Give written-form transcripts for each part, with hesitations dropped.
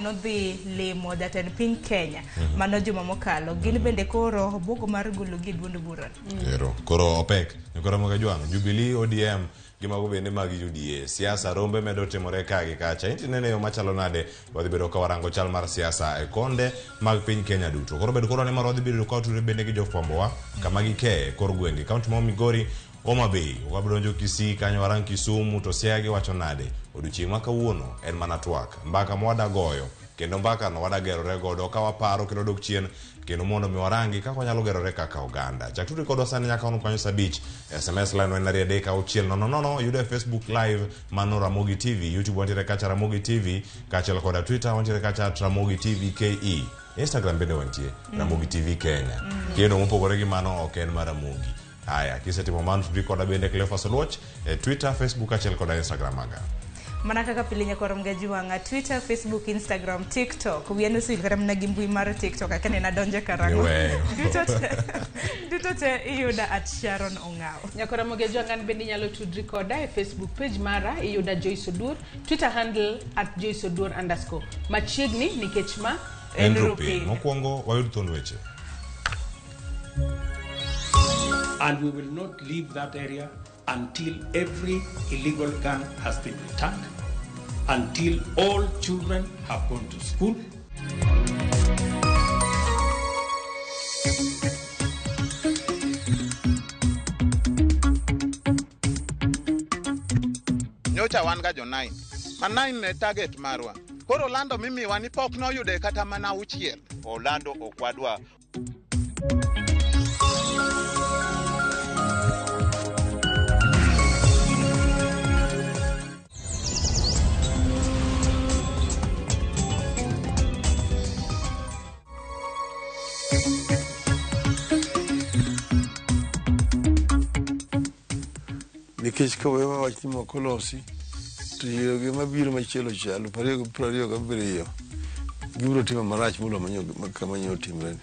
no dhi limo jatend piny Kenya mano juma mokalo gin bende koro bugo mar golo gi duond bura koro opek koro Ramogi Jwang Jubilee ODM gimago bende mag UDA siasa rombe medo timore kagi kacha intinene yo machalo nade wadhi bedo ka warango chal mar siasa e konde mag piny Kenya duto koro bedo koro ne mar wadhi bedo ka tutre bende gi jofwambowa kama gike kor gwenge kaunti ma Migori Homa Bay wabiro donjo Kisii kanyo warang Kisumu to Siaya wacho nade odiochieng' ma kawuono en mana twak mbaka mwada goyo kendo mbaka no wada gerore godo ka waparo kendo dok chien kendo mondo mi warangi kaka wanyalo gerore kaka oganda chaktuti kodwa sani nyaka ono kanyo sabich SMS line wen nari adeka auchiel no yudo Facebook live mano Ramogi TV YouTube wantiere kacha Ramogi TV kachiel koda Twitter wantiere kacha Ramogi TV KE Instagram bende wantie Ramogi TV Kenya kendo mopogore gi mano ok en mar Ramogi haya kisetimo mano tudri koda bende Cleophas Oluoch Twitter Facebook kachiel koda Instagram aga mana kaka pile nyako Ramogi Jwang Twitter Facebook Instagram TikTok wieno sil kata mna gi mbui mar TikTok akane na donje karango duto te iyuda @Sharon Ongao nyako Ramogi Jwang bende nyalo tudri koda e Facebook page mara iyuda Joyce Odur Twitter handle @JoyceOdur_ machiegni nikech ma Enrupi mokwongo wayud thond weche. And we will not leave that area until every illegal gun has been returned, until all children have gone to school. Nyocha wanga jo 9. Ma 9 ne target marwa. Koro Orlando mimi wani pok no yude kata mana uchiel. Orlando okwadwa. Nikech ka wewa wach ni mokolosi to yoge mabiro machielo chalo pariyo gabiriyo gibiro timo marach molo kamanyo timreni.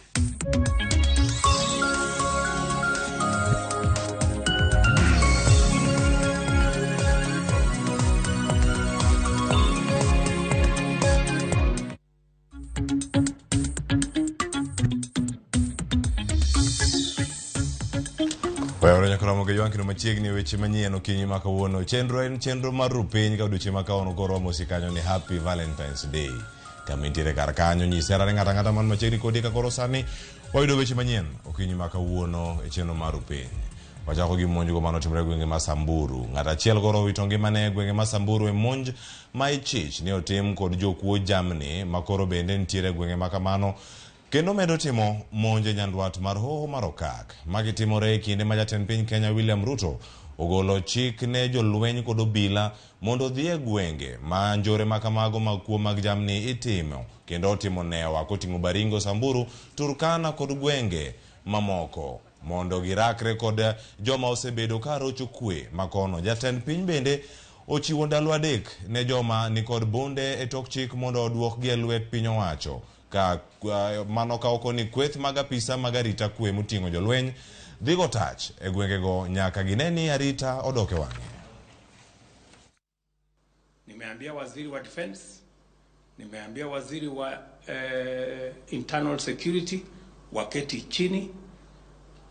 Wayoro nyako Ramogi Jwang kino machiegni weche manyien okinyi ma kawuono chenro en chenro mar rupiny ka odiochieng' ma kawuono koro wamosi kanyo ni Happy Valentine's Day kama intiere kar kanyo nyisi arare ng'ata man machiegni kodi ka koro sani wayudo weche manyien okinyi ma kawuono e chenro mar rupiny wachako gi monj go mano timre gwenge ma Samburu ng'ata achiel koro wito ngimane e gwenge ma Samburu e monj ma ichich ne otim kod jokuo jamni ma koro bende nitiere gwenge ma kamano kendo medo timo monje nyandwat mar hoho mar okak magitimore e kinde ma jatend piny Kenya William Ruto ogolo chik ne jolweny kod obila mondo dhi e gwenge ma njore makamago mag kuo mag jamni itimo kendo otimo newa koting'o Baringo, Samburu, Turkana kod gwenge mamoko mondo girakre kod joma osebedo ka rocho kwe makono. Jatend piny bende ochiwo ndalo 3 ne joma ni kod bunde e tok chik mondo oduokgi e lwet piny owacho ka mano ka okoni kweth mag apisa mag arita kwe moting'o jolweny dhigo tach e gwengego nyaka gineni arita odoke wang'e. Nimeambia waziri wa defense, nimeambia waziri wa internal security waketi chini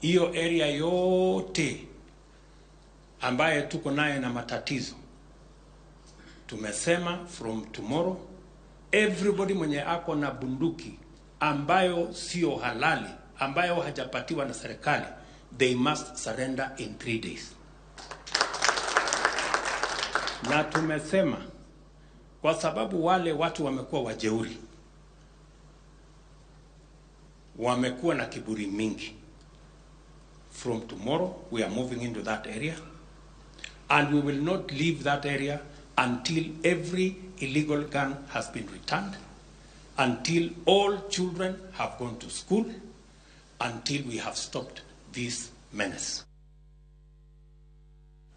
hiyo area yote ambaye tuko naye na matatizo. Tumesema from tomorrow everybody mwenye ako na bunduki ambayo sio halali, ambayo hajapatiwa na serikali, they must surrender in 3 days. Na tumesema kwa sababu wale watu wamekuwa wajeuri, wamekuwa na kiburi mingi, from tomorrow we are moving into that area and we will not leave that area until every illegal gun has been returned, until all children have gone to school, until we have stopped this menace.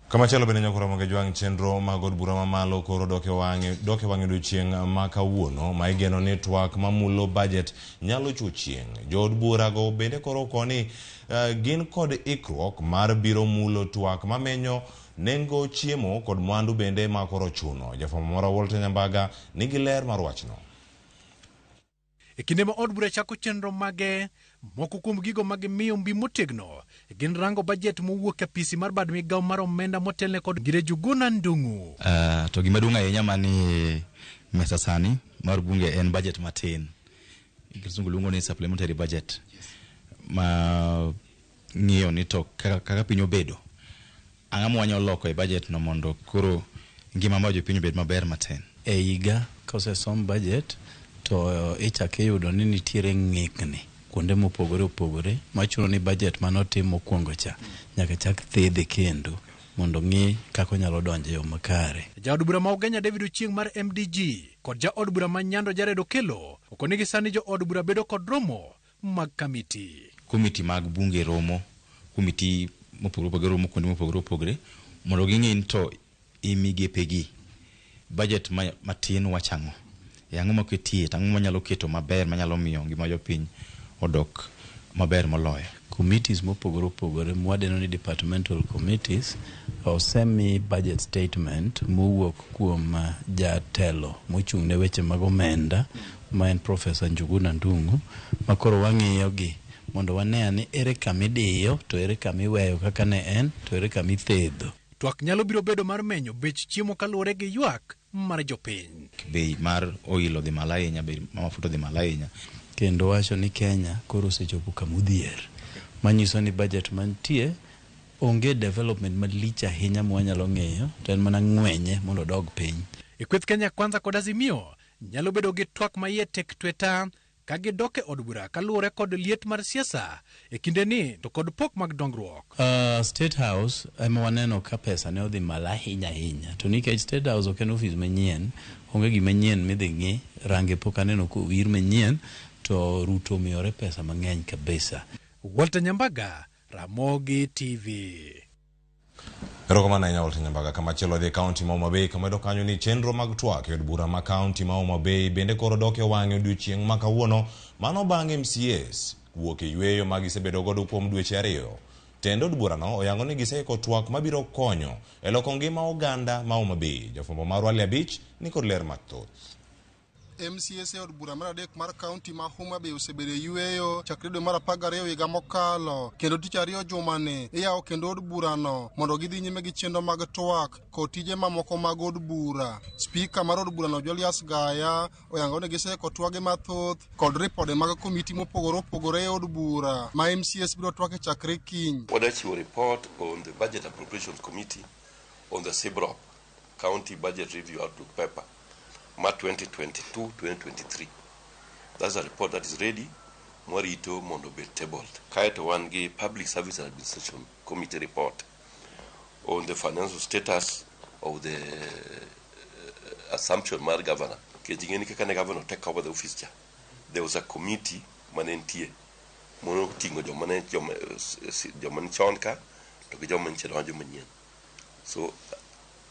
Kama chalo bende nyako Ramogi Jwang chenro mag od bura mamalo koro doke wang'e odiochieng' ma kawuono ma igeno ni twak mamulo budget nyalo chuchieng'. Jo od bura go bende koro koni gin kod ikruok mar biro mulo twak mamenyo nengo chiemo kod mwandu bende ma koro chuno. Jafwambo moro Walter Nyambaga nigi ler mar wachno. E kinde ma od bura chako chenro mage, moko kuom gigo mage miyo mbi motegno gin rango budget mowuok e apisi mar bad migawo mar omenda motelne kod Ngire Juguna Ndung'u. To gima duong' ahinya mani mesa sani mar bunge en budget matin. Kisungu luongo ni supplementary budget. Ma ng'iyo ni to kaka piny obedo. Ang'o mwanya loko e budget no mondo koro ngima mar jopiny obed maber matin. E higa kosesom budget to ichake yudo ni nitiere ng'ikni kuonde mopogore opogore machuno ni budget manotim mokwongo cha nyaka chak thedhe kendo mondo ng'i kako nyalo donjo yo makare. Jaod bura ma Ugenya David Ochieng mar MDG kod jaod bura ma Nyando Jared Okelo okonigi sani jo od bura bedo kod romo mag komiti mag bunge romo, komiti mopogore opogore romo kuonde mopogore opogore mondo ging'in to imigepegi budget matin wachang'o. Ang'o maketie, ang'o manyalo keto maber manyalo miyo ngima jopiny odok maber moloyo. Committees mopogore opogore mwadeno ni departmental committees osemi budget statement mowuok kuom jatelo mochung' ne weche mag omenda ma en Professor Njuguna Ndung'u, makoro wang'iyogi mondo wanea ni ere kamidiyo to ere kamiweyo kaka ne en to ere kamithedho. Twak nyalo biro bedo mar menyo bech chiemo kaluwore gi ywak mar jopiny. Bei mar oil odhi malo ahinya, bei mar mafuta odhi malo ahinya. Kendo wacho ni Kenya koro osechopo kamodhier. Manyiso ni budget mantie onge development malich ahinya mwanyalo ng'eyo, to en mana ng'wenye mondo dog piny. Kweth Kenya Kwanza kod Azimio nyalo bedo gi twak maiye tek tweta ka gidoke od bura kaluwore kod liet mar siasa e kinde ni to kod pok mag dongruok. State House ema waneno ka pesa ne odhi malo ahinya to nikech State House ok en ofis manyien, onge gima manyien midhi ng'i, range pok aneno kowir manyien to Ruto miyore pesa mang'eny kabisa. Walter Nyambaga, Ramogi TV. Erokamano ahinya Walter Nyambaga. Kamachielo dhi kaunti ma Homa Bay kama do kanyo ni chenro mag twak e od bura ma kaunti ma Homa Bay bende koro dok e wang'e odiochieng' ma kawuono mano bang' MCAs wuok e yweyo ma gisebedo godo kuom dweche 2. Tend od burano oyango ni giseiko twak mabiro konyo e loko ngima oganda ma Homa Bay. Jafwambo mar Wale Abich ni kod ler mathoth. MCAs od bura mar adek mar kaunti ma Homa Bay osebedo yweyo chakre dwe mar 12 higa mokalo, kendo tich ariyo jumani iyawo kendo od burano mondo gidhi nyime gi chenro mag twak kod tije mamoko mag od bura. Spika mar od burano Julius Gaya oyango ni giseiko twage mathoth kod ripode mag komiti mopogore opogore e od bura ma MCAs biro twak chakre kiny. Wadachiwo report on the Budget Appropriations Committee on the CBROP County Budget Review Outlook Paper March 2022-2023. That's a report that is ready. Morito mondo be tabled. Kaito wangi Public Service Administration Committee report on the financial status of the assumption mar governor. Kejingeni kakane governor take over the office. There was a committee manentie. Mono tingo jomane chonka to jomane chedonjo manyen. So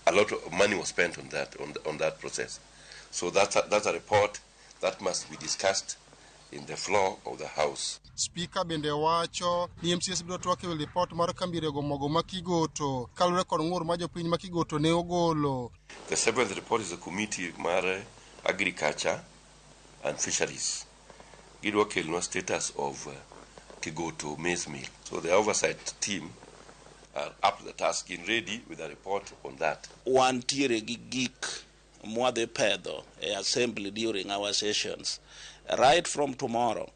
a lot of money was spent on that on that process. So that's a report that must be discussed in the floor of the House. Speaker bende wacho ni MCAs biro twak e report mar kambirego mogo makigoto kalure kod ng'ur ma jopiny makigoto ne ogolo. The seventh report is a committee mar agriculture and fisheries. Gidwa kelno status of Kigoto maize meal. So the oversight team are up to the task in ready with a report on that. Wantiere gi gik mwadhi pedho e assembly during our sessions right from tomorrow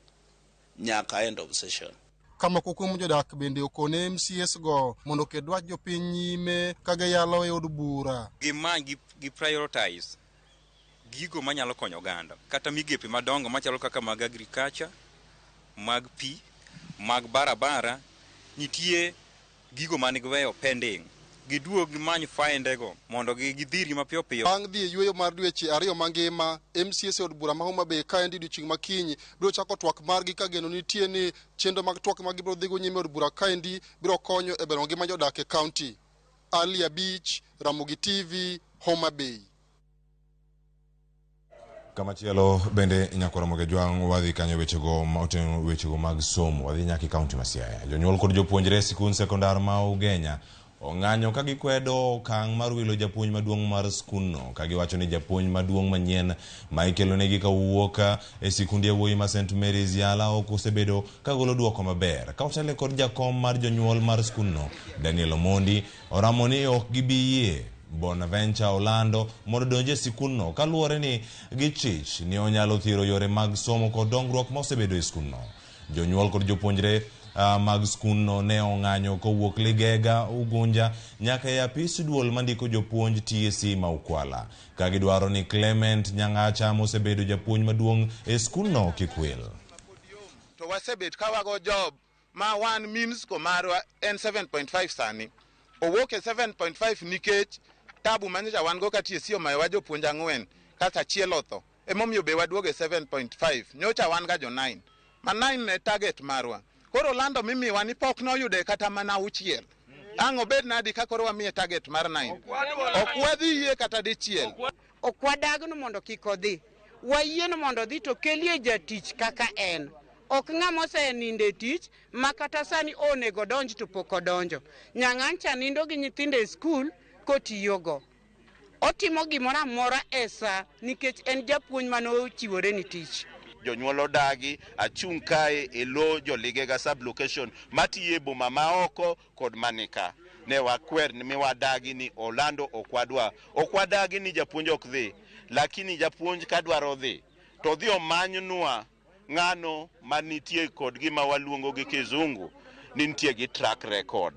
nyaka end of session. Kama kukumu jodak bende okone MCAs go mondo kedwa jopiny nyime kage yalo e od bura. Gi prioritize gigo manyalo konyo oganda kata migepe madongo machalo kaka mag agriculture, mag pi, mag barabara, nitie gigo manigweyo pending. Giduog many faindego mondo gidhiri mapiyo piyo. Bang' dhi yweyo mar dweche 2 mangima, MCAs od bura ma Homa Bay ka endi odiochieng' makiny biro chako twak margi ka geno nitie ni chenro mag twak mag biro dhigo nyime od bura ka endi biro konyo e bero ngima jodak e kaunti. Alia Beach, Ramogi TV, Homa Bay. Kamachielo bende Ramogi Jwang wadhi kanyo wechego mag somo wadhi nyaka kaunti ma Siaya. Jonyuol kod jopuonjre sikund sekondar ma Ugenya ong'anyo ka gikwedo okang' mar wilo japuonj maduong' mar skunno ka giwacho ni japuonj maduong' manyien ma ikelonegi kawuok e sikundi yawuoyi ma St Mary's Yala ok osebedo ka golo duoko maber ka otele kod jakom mar jonyuol mar skunno Daniel Omondi oramo ni ok gibiyie Bonaventure Orlando mondo donje e sikunno kaluwore ni gichich ni onyalo thiro yore mag somo kod dongruok ma osebedo e skunno. Jonyuol kod jopuonjre mag skunno ne ong'anyo kowuok Ligega, Ugunja nyaka e apis duol mandiko jopuonj TSC ma Ukwala ka gidwaro ni Clement Nyang'acha mosebedo japuonj maduong' e skunno kik wil. To wasebet ka wago job ma wan means ko marwa en 7.5 sani owuok e 7.5 nikech tabu manyocha wan go ka TSC omayowa jopuonj 4 kata achiel otho emomiyo be waduogo e 7.5 nyocha wan ga jo 9 ma 9 ne target marwa. Koro lando mimiwa ni pok noyude kata mana 6 ang' obed nadi ka koro wamiye target mar 9 ok wadhi yie kata dichiel. Ok wadagno mondo kik odhi, wayieno mondo odhi to kelie jatich kaka en. Ok ng'ama oseninde tich ma kata sani onego donj to pok odonjo. Nyang'ancha nindo gi nyithindo e skul kotiyogo. Otimo gimoro amora e sa nikech en japuonj mane ochiwore ni tich. Jonyuol odagi achung' kae e lo joligega sublocation matiye boma maoko kod manika. Ne wakwer ni wadagi ni Orlando okwadagi ni japuonj ok dhi, lakini japuonj kadwaro dhi to dhi omanynwa ng'ano manitie kod gima waluongo gi kizungu ni nitie gi track record.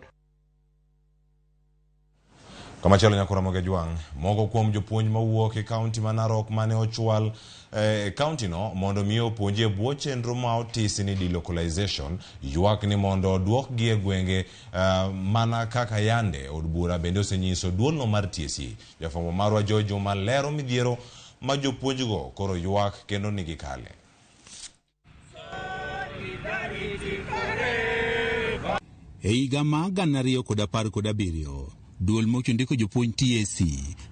Kamachielo nyakora Ramogi Juang, mogo kuom jopuonj mawuok e kaunti ma Narok mane ochwal kaunti no mondo miyo opuonji e bwo chenro ma otisi ni delocalization ywak ni mondo oduok gi e gwenge mana kaka Yande od bura bende osenyiso duolno mar TSC. Jafwambo marwa Jojo malero midhiero ma jopuonjgo koro ywak kendo nigi kale. E higa ma 2017 duol mochundiko jopuonj TSC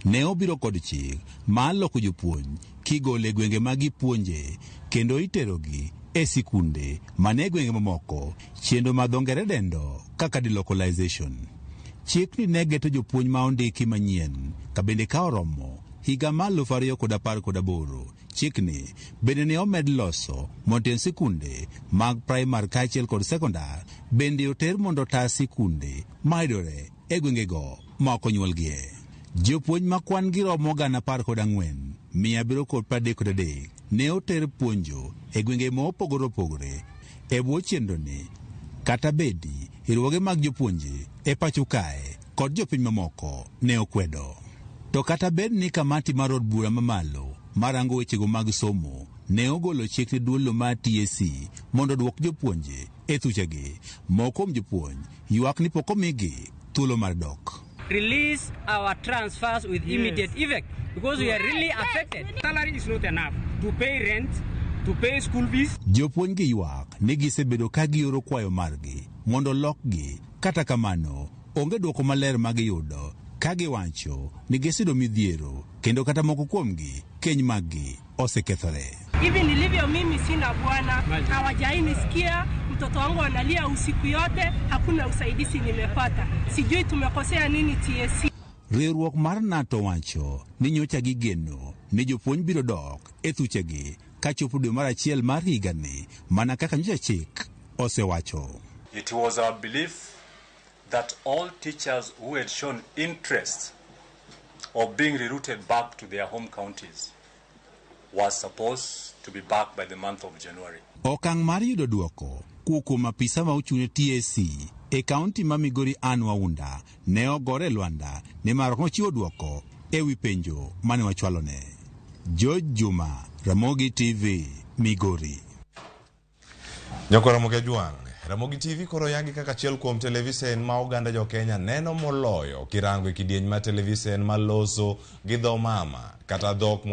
ne obiro kod chik ma loko jopuonj kigole gwenge ma gipuonje kendo iterogi e sikunde mane gwenge mamoko chendo ma dho ngere dendo kaka delocalization. Chik ni ne geto jopuonj ma ondiki manyien ka bende ka oromo higa ma 2018. Chik ni bende ne omed loso mondo sikunde mag primary kaachiel kod sekondar bende oter mondo ta sikunde maidore e gwengego ma ok onyuolgie. Jopuonj ma kwan gi romo 14,733 ne oter puonjo e gwenge ma opogore opogore e bwo chenro ni kata bedi riwruoge mag jopuonje e pacho kae kod jopiny mamoko ne okwedo. To kata bed ni kamati mar od bura mamalo marango wechego mag somo ne ogolo chik ni duolo mar TSC mondo duok jopuonje e thuchegi, moko kuom jopuonj ywak ni pok omigi thuolo mar dok. Release our transfers with immediate effect because we are really affected. Salary is not enough to pay rent, to pay school fees. Jopuonj gi ywak ni gisebedo ka gioro kwayo margi mondo lokgi, kata kamano onge duoko maler ma giyudo ka giwacho ni gisudo midhiero kendo kata moko kuomgi keny maggi osekethore. Hivi nilivyo mimi sina bwana, hawajainisikia, mtoto wangu analia usiku yote, hakuna usaidizi nimepata. Sijui tumekosea nini TSC. Riwruok mar NATO wacho ni nyocha gigeno ni jopuonj biro dok e thuchegi ka chopo dwe mar achiel mar higani mana kaka nyocha chik osewacho. It was our belief that all teachers who had shown interest of being rerouted back to their home counties was supposed to be back by the month of January. Okang' mar yudo duoko kuom apisa ma ochune TSC e kaunti ma Migori Ann Waunda ne ogore Lwanda ne mar ochiwo duoko e wi penjo mane wachwalone. George Juma, Ramogi TV, Migori. Nyakora Ramogi Juang, Ramogi TV koro yangi kaka achiel kuom televisen ma oganda jo Kenya neno moloyo kirango e kidieny ma televisen maloso gi dho mama kata dhok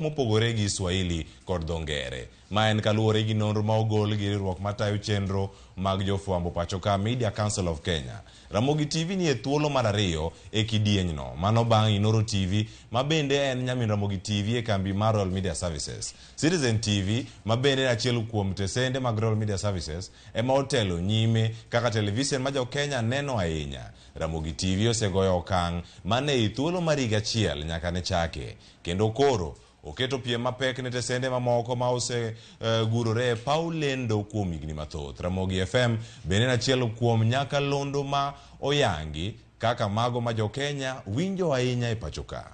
mopogore gi Swahili kod dho ngere. Ma en kaluwore gi nonro ma ogol gi riwruok matayo chenro mag jofwambo pacho ka Media Council of Kenya. Ramogi TV ni e thuolo mar 2 e kidieny no, mano bang' Inoro TV ma bende en nyamin Ramogi TV e kambi mar Royal Media Services. Citizen TV ma bende en achiel kuom tesende mag Royal Media Services Services ema otelo nyime kaka television ma jo Kenya neno ahinya. Ramogi TV osegoyo okang' mane thuolo mar higa achiel nyaka ne chake, kendo koro oketo piem mapek ne tesende mamoko ma osegurore paw lendo kuom higni mathoth. Ramogi FM bende en achiel kuom nyaka londo ma oyangi kaka mago ma jo Kenya winjo ahinya e pacho ka.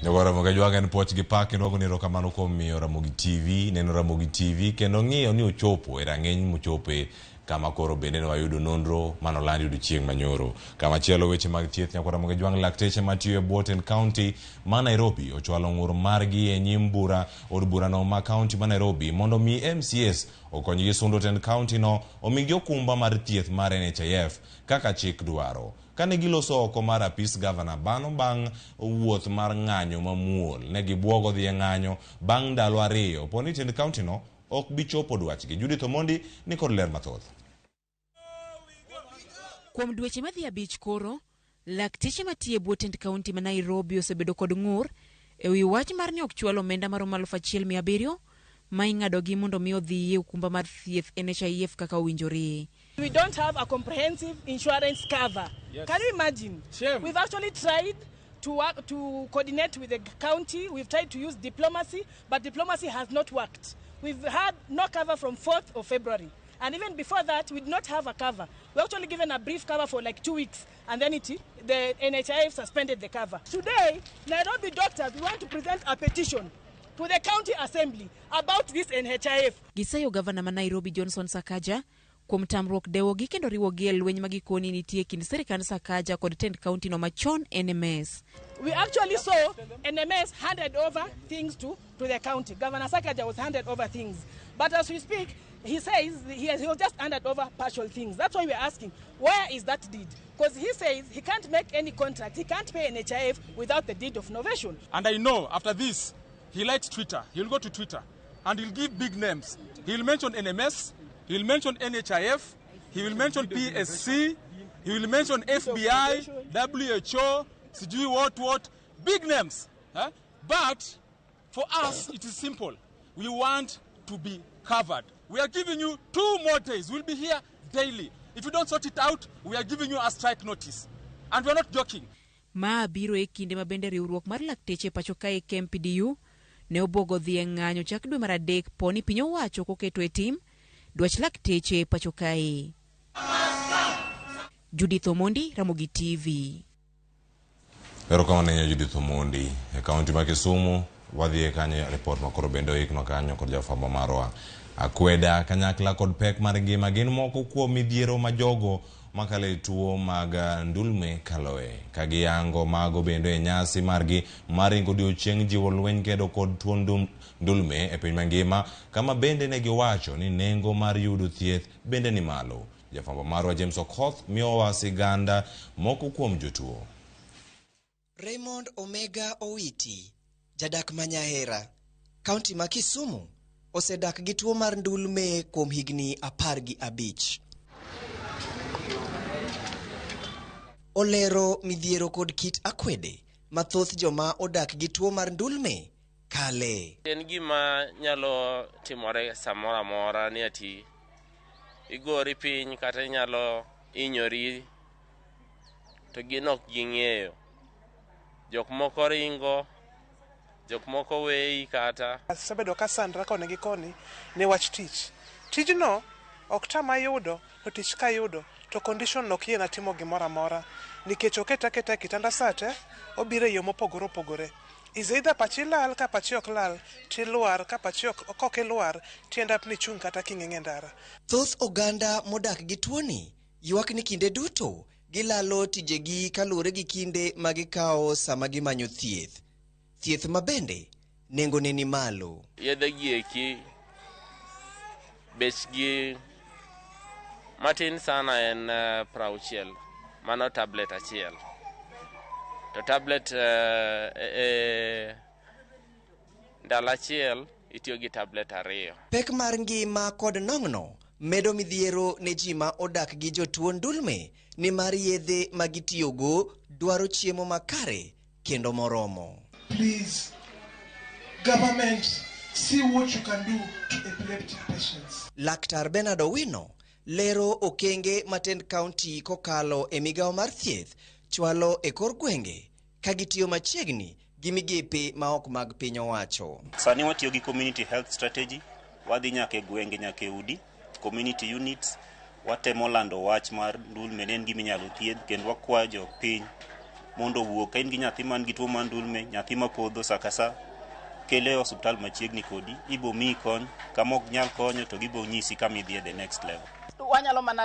Nyogora Ramogi jwagen poch gi pak kendo ni rokamano kuom miyo Ramogi TV neno Ramogi TV kendo ng'iyo ni ochopo e rang'eny mochope kama koro bende ne wayudo nonro manolandi odiochieng' manyoro. Kama chielo weche mag thieth nyakwa Ramogi jwang' lakteche matiyo e Bolton County ma Nairobi ochwalo ng'ur margi e nyim bura od burano ma county ma Nairobi mondo mi MCS okonygi sundo tend county no omigi okumba mar thieth mar NHIF kaka chik dwaro. Kane giloso oko mar apis gavana bano bang' wuoth mar ng'anyo mamuol ne gibuogo dhi e ng'anyo bang' ndalo 2 poni tend county no ok bichopo dwachgi. Judith Omondi ni kod ler mathoth. Kuom dweche madhi 5 koro, lakteche matiyo e Bolton County ma Nairobi osebedo kod ng'ur e wi wach mar ni ok chwalo omenda maromo 1,700 ma ing'adogi mondo mi odhi e okumba mar thieth NHIF kaka owinjore. We don't have a comprehensive insurance cover. Yes. Can you imagine? Shame. We've actually tried to coordinate with the county. We've tried to use diplomacy, but diplomacy has not worked. We've had no cover from 4th of February. And even before that, we did not have a cover. We actually given a brief cover for like 2 weeks, and then the NHIF suspended the cover. Today, Nairobi doctors, we want to present a petition to the county assembly about this NHIF. Gisayo Governor ma Nairobi Johnson Sakaja kuom tamruok dewogi kendo riwogi e lweny magikoni nitie kind sirikand Sakaja kod tend county no machon NMS. We actually saw NMS handed over things to the county. Governor Sakaja was handed over things. But as we speak, he says he was just handed over partial things. That's why we're asking, where is that deed? Because he says he can't make any contract. He can't pay NHIF without the deed of novation. And I know after this, he likes Twitter. He'll go to Twitter and he'll give big names. He'll mention NMS, he'll mention NHIF, he will mention PSC, he will mention FBI, WHO, CG what, big names. But for us, it is simple. We want to be covered. We are giving you 2 more days. We'll be here daily. If you don't sort it out, we are giving you a strike notice. And we're not joking. Ma biro e kinde mabende riwruok mar lakteche pacho kae KMPDU ne obogo dhi e ng'anyo chak dwe mar 3 poni piny owacho koketo e tim dwach lakteche pacho kae. Judith Omondi, Ramogi TV. Pero kama nenyo Judith Omondi e kaunti ma Kisumu wadhi e kanyo report makoro bende oikno kanyo kod jafwambo marwa. Akweda kanyakla kod pek mar ngima gin moko kuom midhiero ma jogo makale tuo mag ndulme kaloe kagiyango mago bende e nyasi margi maringo odiochieng' jiwo lweny kedo kod tuo ndulme e piny mangima kama bende ne giwacho ni nengo mar yudo thieth bende ni malo. Jafwambo marwa James Okoth miyowa siganda moko kuom jotuo. Raymond Omega Owiti, jadak Manyahera, kaunti ma Kisumu, osedak gi tuo mar ndulme kuom higni 15. Olero midhiero kod kit akwede mathoth joma odak gi tuo mar ndulme kale. En gima nyalo timore samoro amora ni ati igori piny kata nyalo inyori to ginok ging'eyo. Jok moko ringo, jok moko weyi kata. Asebedo ka sandra koni gi koni ne wach tich. Tijno ok tama yudo, to tich ka yudo, to condition no kiena timo gimora mora. Nikech oketa kitanda sate, obire yo mopogore opogore. Izaida pachi lal ka pachi ok lal, ti luar ka pachi ok luar, ti end up ni chung kata king'eng'e ndara. Thoth oganda modak gi tuoni ywak ni kinde duto gilalo tijegi kaluwore gi kinde magikawo sama gimanyo thieth. Thieth mabende nengone ni malo. Yedhe gieki bechgi matin sana en 60, mano tablet achiel. To tablet ndalo achiel itiyo gi tablet 2. Pek mar ngima kod nong'no medo midhiero ne ji ma odak gi jotuo ndulme ni mar yedhe ma gitiyogo dwaro chiemo makare kendo moromo. Please, government, see what you can do to epileptic patients. Laktar Bernard Owino lero okenge matend kaunti kokalo e migao mar thieth chwalo e kor gwenge ka gitiyo machiegni gi migepe ma ok mag piny owacho. Sani watiyo gi community health strategy, wadhi nyaka e gwenge nyaka e udi, community units, watemo lando wach mar ndulme ne en gima inyalo thiedh kendo wakwayo jopiny mondo owuo ka in gi nyathi man gi tuo mar ndulme, nyathi mapodho sa ka sa, kele e osiptal machiegni kodi, ibo miyi kony, kama ok nyal konyo to gibo nyisi kama idhi the next level. Wanyalo mana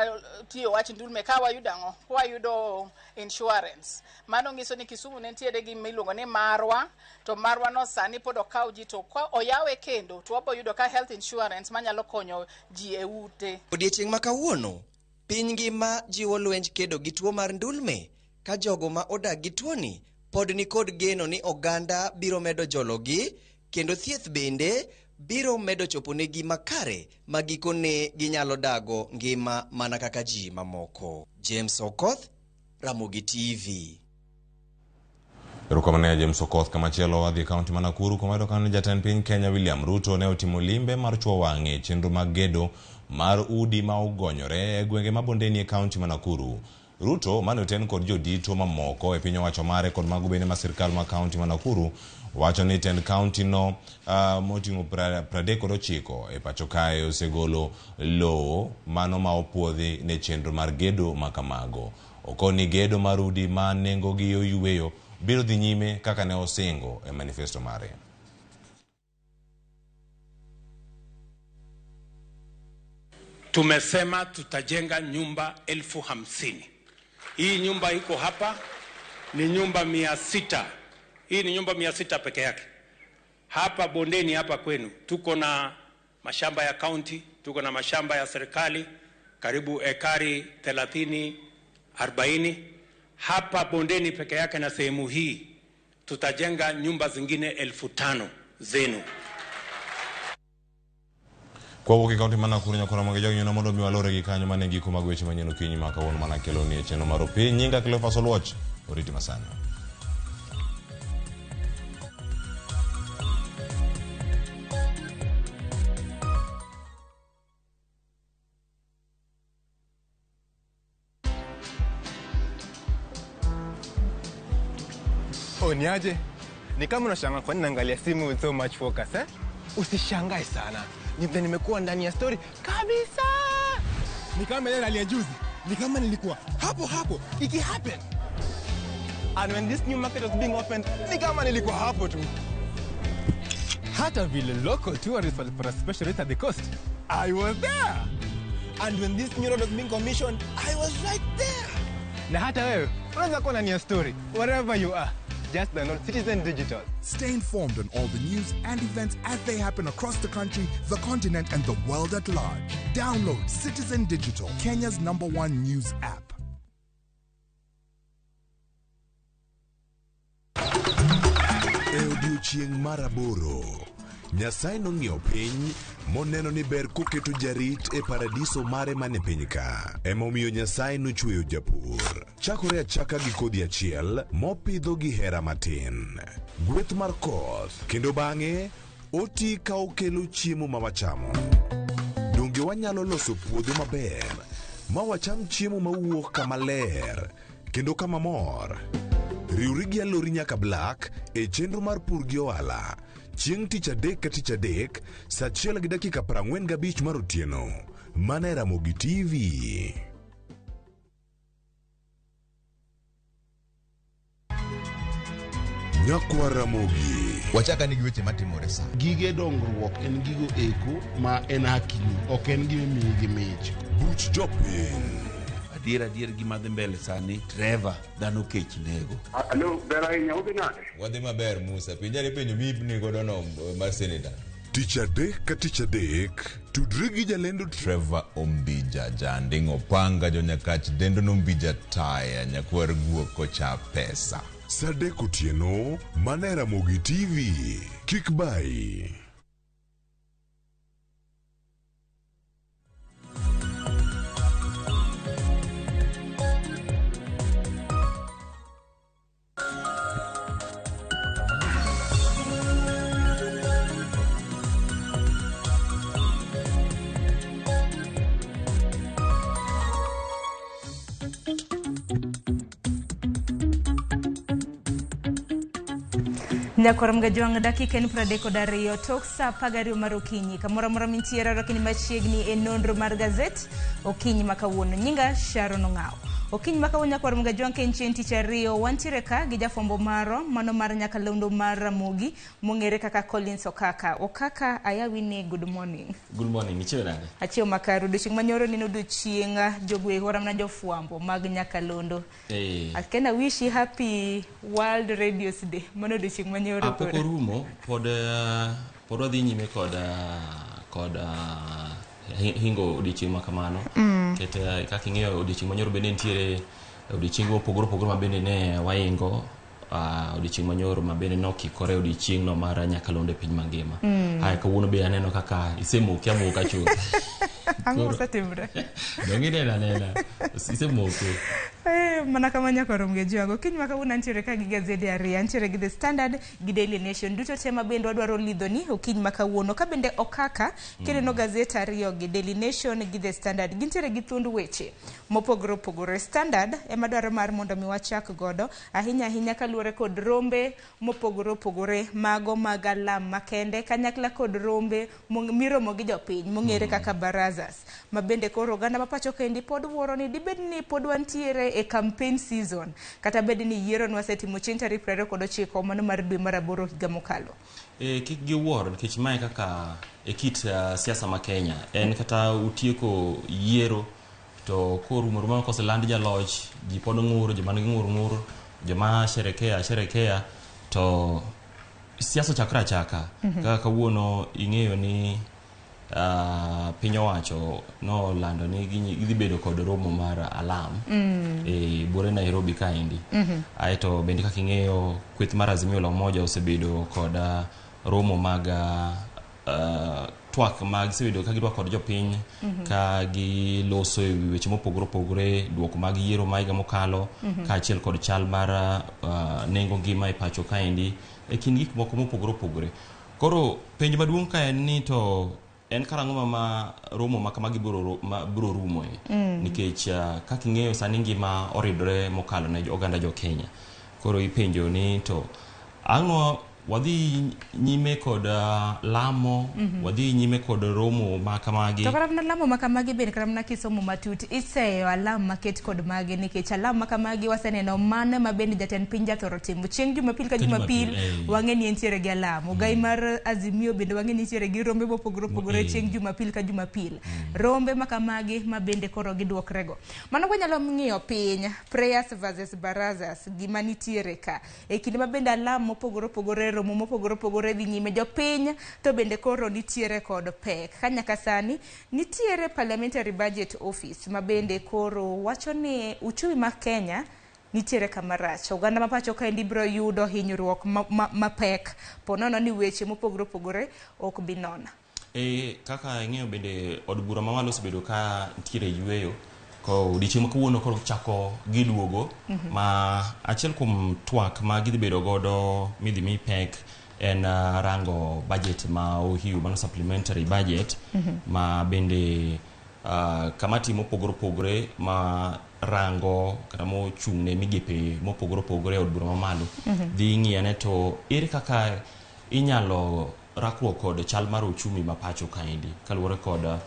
tiyo wach ndulme ka wayudo ang'o, wayudo insurance. Mano nyiso ni Kisumu ne nitiere gi miluongo ni Marwa, to Marwa no sani pod okaw ji to oyawe kendo to wabo yudo ka health insurance manyalo konyo ji e ute. Odiechieng' ma kawuono, piny ngima jiwo lwenj kedo gi tuo mar ndulme ka jogo ma odak gi tuoni pod ni kod geno ni oganda biro medo jologi kendo thieth bende biro medo choponegi makare magikone ginyalo dago ngima mana kaka ji mamoko. James Okoth, Ramogi TV. Erokamane James Okoth. Kamachielo wadhi kaunti ma Nakuru kuma iyudo ka jatend piny Kenya William Ruto ne otimo limbe mar chuo wang'e chenro mag gedo mar udi ma ogonyore e gwenge ma Bondeni e kaunti ma Nakuru. Ruto mane oten kod jodito mamoko e piny owacho mare kod mago bende ma sirkal ma kaunti ma Nakuru wacho ni tend kaunti no moting'o 39 e pacho kae osegolo lowo mano ma opuodhi ne chenro mar gedo makamago. Okoni gedo mar udi ma nengo gi oyueyo biro dhi nyime kaka ne osingo e manifesto mare. Tumesema tutajenga nyumba 50,000. Hii nyumba iko hapa ni nyumba 600. Hii ni nyumba 600 peke yake. Hapa Bondeni hapa kwenu tuko na mashamba ya county, tuko na mashamba ya serikali karibu ekari 30-40. Hapa Bondeni peke yake na sehemu hii tutajenga nyumba zingine 5,000 zenu. Kwa wuok e kaunti ma Nakuru nyakora mag jognyino mondo mi walore gi kanyo mane giko mag weche manyien okinyi ma kawuono mana kelo ni e chenro mar piny. Nyinga Cleophas Oluoch, oriti masani. Niaje? Ni kama unashangaa kwa nini naangalia simu with so much focus, eh? Usishangae sana. Nimekuwa ndani ya story kabisa. Ni kama ile hali ya juzi. Ni kama nilikuwa hapo iki happen. And when this new market was being opened, ni kama nilikuwa hapo tu. Hata vile local tourists walipata special rate at the coast, I was there. And when this new road was being commissioned, I was right there. Na hata wewe, unaweza kuwa ndani ya story wherever you are. Just download Citizen Digital. Stay informed on all the news and events as they happen across the country, the continent, and the world at large. Download Citizen Digital, Kenya's #1 news app. Odiochieng' maraboro. Nyasaye nong'iyo piny moneno ni ber koketo jarit e paradiso mare mane piny ka. Emomiyo Nyasaye nochweyo japur. Chakore achaka gi kodhi achiel mopidho gi hera matin. Gweth mar koth kendo bang'e oti ka okelo chiemo ma wachamo. Donge wanyalo loso puodho maber ma wacham chiemo mawuok kama ler kendo kama mor. Riwri gi alori nyaka Black e chenro mar pur gi ohala. Chieng' tich adek ka tich adek, saa 1:45 mar otieno. Mana Ramogi TV. Nyakwa Ramogi. Wachaka nigi weche matimore sa. Gige dongruok en gigo eko ma en hakini, ok en gima miyi gi mich. Buch jopiny. Adier gima dhi mbele sani, Trevor dhano kech nego. Alo, bera inya udhi nade? Wadhi maber Musa, pinjari penjo mibni godo no mar senator. Tich adek ka tich adek, tudri gi jalendo Trevor Ombija, janding opanga jonyakach dendo nombija taya nyakwar guoko cha pesa. Sadek otieno, mana Ramogi TV. Kik bai. Nyakoram gajwang dakika ni 32 tok sa pagari mar okinyi kamora mora mintiera rakini machiegni e nonro mar gazet okinyi makawuono nyinga Sharon Ongao. Okinyi makawuono nyakoram gajwang kenchien tich ariyo wantiere ka gi jafombo maro mano mar nyakalondo mar Ramogi mong'ere kaka Collins Okaka ayawini good morning. Good morning nichio nade? Achio makaru duching manyoro ni noduchienga jogwe horam na jofwambo mag nyakalondo. Akena wish you happy World Radio Day. Mano duching manyoro kore. Apoko rumo pod wadhi nyime kod hingo odiochieng' makamano. Kete kaka ing'eyo odiochieng' manyoro bende nitiere odiochieng' mopogore opogore ma bende ne waingo odiochieng' manyoro ma bende nokikore odiochieng' no mar nyakalondo e piny mangima. Hai kawuono be aneno kaka isemoki amoka chuth. Ang'o osetimre? Dongi nena isemoke. Mana kama nyakorom gejwago kiny makawuono antiere ka gi gazede ariyo antiere gi The Standard gi Daily Nation duto tema bende wadwaro lidhoni okiny makawuono ka bende Okaka kineno gazete ariyo gi Daily Nation gi The Standard gintiere gi thund weche mopogore opogore. Standard ema dwaro mar mondo mi wachak godo ahinya kaluwore kod rombe mopogore opogore mago mag alam makende kanyakla kod rombe miromo gi jopiny mong'ere kaka barazas ma bende koro oganda mapacho kendi pod wuoro ni dibed ni pod wantiere e campaign season kata bed ni yiero nwasetimo chieng' tarik 29 mano mar dwe mar 8 higa mokalo. Kik giwuor nikech mae kaka e kit siasa ma Kenya en kata utieko yiero to korumo rumo koseland jaloch ji pod ng'ur joma nigi ng'ur joma sherekea to siasa chaka kaka kawuono ing'eyo ni piny owacho no lando ni gidhi bedo kod romo mar alam e bore Nairobi kaendi. Aeto bende kaka ing'eyo kweth mar Azimio la Umoja osebedo kod romo mag twak mag sebedo ka gidwa kod jopiny ka giloso e weche mopogore opogore duoko mag yiero ma higa mokalo kaachiel kod chal mar nengo ngima e pacho kaendi e kind gik moko mopogore opogore. Koro penj maduong' ka en ni to en karang'o ma romo ma kama biro rumo nikech kaka ing'eyo sani ngima oridore mokalo ne oganda jo Kenya. Koro ipenjo ni to ang'o wadhi nyime kod lamo wadhi nyime kod romo ma kamagi to karamna lamo ma kamagi ben karamna kisomo matut iseyo alam maket kod magi nikech alam ma kamagi waseneno mane ma ben jatend piny jathoro timo chieng' Jumapil ka Jumapil wang'e ni entiere gi alam gai mar Azimio bende wang'e ni entiere gi rombe mopogore opogore chieng' Jumapil ka Jumapil rombe ma kamagi ma bende koro giduokrego mano wanyalo ng'iyo piny prayers versus barazas gima nitiere ka e kinde ma bende alam mopogore opogore romo mopogore opogore dhi nyime jopiny to bende koro nitiere kod pek kanyaka sani nitiere Parliamentary Budget Office ma bende koro wacho ni uchumi ma Kenya nitiere kama rach oganda mapacho kaendi biro yudo hinyruok mapek ponono ni weche mopogore opogore ok bi nona. Kaka ing'eyo bende od bura mamalo osebedo ka nitiere yweyo ko odiochieng' ma kawuono koro chako giduogo ma achiel kuom twak ma gidhi bedo godo midhi mi pek en rango budget ma ohiu mano supplementary budget ma bende kamati mopogore opogore ma rango kata mochung'ne migepe mopogore opogore od bura mamalo dhi ng'iyane to ere kaka inyalo rakruok kod chal mar uchumi ma pacho kaendi kaluwore kod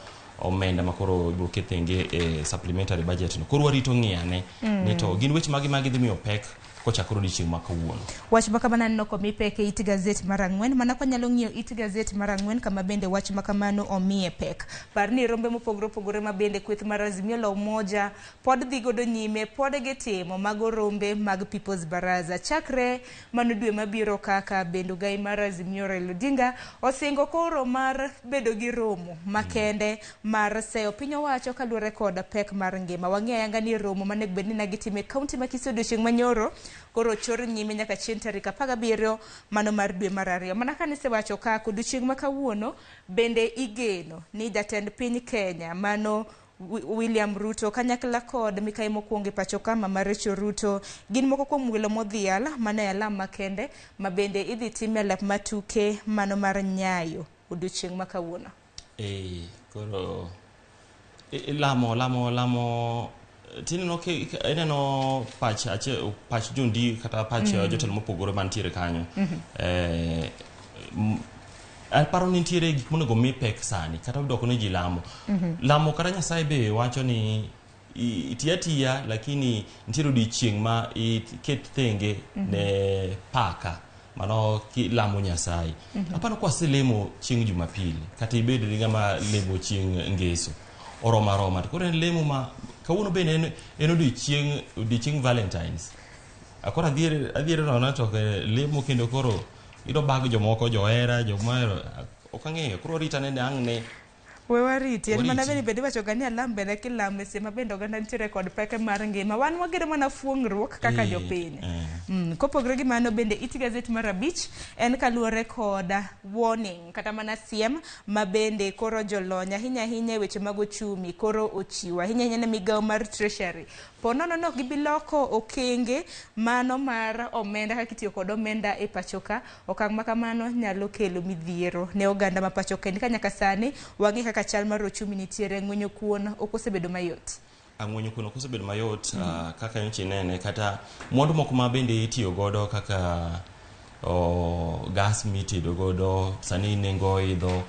omenda makoro ibiro kethenge e supplementary budget no koro warito ng'iyane ni to gin weche magi dhi miyo pek kochakoro odiochieng' ma kawuono. Wach makamano no komi pek e it gazet mar 4 mana kwanyalo ng'iyo it gazet mar 4 kama bende wach makamano omiye pek. Par ni rombe mopogore opogore ma bende kweth mar Azimio la Umoja pod dhi godo nyime pod gitimo mago rombe mag People's Baraza chakre mano dwe mabiro kaka bendo gai mar Azimio Raila Odinga osingo koro mar bedo gi romo makende mar seyo piny owacho kaluwore kod pek mar ngima. Wang'eyo ayanga ni romo mane bedni na gitime kaunti ma Kisii odiochieng' manyoro koro chor nyime nyaka chieng' tarik 17 mano mar dwe mar 2 mana kanise wacho ka odiochieng' ma kawuono bende igeno ni jatend piny Kenya mano William Ruto kanyakla kod mikai mokwongo pacho kama Rachel Ruto gin moko kuom welo modhial mane alam makende ma bende idhi time lap matuke mano mar Nyayo odiochieng' ma kawuono. Koro lamo Tini no ke eneno patch jundi kata patch jotelo mopogore mantiere kanyo. Alparo ni ntiere gik monego mi pek sani kata doko ne ji lamo. Lamo kata Nyasaye be wacho ni itiya lakini ntiere odiochieng' ma iket thenge ne paka mano ki lamo Nyasaye. Apano kwa selemo chieng' Jumapili kata ibed ni ngama lemo chieng' Ngeso oroma koro en lemo ma kawuono bende en odiochieng' Valentines. Akora adhiere rona to lemo kendo koro ido bag jomoko johera jomero okang'eyo koro rita nende ang' ne we wariti en mana bende bende wacho gani alam bende kilame sema bende oganda nitiere kod peke mar ngima wan wagere mana fuong'ruok kaka jopiny. Kopogre gi mano bende It Gazette mar abich en kaluwore koda warning kata mana siem ma bende koro jolony ahinya weche mag ochumi koro ochiwo ahinya ne migawo mar treasury ponono no gibiloko okenge mano mar omenda kaka itiyo kod omenda e pachoka. Okang' ma kamano nyalo kelo midhiero ne oganda ma pachoka ka nyaka sani wang'i kaka chal mar ochumi nitiere ng'wenyo kuon ok osebedo mayot. Ang'wenyo kuno kosebedo mayot kaka nyoche nene kata mwandu moko ma bende itiyo godo kaka gas mitedo godo sani nengo idho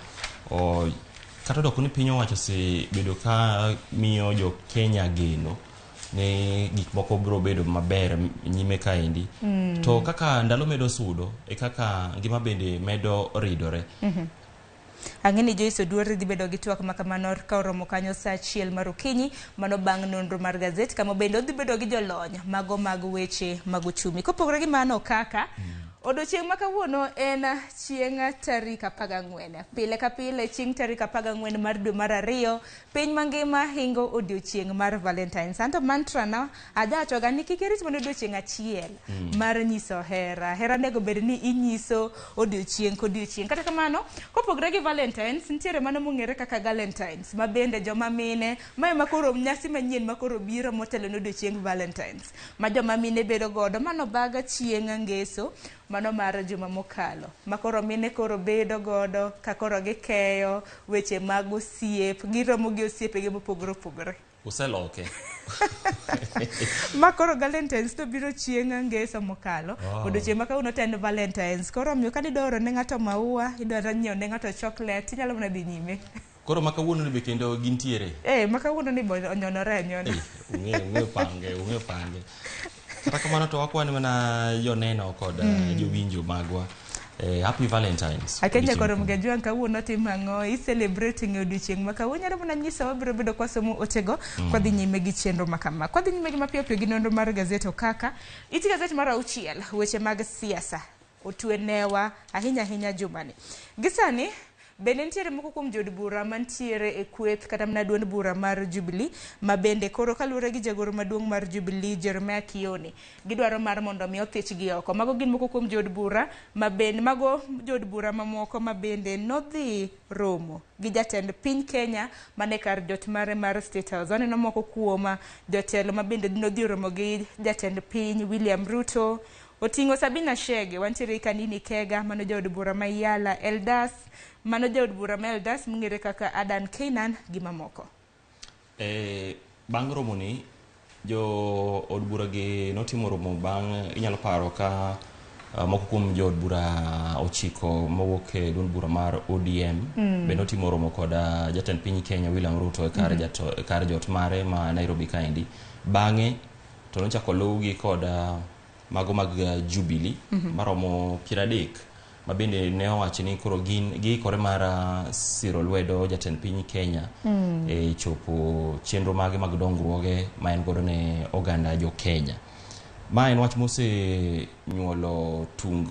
kata doko ni piny owacho bedo ka miyo jo Kenya geno ne gik moko biro bedo maber nyime kaendi. To kaka ndalo medo sudo e kaka ngima bende medo ridore. Ang'eni Joyce Oduor dhi bedo gi twak ma kamano ka oromo kanyo saa 1 mar okinyi mano bang' nonro mar gazet kama bende odhi bedo gi jolony mago mag weche mag uchumi. Kopogore gi mano kaka odiochieng' ma kawuono en chieng' tarik 14. Pile ka pile chieng' tarik 14 mar dwe mar 2 piny mangima hingo odiochieng' mar Valentine. Santo mantra na ajacho ga ni kikerit mondo odiochieng' achiel mar nyiso hera nego bed ni inyiso odiochieng' kodiochieng'. Kata kamano kopogore gi Valentines nitiere mano mong'ere kaka Galentines ma bende joma mine ma makoro nyasi manyien makoro biro motelo ne odiochieng' Valentines ma joma mine bedo godo mano baga chieng' Ngeso mano mar juma mokalo makoro mine koro bedo godo ka koro gikeyo weche mag osiep giromo gi osiepe gi mopogore useloke makoro Valentines to biro chieng' Ngeso mokalo odiochieng' ma kawuono ten Valentines koro miyo ka didoro ne ng'ato maua idwaro nyiewo ne ng'ato chocolate inyalo mana dhi nyime koro makawuono ni be kendo gintiere makawuono ni onyonore ung'e pange kata kamano to wakwani mana joneno kod jowinjo magwa happy Valentines akenja koro mgejwan kawuono timang'o i celebrating odiochieng' ma kawuono nyalo mana nyiso wabiro bedo kwa somo otego kwa dhi nyime gi chenro makama kwa dhi nyime gi mapiyo gi nonro mar gazet kaka It Gazette mar 6 weche mag siasa otwenewa ahinya jumani gisani bende nitiere moko kuom jod bura mantiere e kweth kata mana duond bura mar Jubilee ma bende koro kaluwore gi jagoro maduong' mar Jubilee Jeremiah Kioni gidwaro mar mondo mi othich gi oko. Mago gin moko kuom jod bura ma bende mago jod bura mamoko ma bende nodhi romo gi jatend piny Kenya mane kar jot mare mar State House. Waneno moko kuom jotelo ma bende nodhi romo gi jatend piny William Ruto oting'o Sabina Chege wantiere Kanini Kega mano jod bura ma Yala Eldas mano jod bura ma Eldas mng'ere kaka Adan Keynan gi mamoko. Bang' romo ni jo od bura gi notimo romo bang' inyalo paro ka moko kuom jo od bura 9 mowuok e duond bura mar ODM be notimo romo kod jatend piny Kenya William Ruto e kar jot mare ma Nairobi kaendi. Bang'e to nochako luwgi kod mago mag Jubilee maromo 30 ma bende ne owacho ni koro giikore mar siro lwedo jatend piny Kenya e chopo chenro mage mag dongruoge ma en godo ne oganda jo Kenya. Ma en wach mose nyuolo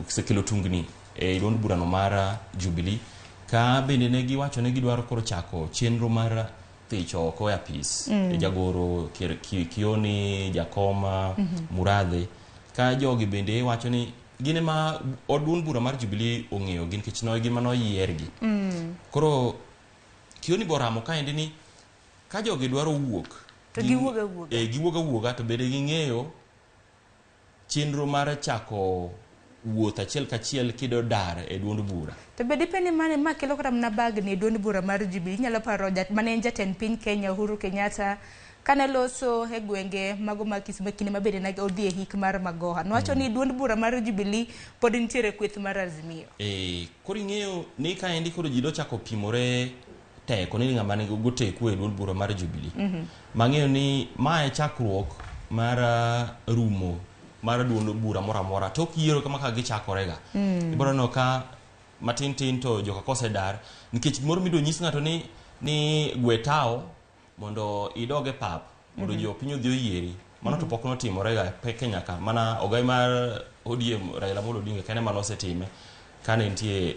sekelo tungni e duond burano mar Jubilee ka bende ne giwacho ne gidwaro koro chako chenro mar thicho oko e apis jagoro Kioni Jakoma Muradhe ka jogi bende wacho ni gine ma duond bura mar Jubilee ong'eyo gin kech no gima no yiergi koro Kioni boramo kaendi ni ka jogi dwaro wuok to giwuoga to bende ging'eyo chenro mar chako wuoth achiel kachiel kido dar e duond bura to be dipeni mane ma kelo kata na bag ni duond bura mar Jubilee nyalo paro mane jatend piny Kenya Uhuru Kenyatta kane loso e gwenge mago ma Kisumu kinde mabende ne odhi e hik mar Magoha. Nowacho ni duond bura mar Jubilee pod nitiere kweth mar Azimio. Koro ing'eyo ni ka endi koro ji dochako pimore teko ni ng'ama ne goteku e duond bura mar Jubilee. Mang'eyo ni mae chakruok mar rumo mar duond bura moro amora tok yiero kama ka gichakorega. Ibiro no ka matin tin to joka kosedar nikech moro mido nyis ng'ato ni gwetao mondo idoge pap mondo jo piny odhi oyieri mano to pok notimorega Kenya ka mana ogai mar ODM Raila Amolo Odinga kane manosetime kane nitie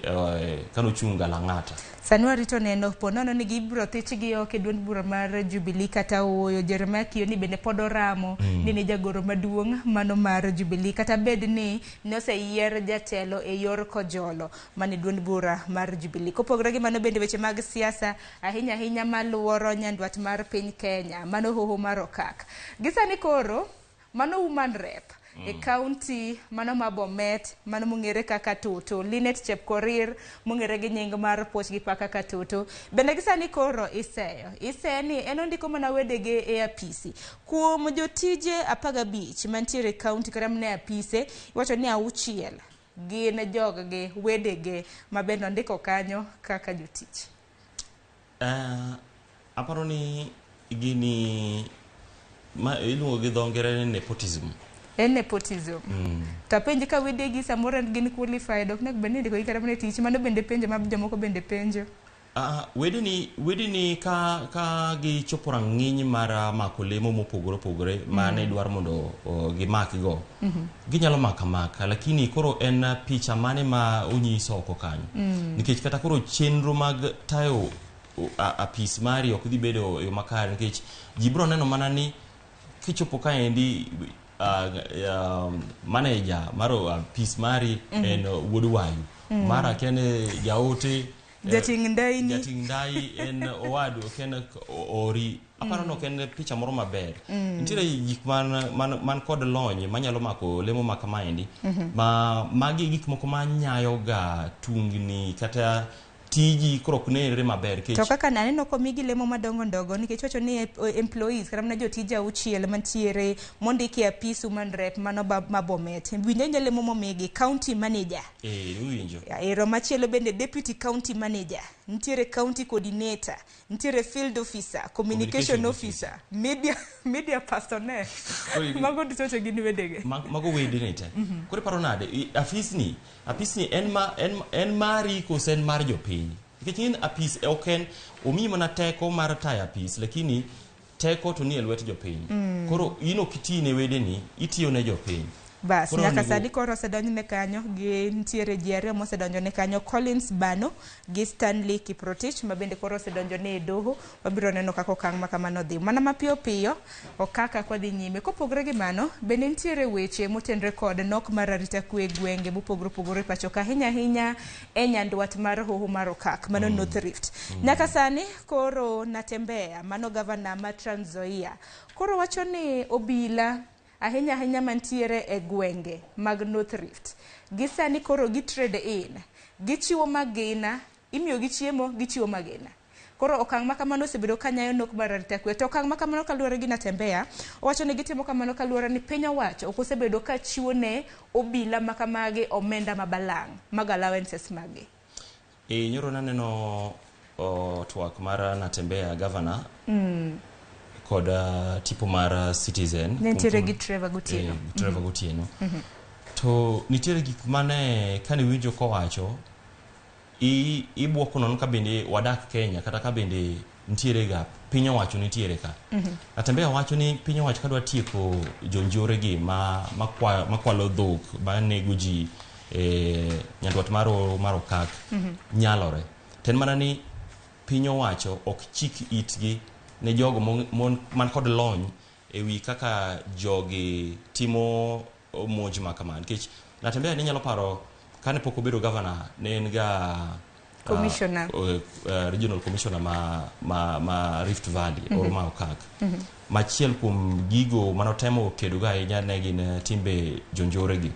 kanochunga Lang'ata. Sani warito neno po nono ni gibiro thichgi oko e duond bura mar Jubilee kata oyo Jeremiah Kioni bende pod oramo ni jagoro maduong' mano mar Jubilee kata bed ni noseyier jatelo e yor kojolo mane duond bura mar Jubilee. Kopogore gi mano bende weche mag siasa ahinya maluoro nyandwat mar piny Kenya mano hoho mar okak. Gisani koro mano woman rep e county mano ma Bomet mano mong'ere kaka Toto Linet Chepkorir mong'ere gi nying mar poch gi paka ka Toto bende gisani koro iseyo ni en ondiko mana wedege e apisi kuom jotije 15 mantiere e county kata mne apise iwacho ni 6 gin joggi wedege ma bende ondiko kanyo kaka jotich. Aparo ni gini ma iluongo gi dho ngere nepotism. Nepotism. To penj ka wedegi samoro gin qualified ok nek bende ndiko ikara mane tich mano bende penjo ma jomoko bende penjo. Wedeni ka gi chopo rang'iny mar mako lemo mopogore mane dwar mondo gimakgo. Ginyalo maka lakini koro en picha mane ma onyiso oko kanyo. Nikech kata koro chenro mag tayo apis mari ok dhi bedo yo makare nikech ji biro neno mana ni kichopo ka endi manager maro apis mari en wuod wayu mara kene jaote jating ndai en owadu ken ori aparo no ken picha moro maber nitiere gik man kod lony manyalo mako lemo makamaendi ma magi gik moko manyayo ga tungni kata tiji krok nere maber to kaka naneno komigi lemo madongo ndogo nikech wacho ni employees kata mana jotije 6 mantiere mondiki apis woman rep mano ma Bomet winjo lemo momigi county manager winjo ero machielo bende deputy county manager nitiere county coordinator nitiere field officer communication officer media personnel mago ditoche gin wedege mago wedene te kore paro nade apisni en mari kosen mar jopiny nikech in apis oken omi mana teko mar taya apis lakini teko to ni elwet jopiny koro ino kitine wedeni itiyo ne jopiny. Bas nyaka sadi koro sedonjne kanyo gi ntiere jiare mo sedonjone kanyo Collins Bano gi Stanley Kiprotich mabende koro sedonjone e doho wabiro neno kako kang makamano dhi mana mapiyo okaka kwa dhi nyime. Kopogre gi mano bende ntiere weche motenre kod nok mar arita kwe gwenge mopogore pacho ka hinya e nyandwat mar hoho mar okak mano North Rift. Nyaka sani koro Natembea mano governor ma Trans Nzoia koro wacho ni obila ahinya mantiere e gwenge mag North Rift gisani koro gitrade in gichiwo magina imiyo gichiemo gichiwo magina koro okang makamano osebedo kanyayo nok mar arita kwe to okang makamano kaluwore gi Natembea owacho ni gitimo kamano kaluwore ni piny owacho ok osebedo ka chiwo ne obila makamage omenda mabalang' mag allowances magi. Nyoro naneno twak mar Natembea governor kod tipo mar Citizen nitiere gi Trevor Gotieno to nitiere gik mane kane winjo kowacho ibuoko nono ka bende wadak Kenya kata ka bende nitiere ga piny owacho nitiere ka Natembea wacho ni piny owacho kadwa tieko jonjore gi makwalo dhok manego ji nyandwat mar okak nyalore ten mana ni piny owacho ok chik itgi ne jogo man kod lony ewi kaka jogi timo monj makama nikech Natembea ni nyalo paro kane pok obedo governor ne en ga Commissioner. Regional Commissioner ma Rift Valley, Orma Okak. Machiel kum gigo manotemo keduga ahinya ne gin timbe jonjoregi.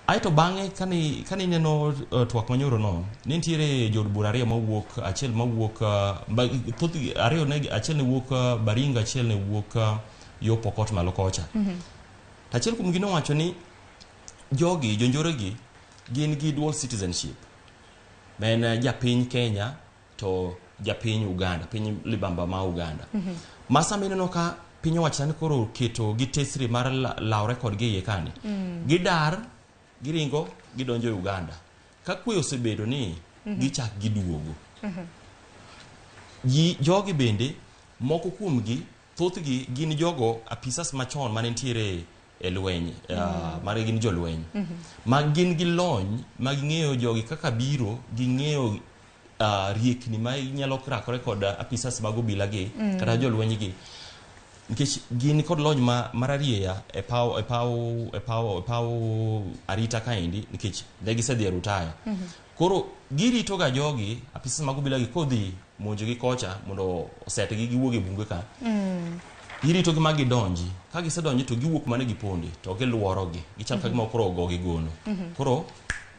Aito bang'e kani neno twak manyoro no, nitiere jod bura ariyo mawuok, achiel mawuok ariyo ne achiel ne wuok Baringa, achiel ne wuok yo Pokot malo kocha. Achiel kum gino wacho ni jogi jonjoregi gin gi dual citizenship. Men japiny Kenya to japiny Uganda, piny libamba ma Uganda. Masa mineno ka piny owacho ni koro keto gi tesri mar law record gi yekani. Gidar, giringo, gidonjo Uganda. Ka kwe osebedo ni gichak giduogo. Jogi bende moko kuomgi, thothgi gin jogo apisas machon mane ntiere e lweny, mare gin jolweny. Ma gin gi lony, ma ging'eyo jogi kaka biro, ging'eyo riekni ma inyalo rakore kod apisas mag obila gi, kata jolweny gi. Nikech gin kod lony mararieya e paw arita kaendi, nikech ne gisedhi e rutaya. Koro girito ga jogi, apisas mag obila gi kodhi monjo gi kocha mondo osetgi giwuog e bunge ka. Girito gi magi donji, ka gisedonji to giwuok mane gipondi, to giluorogi, gichal ka gima koro ogogi gono. Koro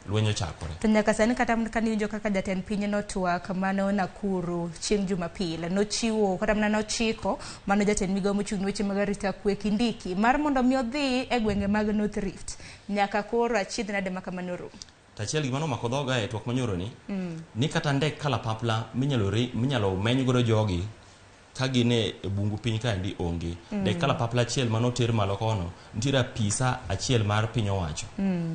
lwenyo chakore. To nyaka sani kata kaniwinjo kaka jatend piny notwak mano Nakuru chieng' Jumapil, nochiwo kata mana nochiko mano jatend migao mochung' weche mag arita kwe Kindiki mar mondo mi odhi e gwenge mag North Rift. Nyaka koro achiedh nade makamano rum. Tachiel gima nomako dhoga e twak manyoro ni kata ndek kalapapla minyalo meny godo jogi ka gine e bungu piny kaendi onge. Ndek kalapapla achiel manoter malo kono, nitiere apisa achiel mar piny owacho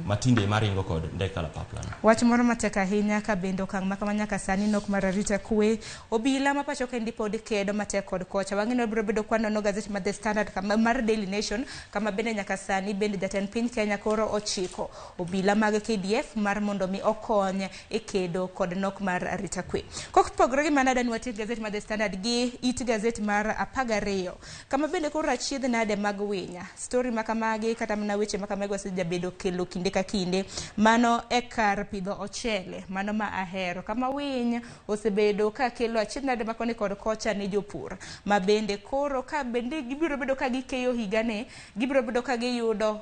matinde maringo kod ndek kalapapla. Wach moro matek ahinya ka bendo okang' makama nyaka sani nok mar arita kwe, obila ma pacho kendi pod kedo matek kod kocha. Wang'ino biro bedo kwanono gazeti mar The Standard kama mar Daily Nation, kama bende nyaka sani bende jatend piny Kenya koro ochiko obila mag KDF mar mondo mi okony e kedo kod nok mar arita kwe. Kokpogre gi manada ni watik gazeti mar The Standard gi gazeti mar 12 kama bende koro achiedh nade mag winya story makamagi kata mana weche makamagi wasejabedo kelo kinde ka kinde. Mano e kar pidho ochele, mano ma ahero, kama winy osebedo ka kelo achiedh nade makoni kod kocha ne jopur, ma bende koro ka bende gibiro bedo ka gikeyo higane, gibiro bedo ka giyudo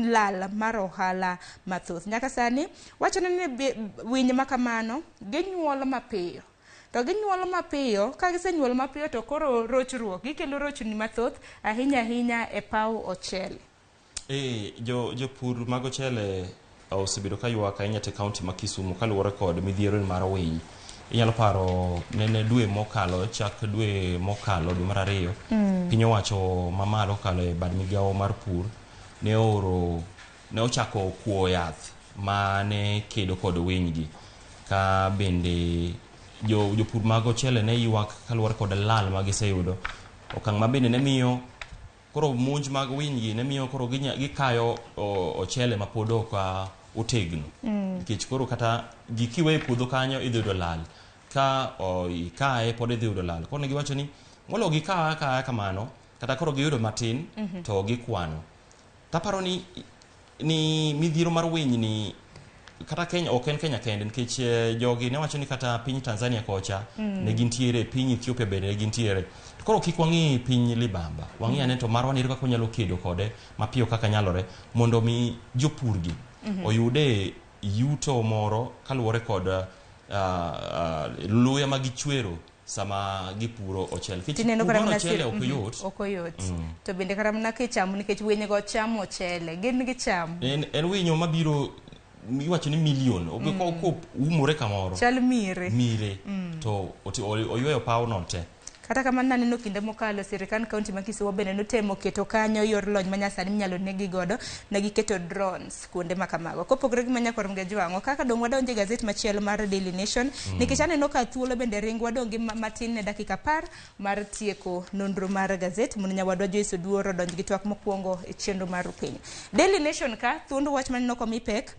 lal mar ohala mathoth. Nyaka sani wachone ni winy makamano ginyuolo mapiyo, to ginyuolo mapiyo, ka gisenyuolo mapiyo to koro rochruok, gikelo rochni mathoth ahinya e paw ochele. Jopur mag ochele osebedo ka ywak ahinya te kaunti ma Kisumu kaluwore kod midhiero mar winy. Inyalo paro nene dwe mokalo, chak dwe mokalo, dwe mar ariyo, piny owacho mamalo kalo e bad migao mar pur ne ochako kuo yath mane kedo kod winy gi. Ka bende jopur mag ochele ne ywak kaluwore kod lal ma giseyudo. Okang' ma bende ne miyo koro monj mag winy gi ne miyo koro gikayo ochele ma pod ok otegno. Nikech koro kata gikiwe puodho kanyo idhi yudo lal, ka ikaye pod idhi yudo lal. Koro ne giwacho ni molo gikaya kamano, kata koro giyudo matin to gikwano. Taparo ni midhiero mar winy ni kata Kenya, ok en Kenya kende, nikech jogi ne wacho ni kata piny Tanzania kocha ne gintiere, piny Ethiopia bende ne gintiere. Koro kik wang'i piny libamba, wang'i ane to marwa ni kaka nyalo kedo kode mapiyo kaka nyalore mondo mi jopur gi oyude yuto moro kaluwore kod luya ma gichwero sama gipuro ochele. Tineno kara mana ochele ok yot. To bende kara mana kichamo nikech winy go chamo ochele, gin gichamo. En winyo mabiro miwacho ni milion ko umore kamoro chal mire to oyweyo paw no te. Kata kamano naneno kinde mokalo sirikal kaunti ma Kisumu bende notemo keto kanyo yor lony manyasani minyalo negi godo, ne giketo drones kuonde makamago. Kopogre gi manyakorom ge jwang'o kaka dong wadonje gazet machielo mar Daily Nation, nikech aneno ka thuolo bende ring wadongi matin ne dakika 10 mar tieko nonro mar gazet mondo nyawadwa Joyce Oduoro donj gi twak mokwongo e chenro mar piny. Daily Nation ka thuond wach maneno komi pek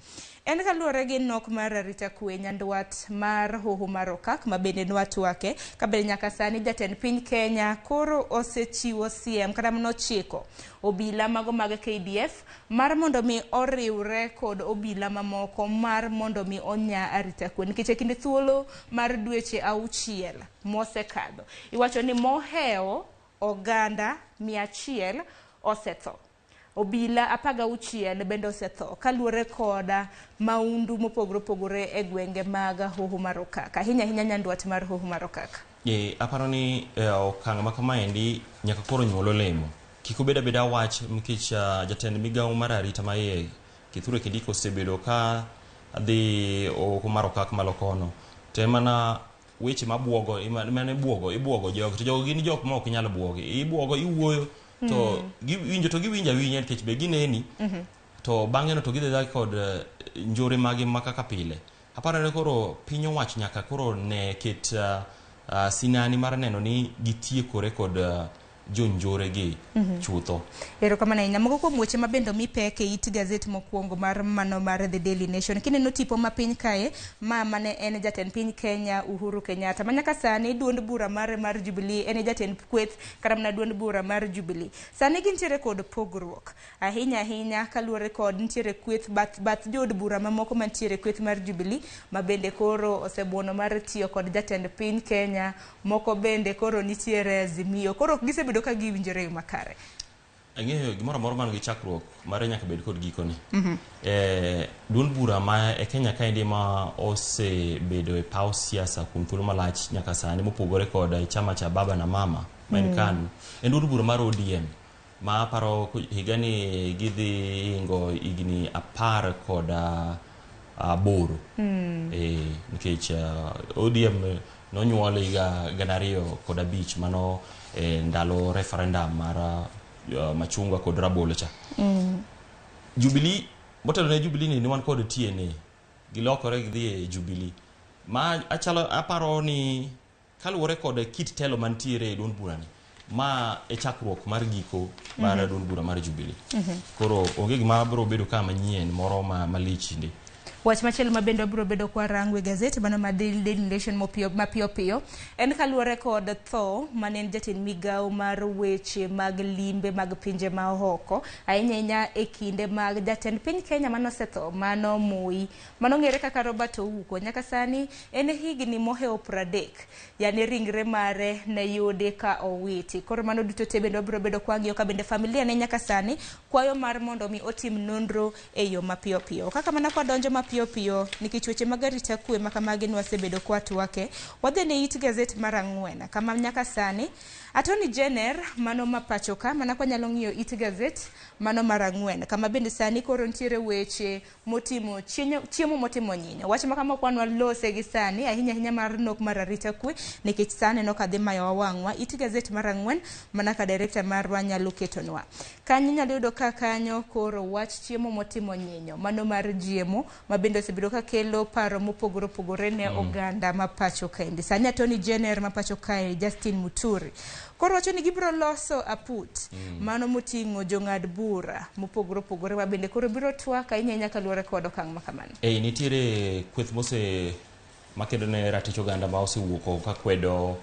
En kaluwore gi nok mar arita kwe nyandwat mar hoho mar okak ma bende nwatwake kabende nyaka sani jatend piny Kenya koro osechiwo siem kata nochiko obila mago mag KDF mar mondo mi oriwre kod obila mamoko mar mondo mi onya arita kwe nikech kinde thuolo mar dweche 6 mosekadho iwacho ni moheo oganda 100 osetho. Obila 16 bende osetho kaluwore koda maundu mopogore opogore e gwenge mag hoho mar okak ahinya nyandwat mar hoho mar okak. Aparo ni okang' ma kamaendi nyaka koro nyuol olemo kik obed abeda wach nikech jatend migawo mar arita ma iye Kithure Kindiki osebedo ka dhi hoho mar okak malo kono te mana weche mabuogo ibuogo jogo to jogo gin jok ma ok nyal buogi ibuogo iwuoyo to giwinjo to giwinja nikech be gineni to bang'e no to gidhi kod njore magi makaka pile. Aparo ni koro piny owacho nyaka koro ne ket sinani mar neno ni gitiekore kod jonjore gi chutho. Erokamano ahinya. Moko kuom weche mabende mi pek e it gazet mokwongo mar mano mar The Daily Nation. Kineno tipo ma piny kae mane en jatend piny Kenya Uhuru Kenyatta manyaka sani duond bura mar Jubilee en jatend kweth kata mana duond bura mar Jubilee. Sani gintiere kod pogruok ahinya kaluwore kod ntiere kweth bath jood bura mamoko mantiere kweth mar Jubilee ma bende koro osebuono mar tiyo kod jatend piny Kenya moko bende koro nitiere Azimio koro gisebedo ka giwinjore makare. Ang'eyo gimoro amora man gi chakruok mare nyaka bed kod gikone. Duond bura ma e Kenya kaendi ma osebedo e paw siasa kuom thuolo malach nyaka sani mopogore kod chama cha baba na mama ma en KANU en duond bura mar ODM ma paro higani gidhi ingo igni 10 kod 8 nikech ODM nonyuol higa 2005 mano ndalo referendum mar machungwa kod rabolo cha. Jubilee motelo ne Jubilee ni wan kod TNA gilokore gidhi e Jubilee ma aparo ni kaluwore kod kit telo mantiere e duond burani ma e chakruok mar giko mar duond bura mar Jubilee. Koro onge gima biro bedo ka manyien moro malich ndi. Wach machielo mabende biro bedo kwa rango e gazeti mano ma Daily Nation mapiyo en kaluwore kod tho manen jatend migawo mar weche mag limbe mag pinje ma oko ahinya e kinde mag jatend piny Kenya manosetho mano Moi mano ng'ere kaka Robert Ouko nyaka sani en higni moheo 30 yani ringre mare ne yude ka owiti koro mano duto te bende biro bedo kwa ng'iyo ka bende familia ne nyaka sani kwayo mar mondo mi otim nonro e yo mapiyo kaka mana kwa donjo mapiyo nikech weche mag arita kwe makamagi nwasebedo kwa twake wadhi ne it gazet mar 4 kama nyaka sani Attorney General mano mapachoka mana kwa nyalo ng'iyo it gazet mano mar 4 kama bende sani koro ntiere weche motimo chiemo motimo nyinyo wach makama kwanwa lose gi sani ahinya mar nok mar arita kwe nikech sani no kadhi mayo wang'wa it gazet mar 4 mana ka director marwa nyalo ketonwa kanyo nyalo yudo ka kanyo koro wach chiemo motimo nyinyo mano mar jiemo mabende osebedo ka kelo paro mopogore ne oganda mapacho kaendi sani Attorney General mapacho kae Justin Muturi koro wacho ni gibiro loso aput mano moting'o jong'ad bura mopogore mabende koro biro twak ahinya kaluwore kod okang' makamano. Nitiere kweth mose makedo ne ratich oganda ma osewuoko ka kwedo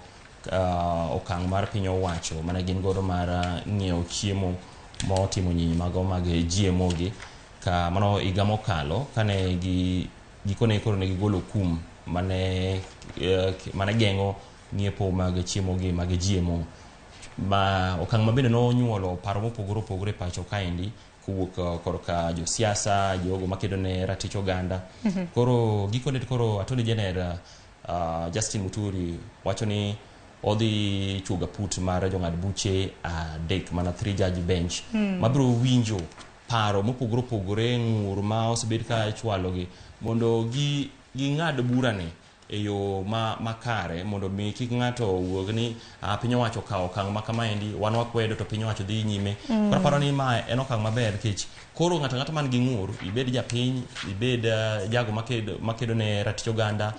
okang' mar piny owacho mana gin godo mar ng'iewo chiemo motimo nyinyi mago mag GMO gi ka mano higa mokalo kane gikone koro ne gigolo kum mane geng'o ng'iepo mag chiemo gi mag GMO ma okang' mabende nonyuolo paro mopogore pacho kaendi kowuok korka josiasa jogo makedo ne ratich oganda koro gikone koro Attorney General Justin Muturi wacho ni odhi chuga put mar jong'ad buche 3 mana 3 judge bench mabiro winjo paro mopogore ng'ur ma osebed ka chwalogi mondo ging'ad burane e yo makare mondo mi kik ng'ato wuog ni piny owacho kawo okang' ma kamaendi wan wakwedo to piny owacho dhi nyime. Koro paro ni ma en okang' maber nikech koro ng'ato man gi ng'ur ibed japiny ibed jago makedo ne ratich oganda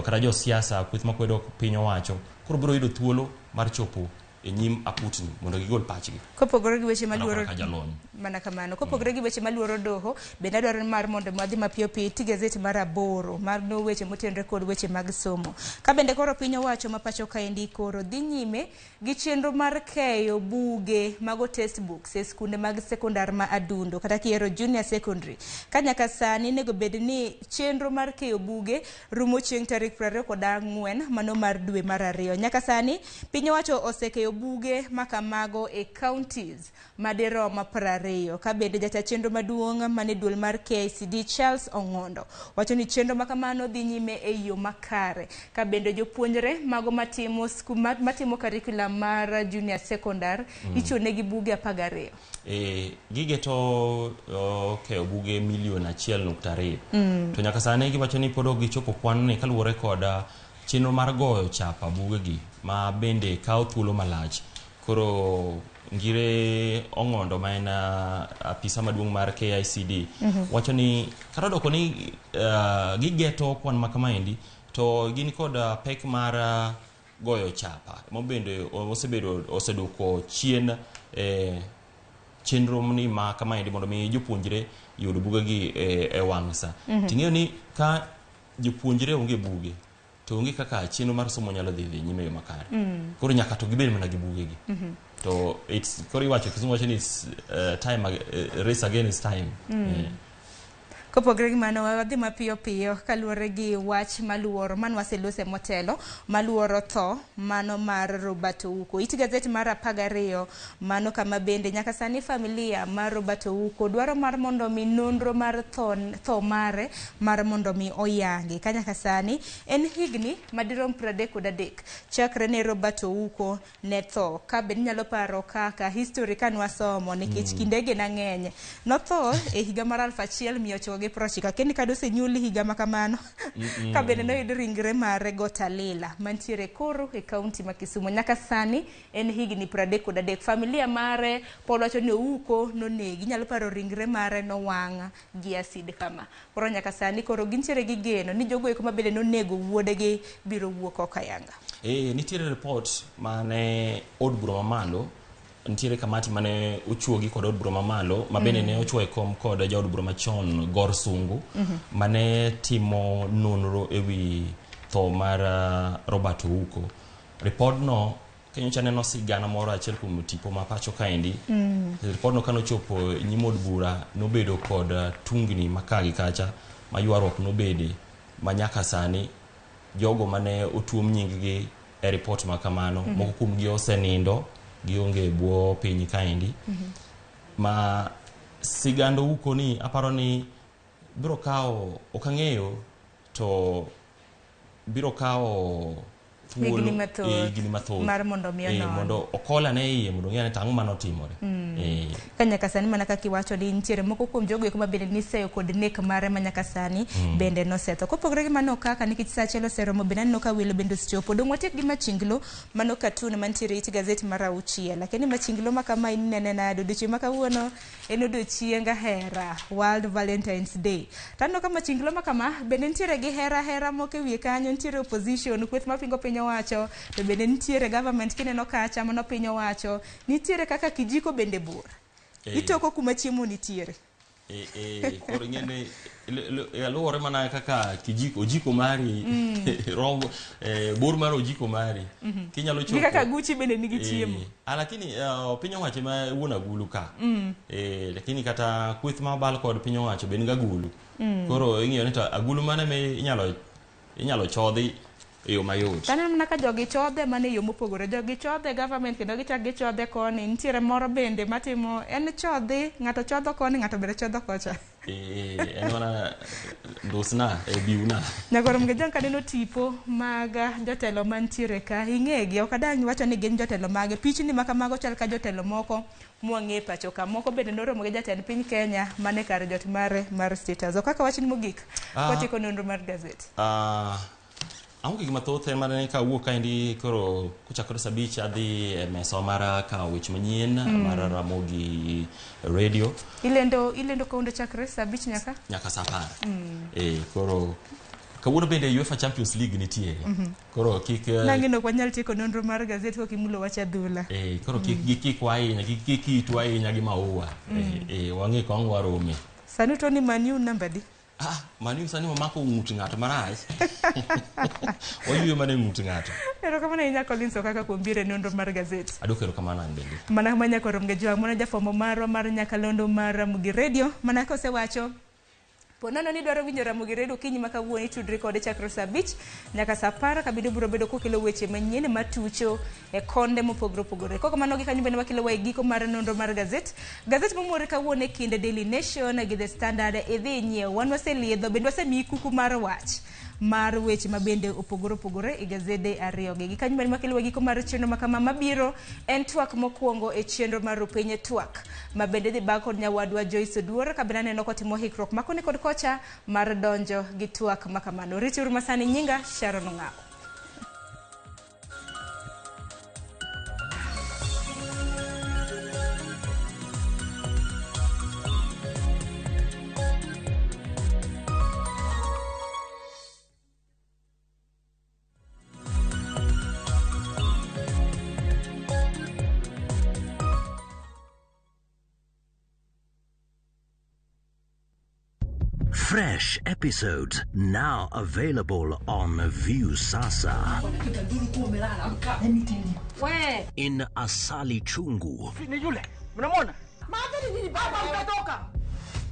kata josiasa kweth makwedo piny owacho koro biro yudo thuolo mar chopo e nyim aputni mondo gigol pachgi kopogore gi weche maluoro ka jalony mana kamano kopogore gi weche maluoro doho bende adwaro mar mondo madhi mapiyo piyo iti gazeti mar 8 mar no weche motenore kod weche mag somo ka bende koro piny owacho ma pacho kaendi koro dhi nyime gi chenro mar keyo buge mago textbooks e skunde mag sekondar ma adundo kata kiero junior secondary ka nyaka sani nego bed ni chenro mar keyo buge rumo chieng' tarik 24 mano mar dwe mar 2 nyaka sani piny owacho osekeyo buge makamago e counties maderoma 20 ka bende jata chenro maduong' mane duol mar KICD Charles Ong'ondo wacho ni chenro makamano dhi nyime e yo makare ka bende jopuonjre mago matimo curriculum mar junior secondar ichonegi buge 12 gige to keyo buge milion 1.2 to nyaka sani giwacho ni pod gichopo kwan ni kaluwore kod chenro mar goyo chapa bugegi ma bende kawo thuolo malach koro ngire Ong'ondo ma en apisa maduong' mar KICD wacho ni kata doko ni gigeto kwan makamaendi to gin kod pek mar goyo chapa mo bende oseduoko chien chenro ni ma kamaendi mondo mi jopuonjre yud bugegi e wang'sa ting'eyo ni ka jopuonjre onge buge to onge kaka chenro mar somo nyalo dhi nyime yo makare koro nyaka to gibed mana gi bugegi to it's koro iwacho kizungu wacho ni it's time race against time kopogre gi mano wadhi mapiyo piyo kaluwore gi wach maluoro man waselose motelo maluoro tho mano mar Robert Ouko iti gazeti mar 12 mano kama bende nyaka sani familia mar Robert Ouko dwaro mar mondo mi nonro mar tho mare mar mondo mi oyangi ka nyaka sani en higni madirom 33 chakre ne Robert Ouko ne tho ka bende nyalo paro kaka history kan wasomo nikech kindege na ng'eny no tho e higa mar 1990 kendi kado se nyuli higa makamano ka bende no yudo ringre mare Gotalila mantiere koro e kaunti ma Kisumu nyaka sani en higni 33 familia mare polocho ni Ouko nonegi nyalo paro ringre mare no wang' gi acid kama koro nyaka sani koro gintiere gi geno ni jogo eko mabende nonego wuodegi biro wuok okayanga nitiere report mane od bura mamalo nitiere kamati mane uchuogi kod od bura mamalo ma bende ne ochuo e kom kod jaod bura machon Gor Sungu mane timo nonro ewi tho mar Robert Ouko report no kenyocha neno sigana moro achiel kuom tipo ma pacho kaendi report no kanochopo nyim od bura nobedo kod tungni makagi kacha ma ywaruok nobede ma nyaka sani jogo mane otuom nyinggi e report makamano moko kuom gi osenindo gionge buo piny kaendi ma sigando Ouko ni aparo ni biro kao okang'eyo to biro kao higni mathoth mar mondo mi ono mondo okola ne iye mondo ng'ane tang'o mano timore ka nyaka sani mana kaka iwacho ni nitiere moko kuom jogo eko mabende niseyo kod nek mare ma nyaka sani bende nosetho kopogore gi mano kaka nikech sa achiel oseromo bende aneno ka welo bende osechopo dong' watiek gi machinglo mano katun mantiere iti gazeti mar 6 lakini machinglo ma kama inene nade odiochieng' ma kawuono en odiochieng hera World Valentine's Day tanno ka machinglo ma kama bende nitiere gi hera moko ewie kanyo nitiere opposition kweth mapingo piny owacho to bende nitiere government kineno kacha mano piny owacho nitiere kaka kijiko bende bor itoko kuma chiemo nitiere koro ngene aluore mana kaka ojiko mari rongo bor mar ojiko mari kinyalo chopo kaka guchi bende nigi chiemo lakini piny owacho ma wuon agulu ka lakini kata kweth mabal kod piny owacho bende gagulu koro ing'iyo ni to agulu mane me inyalo chodhi yo mayot taneno mana ka jogi chodhe mane yo mopogore jogi chodhe government kendo gichak gichodhe koni nitiere moro bende matimo en chodhi ng'ato chodho koni ng'ato bende chodho kocha en mana ndusna biuna nyakoro mgejan kaneno tipo mag jotelo mantiere ka ing'egi ok adang' wacho ni gin jotelo mage pichni makamago chal ka jotelo moko mwang'e pacho ka moko bende noromo gi jatend piny Kenya mane kar jot mare mar status kaka wachni mogik kotieko nonro mar gazeti aonge gima thoth en mana ka wuok kaendi koro kochakore saa 5 adhi e mesa mar kawo weche manyien mar Ramogi radio ilendo kaundo chakre saa 5 nyaka saa 10 koro kawuono bende UEFA Champions League nitie. Koro kik nang'ino kwa nyal tieko nonro mar gazet ko kimulo wach adhula. Koro kik wainya kik wainya gi maua. Wang'e kong warome. Sani to ni Manu namba di? Manu sani mamako ng'ut ng'ato marach. Oyuyo mane ng'ut ng'ato. Erokamano ahinya Collins Okaka kuom biro e nonro mar gazet. Adwoko erokamano an bende. Mana manya korom gi jwang' mona jafwambo marwa mar nyakalondo mar Ramogi Radio mana kosewacho ponono ni dwaro winjo Ramogi Radio kinyi ma kawuono itudri kode chakre saa 5 nyaka saa 10 kabinde biro bedo kokelo weche manyien matucho e konde mopogore opogore. Koko mano gi kanyo bende wakelo wa giko mar nonro mar gazet momore kawuono e kinde Daily Nation gi The Standard idhi nyiew wan waseliedho bende wasemi kuku mar wach mar weche mabende opogore opogore e gazede ariyo gi kanyo bende wakelo wa giko mar chenro makama mabiro en twak mokwongo e chenro mar Rupiny Twak mabende dhi bako nyawadwa Joyce Oduor kabende aneno kotimo hikruok makone kod kocha mar donjo gi twak makamano. Richard Masani nyinga Sharon Ng'ao. Fresh episodes now available on View Sasa. Where? In Asali Chungu.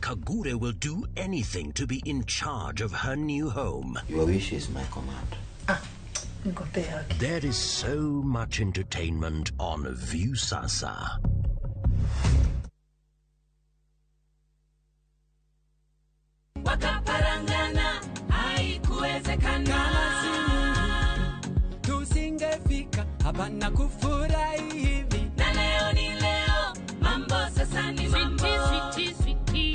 Kagure will do anything to be in charge of her new home. Your wish is my command. There is so much entertainment on View Sasa. Wakaparangana haikuwezekana, tusingefika hapa na kufurahi hivi, na leo ni leo, mambo sasa ni mambo,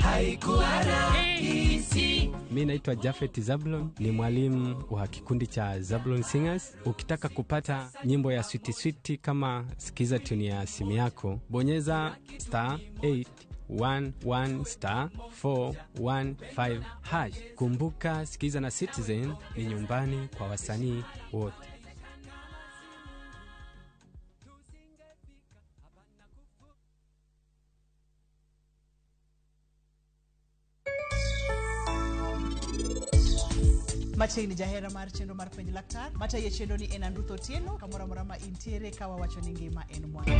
haikuwa rahisi. Mimi naitwa Jafet Zablon, ni mwalimu wa kikundi cha Zablon Singers. Ukitaka kupata nyimbo ya sweet kama sikiza tune ya simu yako, bonyeza *811*415#. Kumbuka sikiza na Citizen ni nyumbani kwa wasanii wote. Machiegni jahera mar chenro mar penj laktar mata ye chenro ni en Andutho Otieno kamora mora ma intiere kawa wacho ni ngima en mwana.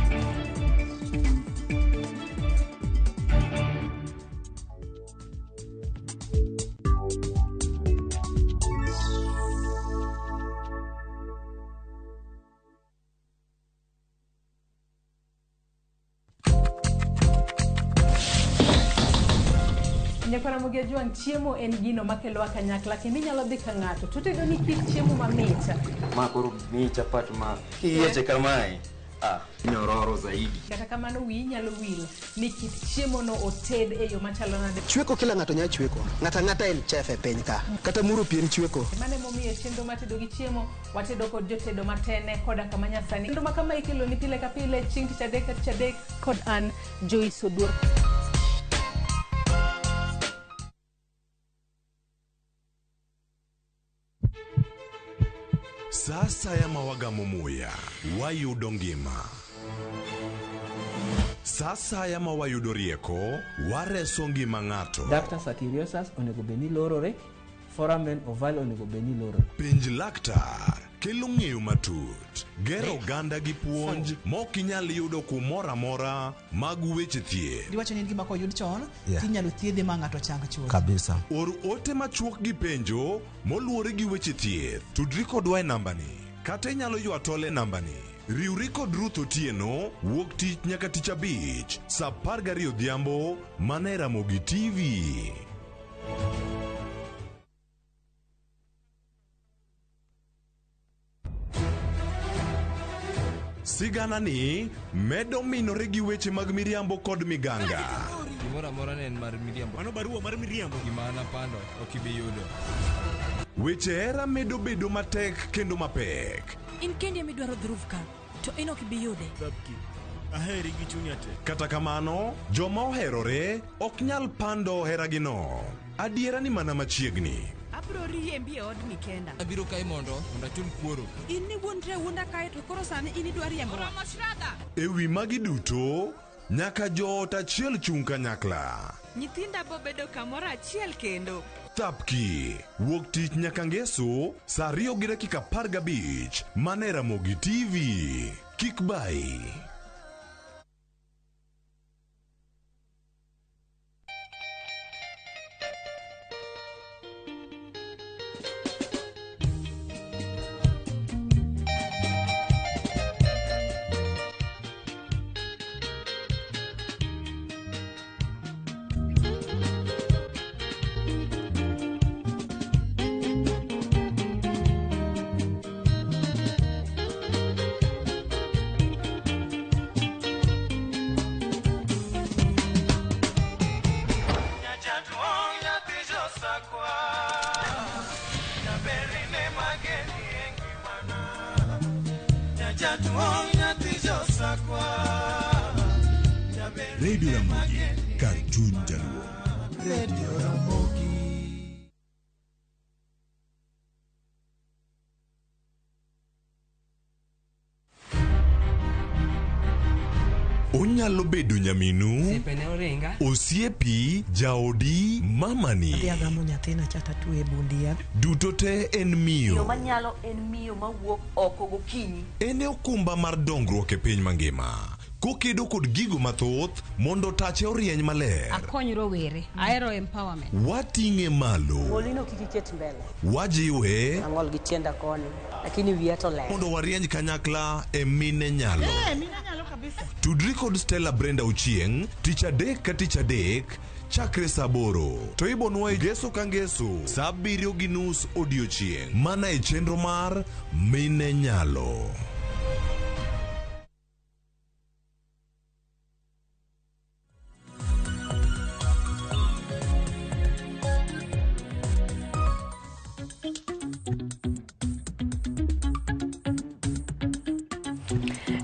Nyakora mogia juang chiemo en gino makelo akanyakla kendo inyalo dhi ka ng'ato to tedo ni kit chiemo mamita. Ma koro mi chapat ma kiyeche kamae. Nyororo zaidi. Kata kamano wi nyalo wil ni kit chiemo no oted e yo machalo nade. Chweko kila ng'ato nya chweko. Ng'ata en chef e piny ka. Kata muro pien chweko. Mane momiye chenro matedo gi chiemo watedo kod jotedo matene koda kama nyasani. Chenro makama ikelo ni pile ka pile chieng' tich adek kod an Joyce Oduor. Sasa ya mawagamo muya wayudo ngima. Sasa ya mawayudo rieko wareso ngima ng'ato. Dr. Satiriosus onego beni lorore, foramen oval onego beni lorore. Penj laktar kelo ng'eyo matut, gero oganda gi puonj mok inyal yudo kumoro amora mag weche thieth. Diwacho ni gima koyud chon, tinyalo thiedhe ma ng'ato chang chuth. Kabisa. Or ote machuok gi penjo moluwore gi weche thieth. Tudri kodwa e nambani. Kata inyalo ywa tole nambani. Riwri kod Ruth Otieno wuok tich nyaka tich abich saa 12 odhiambo mana e Ramogi TV. Sigana ni medo minore gi weche mag miriambo kod miganga. Gimora mora ne en mar miriambo. Mano barua mar miriambo. Gimana pando okibi yudo. Weche era medo bedo matek kendo mapek. In kendi midwaro dhruv ka to in ok bi yude. Babki. Aheri gi chunya te. Kata kamano, joma oherore ok nyal pando heragino. Adiera ni mana machiegni. ibro riembi od mikenda. Abiro kai mondo achul kuoro. In ni wuondre wuonda kae to koro sani in idwa riembo. Ewi magi duto, nyaka joot achiel chung kanyakla. Nyithinda bobedo kamoro achiel kendo. Tapki, wuok tich nyaka ngeso, saa 2:15 mane Ramogi TV. Kik bai. Radio Ramogi, Cartoon Jaluo. Radio Ramogi. Onyalo bedo nyaminu, osiepi, jaodi, mamani. Agamo nyathina chata tuwe bundia. Duto te en miyo. Yo manyalo en miyo mawuok oko gokinyi. En okumba mar dongruok e piny mangima. Kokedo kod gigo mathoth mondo tache orieny maler. Akony rowere, aero empowerment. Wating'e malo. Molino kikiket mbele. Wajiwe. Ang'ol gi tienda koni, lakini wiya to ler. Mondo warieny kanyakla e mine nyalo. Mine nyalo kabisa. Tudri kod Stella Brenda Ochieng, tich adek ka tich adek, chakre saa 8. To ibonwa ngeso ka ngeso, saa 7:30 odiochieng'. Mana e chenro mar Mine Nyalo.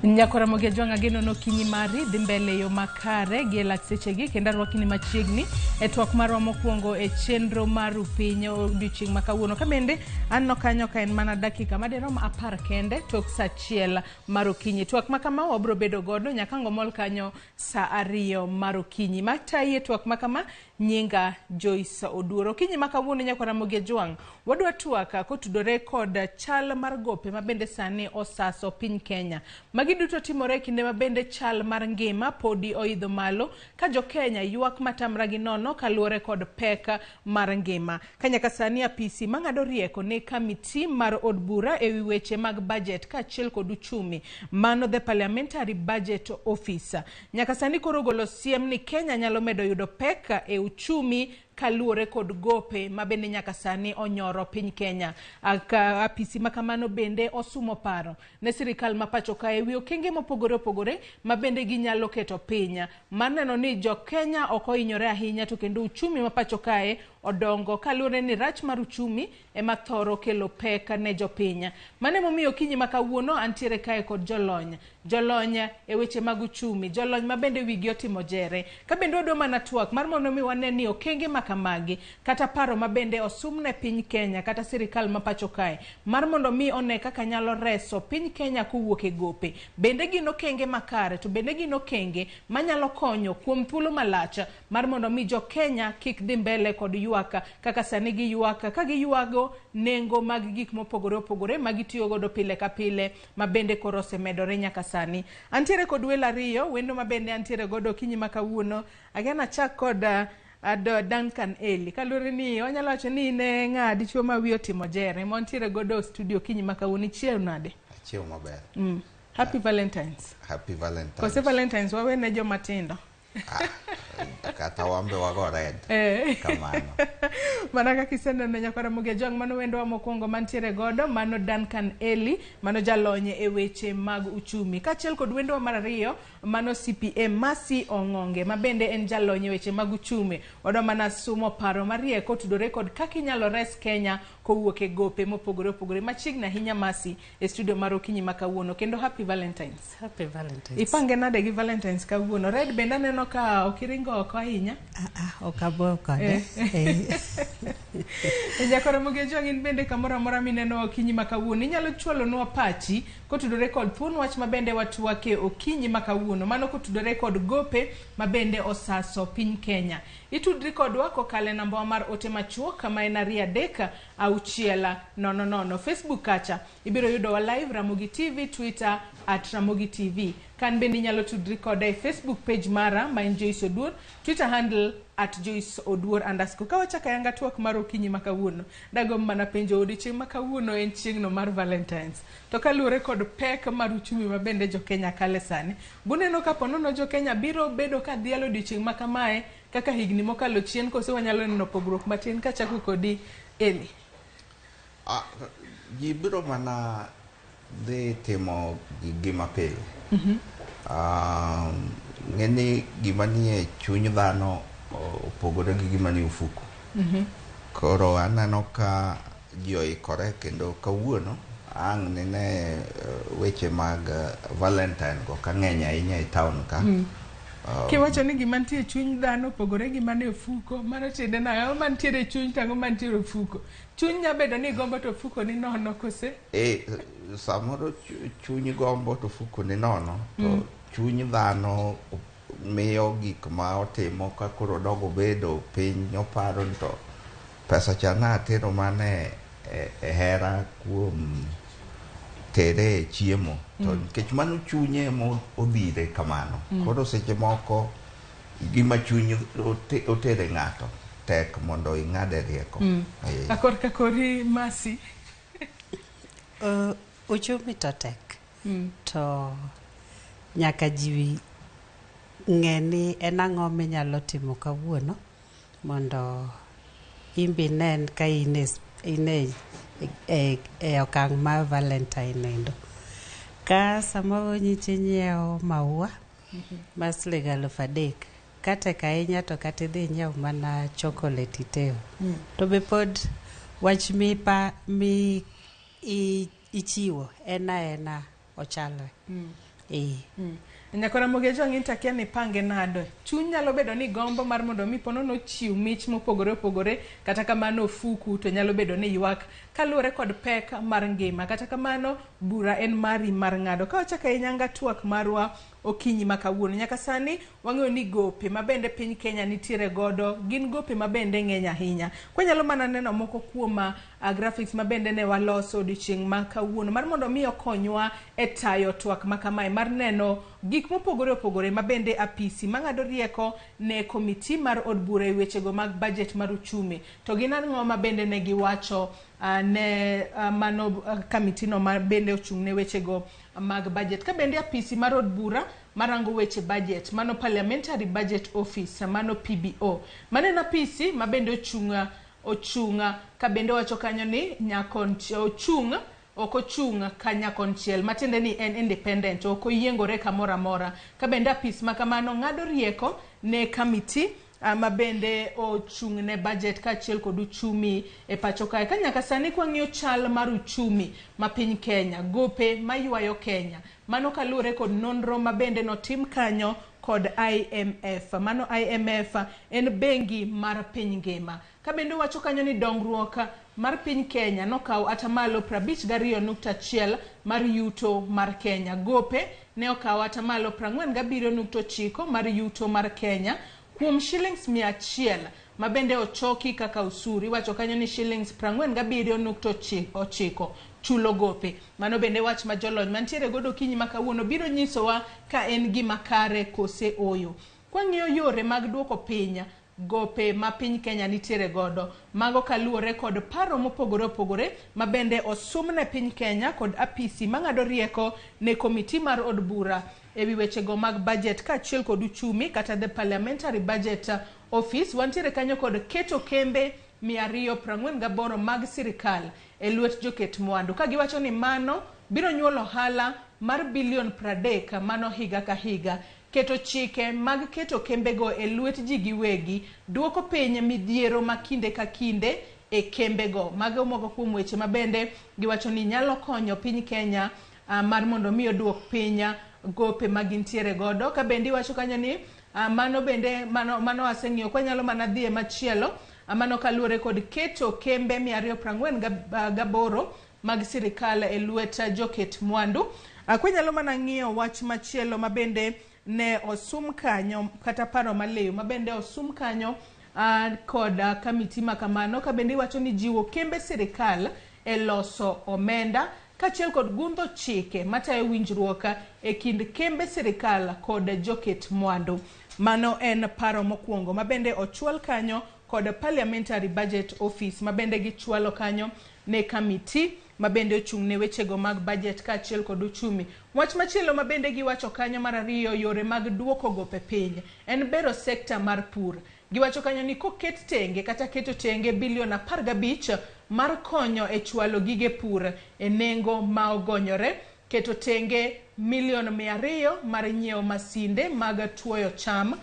Nyakora Ramogi Ajwang' geno no kinyi mari dhi mbele yo makare gi lak sechegi kendo rwakni machiegni e twak marwa mokwongo e chenro mar piny odiochieng' ma kawuono. Ka bende anno kanyo ka en mana dakika madirom 10 kende tok saa 1 mar okinyi. Twak ma kama wabro bedo godo nyaka ngomol kanyo saa 2 mar okinyi. Matayi twak ma kama nyinga Joyce Oduoro. Okinyi ma kawuono Nyakora Ramogi Ajwang' wadwa twaka kotudore kod chal mar gope ma bende sani osaso piny Kenya. Magi duto timore kinde ma bende chal mar ngima podi oidho malo ka jo Kenya ywak matamra gi nono kaluore kod pek mar ngima. Kanyaka sani apisi mang'ado rieko ne kamiti mar od bura e wi weche mag budget ka achiel kod uchumi mano the Parliamentary Budget Office. Nyaka sani koro golo siem ni Kenya nyalo medo yudo pek e uchumi kaluore kod gope ma bende nyaka sani onyoro piny Kenya. Apisi makamano bende osumo paro ne sirikal ma pacho kae wi okenge mopogore opogore ma bende ginyalo keto pinya. Maneno ni jo Kenya ok ohinyore ahinya to kendo uchumi ma pacho kae odongo kaluore ni rach mar uchumi ema thoro kelo pek ne jo pinya. Mane momiyo kinyi ma kawuono antiere kae kod jolony e weche mag uchumi, jolony ma bende wigi otimo jere. Ka bende odo mana twak mar mondo mi waneni okenge makamagi kata paro ma bende osumne piny Kenya kata sirikal ma pacho kae mar mondo mi one kaka nyalo reso piny Kenya kowuok e gope. Bende gino okenge makare to bende gino okenge manyalo konyo kuom thuolo malach mar mondo mi jo Kenya kik dhi mbele kod ywaka kaka sani gi ywaka ka gi ywago nengo mag gik mopogore opogore ma gitiyo godo pile ka pile ma bende koro osemedore nyaka sani. Antiere kod welo ariyo wendo ma bende antiere godo kinyi ma kawuono. Agena chak kod Duncan Eli kalure ni onyalo wacho ni ne ng'a dichuo ma wi otimo jere montiere godo studio kinyi ma kawuono. Chieo nade? Chieo maber. Happy Valentines. Happy Valentines. Kose Valentines wawe ne joma tindo. Kata wambe wago red. Kamano. Mana kaka iseneno Nyakora Ramogi Ajwang' mano wendo wa mokwongo mantiere godo mano Duncan Eli mano jalonye e weche mag uchumi. Kachiel kod wendo wa mar ariyo mano CPM Masi Ong'onge ma bende en jalonye weche mag uchumi. Wado mana sumo paro marieko tudore kod kaka inyalo res Kenya kowuok e gope mopogore opogore machiegni ahinya Masi e studio mar Okinyi ma kawuono kendo happy Valentines. Happy Valentines. Ipange nade gi Valentines kawuono? Red bende aneno ka okiringo oko ahinya. Okabo kode. Jakora Ramogi Jwang bende kamora mora mineno Okinyi ma kawuono inyalo chwalonwa pachi kotudore kod thuon wach mabende watwake Okinyi ma kawuono mano kotudore kod gope mabende osaso piny Kenya. Itudri kodwa kokale namba mar ote machuok kama en 3-6-00. Facebook kacha ibiro yudo wa live Ramogi TV, Twitter @Ramogi TV. Kan bende inyalo tudri koda e Facebook page mara ma en Joyce Oduor, Twitter handle @JoyceOduor_. Kawachaka yanga twak mar Okinyi ma kawuono dagom mana penjo odiochieng' ma kawuono en chieng'no mar Valentines. To kaluwore kod pek mar uchumi mabende jo Kenya kale sani, buneno ka ponono jo Kenya biro bedo ka dhialo odiochieng' ma kamae kaka higni mokalo chien kose wanyalo neno pogruok matin kachako kodi Eli. Ji biro mana dhi timo gima pile. Ng'eni gima nie chuny dhano opogore gi gima nie ofuko. Koro aneno ka ji oikore kendo kawuono ang' nene weche mag Valentine go ka ng'eny ahinya e town ka. Kiwacho ni gima nitie chuny dhano opogore gi mane ofuko, mano tiende nang'o mantiere e chuny tango mantiere ofuko. Chuny nyabedo ni gombo to ofuko ni nono kose? Samoro chuny gombo to ofuko ni nono, to chuny dhano miyo gik ma otimo ka koro dogo bedo piny oparo to pesa chana atero mane hera kuom tere chiemo to nikech mano chunye mo odhire kamano. Koro seche moko gima chuny otere ng'ato tek mondo ing'ade rieko. Akor kakori Masi. Uchumi to tek. To nyaka ji ng'eni en ang'o minyalo timo kawuono mondo imbi nen ka ine okang' mar Valentine endo. Ka samoro nyithi nyiewo maua mar siling 3,000 katek ahinya to kata idhi nyiewo mana chocolate itero. To be pod wach ichiwo ena ochalre. Nyakora Ramogi Jwang takia ni pange nado. Chuny nyalo bedo ni gombo mar mondo mi ponono chiw mich mopogore opogore kata kamano ofuku to nyalo bedo ni ywak kaluwore kod pek mar ngima kata kamano bura en mari mar ng'ado. Ka wachaka inyanga twak marwa Okinyi ma kawuono nyaka sani wang'eyo ni gope mabende piny Kenya nitiere godo gin gope mabende ng'eny ahinya. Kwanyalo mana neno moko kuom graphics mabende ne waloso odiochieng' ma kawuono mar mondo mi okonywa e tayo twak ma kamae mar neno gik mopogore opogore mabende apisi mang'ado rieko ne komiti mar od bura e wechego mag budget mar uchumi. To gin ang'o mabende ne giwacho ne mano komiti no mabende ochung' ne wechego mag budget ka bende apisi mar od bura marango weche budget mano Parliamentary Budget Office mano PBO mane na apisi mabende ochunga ka bende wacho kanyo ni ochunga okochunga kanya konchiel matiende ni en independent oko yiengore kamora mora ka bende apis makamano ng'ado rieko ne komiti mabende ochung' ne budget ka achiel kod uchumi e pacho kae ka nyaka sani kwang'iyo chal mar uchumi ma piny Kenya gope maywayo Kenya mano kaluwore kod nonro mabende notim kanyo kod IMF. Mano IMF en bengi mar piny ngima ka bende wacho kanyo ni dongruok mar piny Kenya nokaw atamalo 52.1 mar yuto mar Kenya. Gope ne okaw atamalo 47.9 mar yuto mar Kenya kuom shillings 100 mabende ochoki kaka usuri wacho kanyo ni shillings 47.9 chulo gope. Mano bende wach ma jolony mantiere godo Okinyi ma kawuono biro nyisowa ka en gima kare kose oyo. Kwang'iyo yore mag duoko piny gope ma piny Kenya nitiere godo mago kaluwore kod paro mopogore opogore mabende osumne piny Kenya kod apisi mang'ado rieko ne komiti mar od bura ewi wechego mag budget ka achiel kod uchumi kata the Parliamentary Budget Office. Wantiere kanyo kod keto kembe 248 mag sirikal e lwet joket mwandu ka giwacho ni mano biro nyuolo ohala mar bilion 30 mano higa ka higa. Keto chike mag keto kembego e lwet ji giwegi duoko piny midhiero ma kinde ka kinde e kembego. Mago moko kuom weche mabende giwacho ni nyalo konyo piny Kenya mar mondo mi oduok piny gope magintiere godo. Ka bende wacho kanyo ni mano bende mano aseng'iyo kwa nyalo mana dhie machielo mano kaluore kod keto kembe 248 mag sirikal e lwet joket mwandu. Kwa nyalo mana ng'iyo wach machielo mabende ne osum kanyo kata paro maleyo mabende osum kanyo kod kamiti makamano. Ka bende wacho ni jiwo kembe sirikal e loso omenda kachiel kod gundho chike matayo winjruok e kind kembe sirikal kod joket mwandu. Mano en paro mokwongo mabende ochwal kanyo kod Parliamentary Budget Office mabende gichwalo kanyo ne kamiti mabende ochung' ne wechego mag budget kachiel kod uchumi. Wach machielo mabende giwacho kanyo mar ariyo yore mag duoko gope piny en bero sekta mar pur. Giwacho kanyo ni koket tenge kata keto tenge bilion 15 mar konyo e chwalo gige pur e nengo ma ogonyore, keto tenge milion 200 mar nyiewo masinde mag tuoyo cham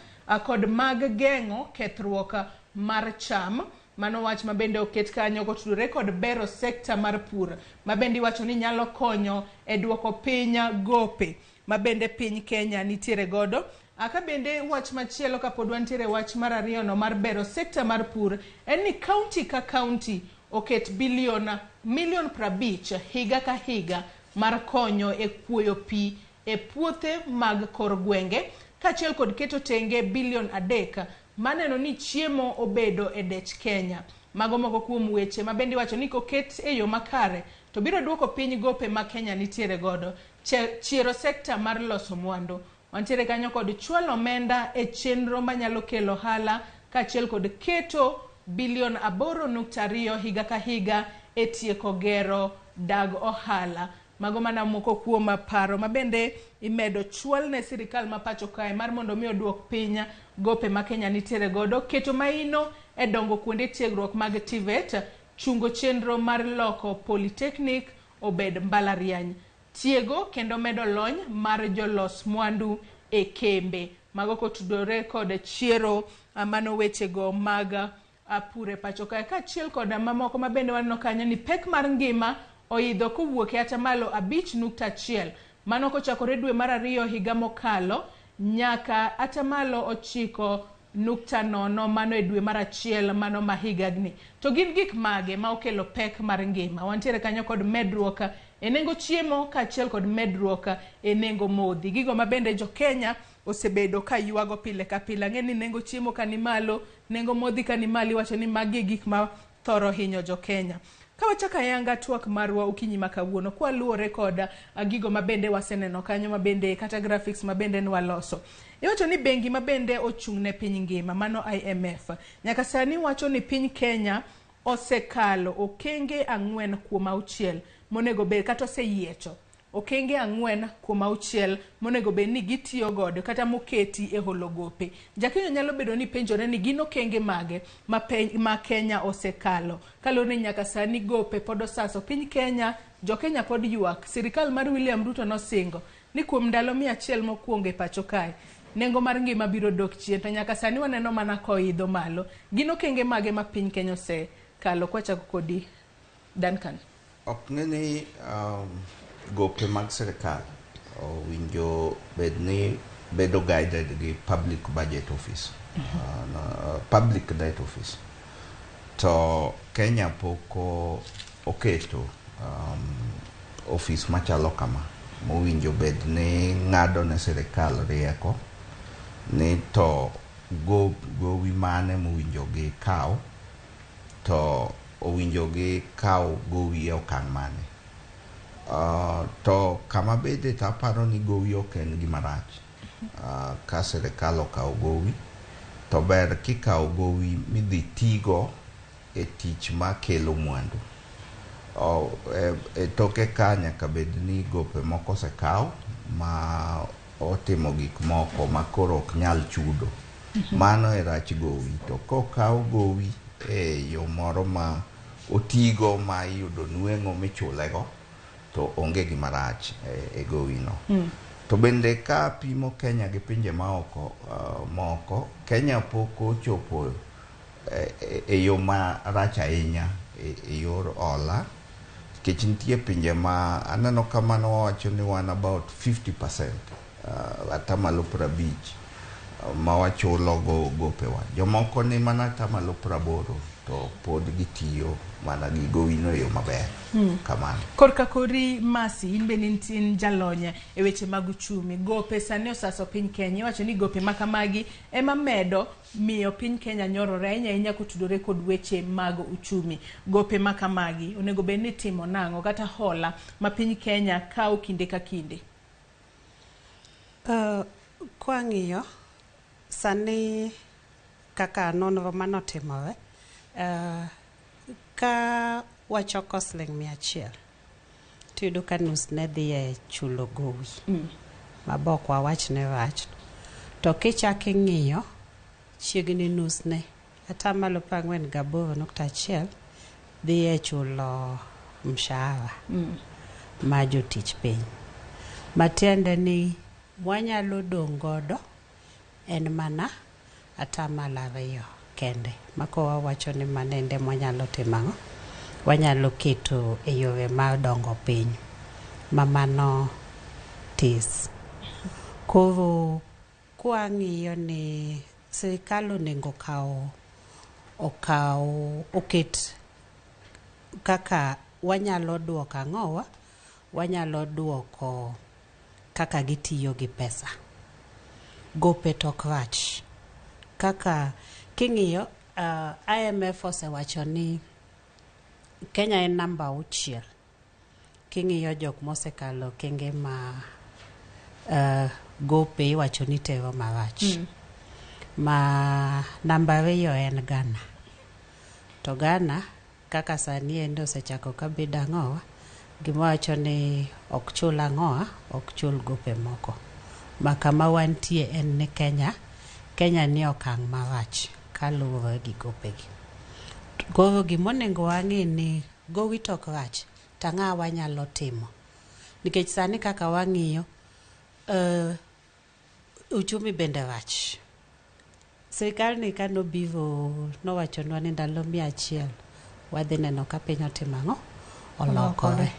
kod mag geng'o kethruok mar cham. Mano wach mabende oket kanyo kotudore kod bero sekta mar pur mabende wacho ni nyalo konyo e duoko piny gope mabende piny Kenya nitiere godo. Ka bende wach machielo kapod wantiere wach mar ariyo no mar bero sekta mar pur en ni county ka county oket milion 50 higa ka higa mar konyo e kuoyo pi e puothe mag kor gwenge kachiel kod keto tenge bilion 3 maneno ni chiemo obedo e dech Kenya. Mago moko kuom weche mabende wacho ni koket e yo makare to biro duoko piny gope ma Kenya nitiere godo. Chiero sekta mar loso mwandu wantiere kanyo kod chwalo omenda e chenro manyalo kelo hala kachiel kod keto bilion 8.2 higa ka higa e tieko gero dag ohala. Mago mana moko kuom paro mabende imedo chwal ne sirikal ma pacho kae mar mondo mi oduok piny gope ma Kenya nitiere godo. Keto maino e dongo kuonde tiegruok mag TVET, chungo chenro mar loko polytechnic obed mbalariany, tiego kendo medo lony mar jolos mwandu e kembe. Mago kotudore kod chiero mano wechego mag pure pacho kae kachiel kod mamoko mabende waneno kanyo ni pek mar ngima oidho kowuok e atamalo 5.1 mano kochakore dwe mar 2 higa mokalo nyaka atamalo 9.0 mano e dwe mar 1 mano ma higani. To gin gik mage ma okelo pek mar ngima? Wantiere kanyo kod medruok e nengo chiemo kachiel kod medruok e nengo modhi. Gigo mabende jo Kenya osebedo ka yuago pile ka pile. Ng'eni nengo chiemo kanimalo, nengo modhi kanimalo, wacho ni magi gik ma thoro hinyo jo Kenya. Kawachaka yanga twak marwa ukinyi makawuono kwa luore kod gigo mabende waseneno kanyo mabende kata graphics mabende nwaloso. Iwacho ni bengi mabende ochung' ne piny ngima mano IMF nyaka sani wacho ni piny Kenya osekalo okenge 4 kuom 6 monego bed kata oseyiecho okenge 4 kuom 6 monego bed ni gitiyo godo kata moketi e hologope. Jakenyo nyalo bedo ni penjore ni gino okenge mage ma Kenya osekalo kalore ni nyaka sani gope pod osaso piny Kenya. Jo Kenya pod yuak. Sirikal mar William Ruto nosingo ni kuom ndalo 100 mokwongo e pacho kae nengo mar ngima biro dok chien, to nyaka sani waneno mana koidho malo. Gino okenge mage ma piny Kenya osekalo? Kwachako kodi Duncan. Ok ng'eni gope mag sirikal owinjo bedni bedo guided gi Public Budget Office, Public Debt Office. To Kenya poko oketo office machalo kama mowinjo bedni ng'ado ne sirikal rieko ni to gowi mane mowinjo gi kaw, to owinjo gi kaw gowi e okang' mane. To kama bede taparo ni gowi ok en gima rach. Ka sirikal okaw gowi to ber kikaw gowi midhi tigo e tich ma kelo mwandu. E toke ka nyaka bedni gope moko osekaw ma otimo gik moko ma koro ok nyal chudo. Mano e rach gowi. To kokaw gowi e yo moro ma otigo ma iyudo nweng'o michulego to onge gima rach e gowi no. To bende ka pimo Kenya gi pinje moko, Kenya pok ochopo e yo ma rach ahinya e yor ola nikech nitie pinje ma aneno kamano wawacho ni wan about 50% atamalo 50 ma wachulo gopewa. Jomoko ni mana atamalo 80 to pod gitiyo mana gi gowino yo maber. Kamano. Korka kori Masi, in be in jalonya e weche mag uchumi. Gope sani osaso piny Kenya. Iwacho ni gope makamagi ema medo miyo piny Kenya nyorore ahinya kotudore kod weche mag uchumi. Gope makamagi onego bed ni timo nang'o kata hola ma piny Kenya kawo kinde ka kinde. Kwang'iyo sani kaka nonro manotimore ka wachoko siling 100 tiyudo ka nus ne dhi e chulo gowi mabok wawach ne rach to kichako ing'iyo chiegni nus ne atamalo 48.1 dhi e chulo mshahara ma jotich piny matiende ni wanyalo dong' godo en mana atamalo 2 kende makowa wacho ni manende mwanyalo timang'o wanyalo keto e yore ma dongo piny mamano tis. Koro kwang'iyo ni sirikal onego oket kaka wanyalo duoko ang'owa wanyalo duoko kaka gitiyo gi pesa. Gope tok rach kaka king'iyo IMF osewacho ni Kenya en namba 6 king'iyo jok mosekalo kenge ma gope iwacho ni tero marach ma namba 2 en Ghana to Ghana kaka sani endo osechako kabedo ang'owa gimawacho ni ok chul ang'owa ok chul gope moko ma kama wantie en ni Kenya ni okang' marach kaluwore gi gopegi. Koro gimonengo wang'e ni gowi tok rach tang'a wanyalo timo nikech sani kaka wang'iyo uchumi bende rach. Sirikal ni kanobiro nowachonwa ni ndalo 100 wadhi neno ka piny otimo ang'o olokore.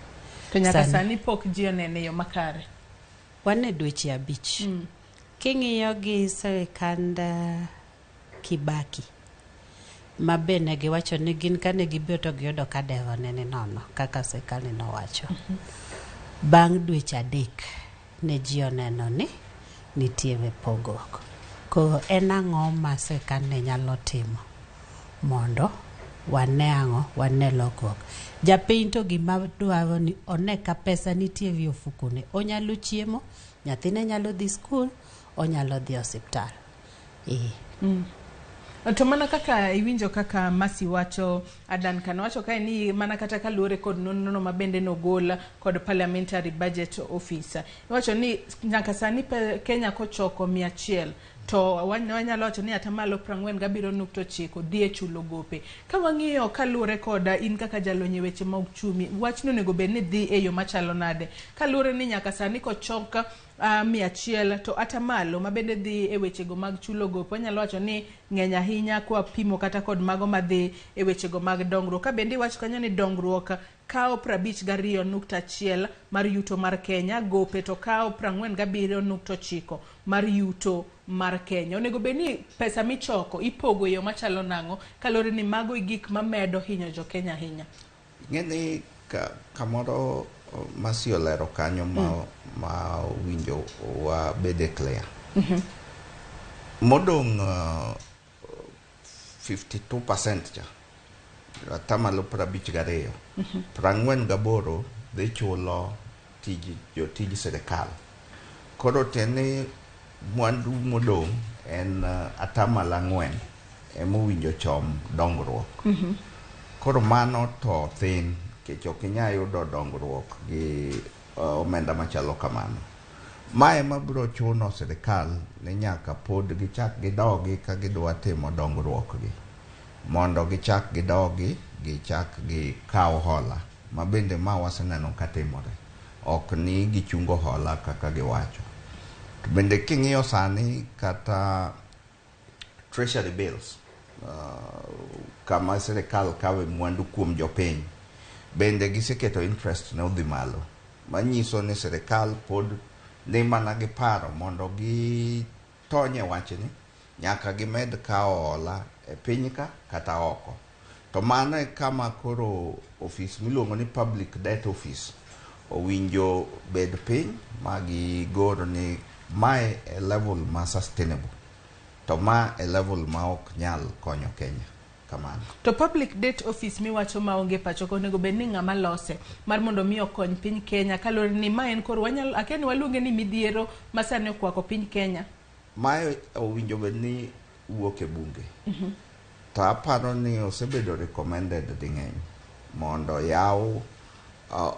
To nyaka sani pok ji onene yo makare. Wan e dweche 5. King'iyo gi sirikand Kibaki mabene giwacho ni gin kane gibiro to giyudo ka devo nene nono kaka sirikal nowacho. Bang' dweche 3 ne ji oneno ni nitiere pogruok. Koro en ang'o ma sirikal ne nyalo timo mondo wane lokruok. Japiny to gima dwaro ni one ka pesa nitiere ofukone. Onyalo chiemo, nyathine nyalo dhi skul, onyalo dhi osiptal. To mana kaka iwinjo kaka Masi wacho Adan kan wacho kae ni mana kata kaluore kod nonro ma bende nogola kod parliamentary budget officer wacho ni nyaka sani Kenya kochoko 100 to wanyalo wacho ni atamalo 47.9 dhi e chulo gope. Ka wang'iyo kaluore kod in kaka jalonye weche mag uchumi wach no nego bed ni dhi e yo machalo nade kaluore ni nyaka sani kochoka 100 to atamalo mabende dhi e weche go mag chulo gope wanyalo wacho ni ng'eny ahinya kwa pimo kata kod mago madhi e weche go mag dongruok. Ka bende wacho kanyo ni dongruok kao 52.1 mar yuto mar Kenya, gope to kao 47.9 mar yuto mar Kenya. Onego beni pesa michoko ipogo yo machalo nang'o kalore ni mago gik mamedo hinyo jo Kenya hinya. Ng'eni kamoro Masi olero kanyo ma winjo wa bede clear. Modong 52% cha atamalo 52 48 dhi chulo jotij serikal. Koro tene mwandu modong en atamalo 4 emowinjo chom dongruok. Koro mano to thin kech ok inya yudo dongruok gi omenda machalo kamano. Mae mabiro chuno serikal ni nyaka pod gichak gidogi ka gidwa timo dongruok gi mondo gichak gidogi gichak gikaw hola mabende ma waseneno katimore ok ni gichungo hola kaka giwacho. To bende king'iyo sani kata treasury bills kama sirikal kawe mwandu kuom jopiny bende giseketo interest ne odhi malo, manyiso ni sirikal pod ni mana gi paro mondo gi tonye wachni nyaka gimed kao hola e piny ka kata oko. To mano e kama koro office miluongo ni Public Debt Office owinjo bed piny magi goro ni mae e level ma sustainable, to ma e level ma ok nyal konyo Kenya. Kamano. To Public Debt Office miwacho maonge pacho ko nego bed ni ng'ama lose mar mondo mi okony piny Kenya kalore ni ma en koro wanyal akeni waluonge ni midhiero masani okwako piny Kenya. Mae owinjo bed ni wuok e bunge. To aparo ni osebedo recommended ding'eny mondo yaw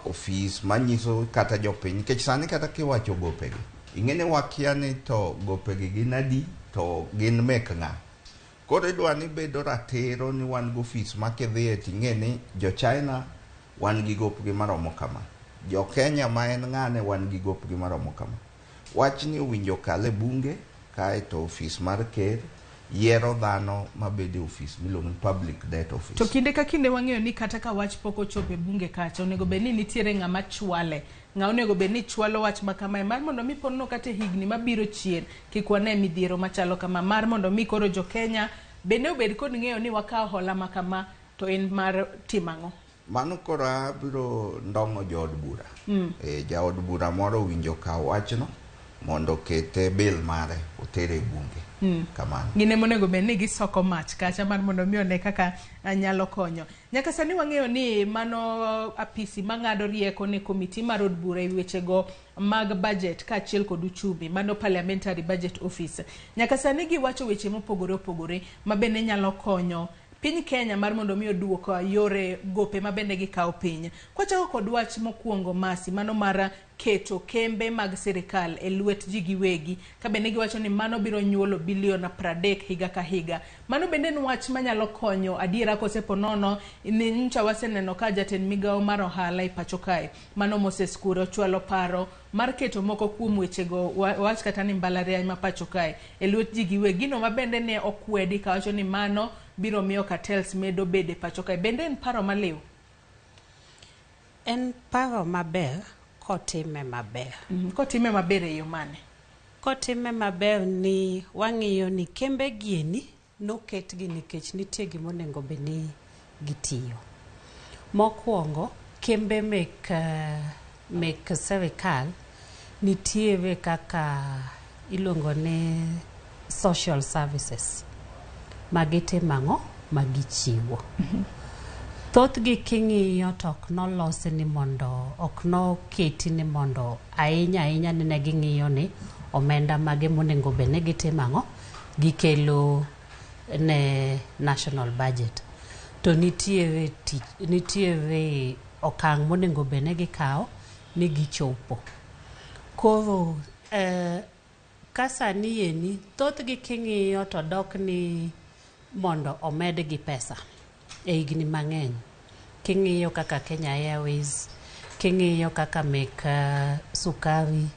office manyiso kata jopiny, kech sani kata kiwacho gopegi ing'ene wakia ni to gopegi gin adi to gin mek ng'a. Koro idwa ni bedo ratiro ni wan go office ma kidhiye ting'eni jo China wan gi gopgi maromo kama, jo Kenya ma en ng'ane wan gi gopgi maromo kama. Wachni owinjo kale bunge kaeto office mar ker yiero dhano mabede office miluongo ni Public Debt Office. To kinde ka kinde wang'eyo ni kata ka wach pok ochopo e bunge kacha onego bed ni nitiere ng'ama chwale, ng'a onego bed ni chwalo wach ma kama mar mondo mi pono kata higni mabiro chien kik wane midhiero machalo kama, mar mondo mi koro jo Kenya bende obed kod ng'eyo ni wakao hola ma kama to en mar timang'o. Mano kora biro ndongo jo od bura. Ja od bura moro winjo ka wachno mondo kete bill mare otere bunge. Kamano. Gine monego bed ni gisoko mach kacha mar mondo mi one kaka nyalo konyo. Nyaka sani wang'eyo ni mano apisi mang'ado rieko ne komiti mar od bura e wechego mag budget ka achiel kod uchumi, mano Parliamentary Budget Office. Nyaka sani giwacho weche mopogore opogore ma bende nyalo konyo piny Kenya mar mondo mi oduoko yore gope ma bende gikao piny. Kwachako kod wach mokwongo masi mano mar keto kembe mag sirikal e lwet ji giwegi, ka bende giwacho ni mano biro nyuolo bilion 30 higa ka higa. Mano bende en wach manyalo konyo adiera koseponono ni ncha waseneno ka jatend migao mar ohala e pacho kae mano Moses Kuria ochwalo paro mar keto moko kuom wechego wach kata ni mbalariany ma pacho kae e lwet ji giwegi, gino ma bende ne okwedi ka wacho ni mano biro miyo cartels medo bede pacho kae. Bende en paro maliw? En paro maber kotime maber. Kotime maber e yo mane? Kotime maber ni wang'iyo ni kembe gieni noketgi nikech nitie gima onego bed ni gitiyo. Mokwongo kembe mek serikal nitiere kaka iluongo ni social services magitimo magichiwo. Thothgi king'iyo to ok nolosi ni mondo, ok noketi ni mondo ahinya ne ging'iyo ni omenda mage monego bed ni gitimo gikelo ne national budget. To nitiere okang' monego bed ni gikao ni gichopo. Koro kasani yeni thothgi king'iyo to dok ni mondo omedgi pesa e higni mang'eny. King'iyo kaka Kenya Airways, king'iyo kaka mek sukari,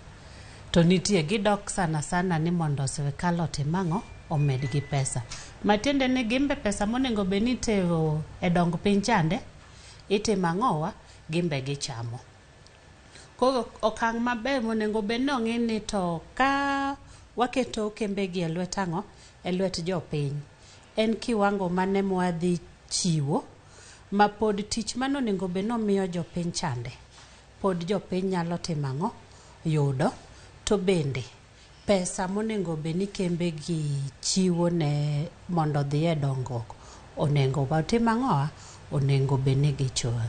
to nitie gidok sana ni mondo sirikal otimang'o omedgi pesa. Matiende ni gimbe pesa monego bed ni tero e dong piny chande itimang'owa gimbe gichamo. Koro okang' maber monego bed ni ong'e ni to ka waketo kembegi e lwet ang'o? E lwet jopiny. En kiwango mane mwadhi chiwo ma pod tich manonego bed ni omiyo jopiny chande pod jopiny nyalo timang'o? Yudo. To bende pesa monego bed ni kembegi chiwo ne mondo dhi e dongruok onego timang'owa? Onego bed ni gichulo.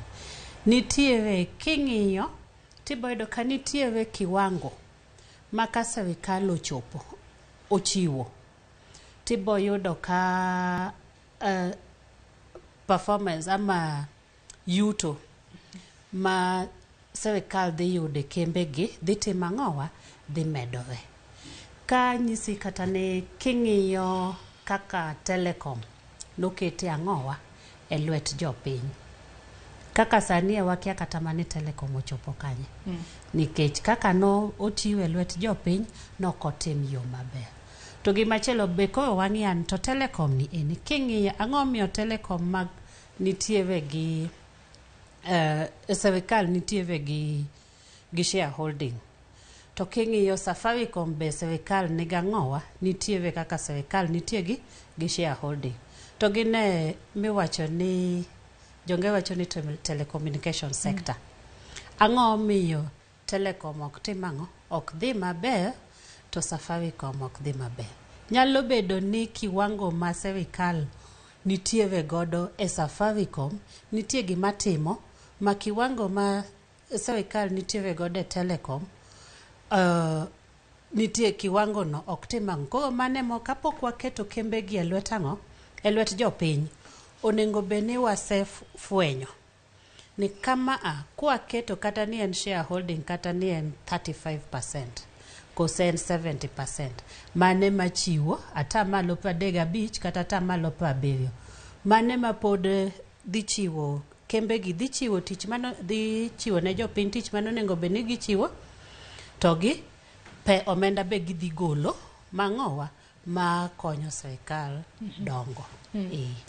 Nitiere king'iyo tiboyudo ka nitiere kiwango ma ka serikal ochiwo tiboyudo ka performance ama yuto ma serikal dhi yude kembegi dhi timang'owa? Dhi medore. Ka nyisi kata ne king'iyo kaka telecom nokete ang'owa? E lwet jopiny. Kaka sani wakia kata mane telecom ochopo kanye. Nikech kaka no otiwe lwet jopiny nokotim yo maber. To gimachielo be ko wang'ian to telecom ni eni king'iyo ang'o miyo telecom mag nitiere gi serikal nitiere gi shareholding. To king'iyo Safaricom be serikal niga ng'owa nitiere kaka serikal nitie gi shareholding. To gine miwacho ni jonge wacho ni telecommunication sector. Ang'o miyo telecom ok tim ang'o? Ok dhi maber to Safaricom ok dhi maber. Nyalo bedo ni kiwango ma serikal nitiere godo e Safaricom nitie gima timo ma kiwango ma serikal nitiere godo e telecom nitie kiwango no ok tim ang'o. Koro mane mo kapok waketo kembe gi e lwet ang'o? E lwet jopiny. Onego beni wasefwenyo ni kama kwa keto kata ni en shareholding kata ni en 35% kose en 70% mane machiwo atamalo 35 kata atamalo 70 mane ma pod dhi chiwo kembe gi dhi chiwo tich mano dhi chiwo ne jopiny tich mano nego beni gichiwo to gi pe omenda be gidhi golo mang'owa ma konyo serikal dongo.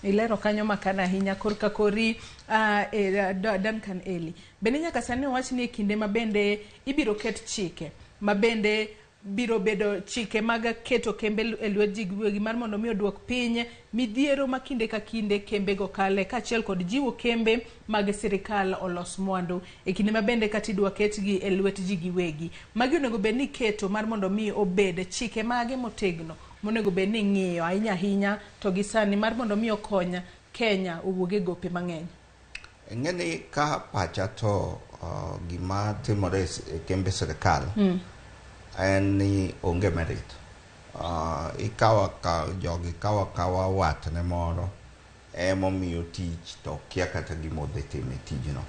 Ilero kanyo makana ahinya korka kori Duncan Eli. Bende nyaka sani wach ni kinde mabende ibiro ket chike mabende biro bedo chike mag keto kembe e lwet ji giwegi mar mondo mi oduok piny midhiero ma kinde ka kinde kembe go kale kaachiel kod jiwo kembe mag sirikal olos mwandu e kinde mabende kata idwa ketgi e lwet ji giwegi. Magi onego bed ni keto mar mondo mi obed chike mage motegno monego bed ni ng'iyo ahinya ahinya to gi sani mar mondo mi okonya Kenya owuoge gope mang'eny. Ng'eni ka pacha to gima timore e kembe sirikal en ni onge merit. Ikawa ka jogi kawa wat ne moro emomiyo tich to kia kata gima odhi time tijno.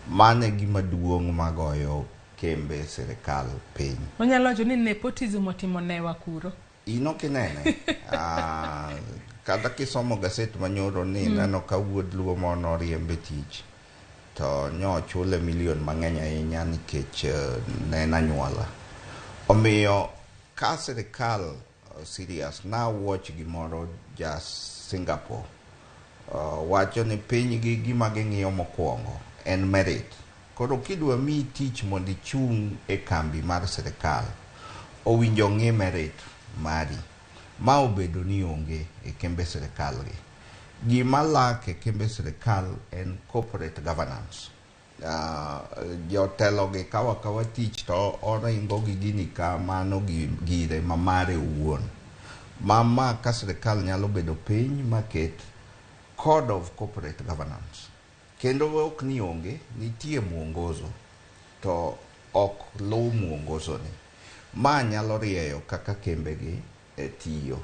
Mane gima duong' magoyo kembe sirikal piny. Onyalo wacho ni nepotism otimo newa kuro. Ino kinene. Kata kisomo gaset manyoro ni neno ka wuod luo mono riembe tich to nyo chule milion mang'eny ahinya nikech ne nanyuola. Omiyo ka sirikal serious na watch gimoro ja Singapore wacho ni piny gi gima ging'iyo mokwongo en merit. Koro kidwa mi tich mondo ichung' e kambi mar sirikal owinjo ng'i merit mari ma obedo ni onge e kembe sirikal gi. Gima lak e kembe sirikal en corporate governance. Jotelo gi kawa tich to oringo gi gini ka mano gire mamare owuon. Mama ka sirikal nyalo bedo piny maket code of corporate governance. Kendo ok ni onge nitie mwongozo to ok luw mwongozo ni. Ma nyalo rieyo kaka kembe gi tiyo.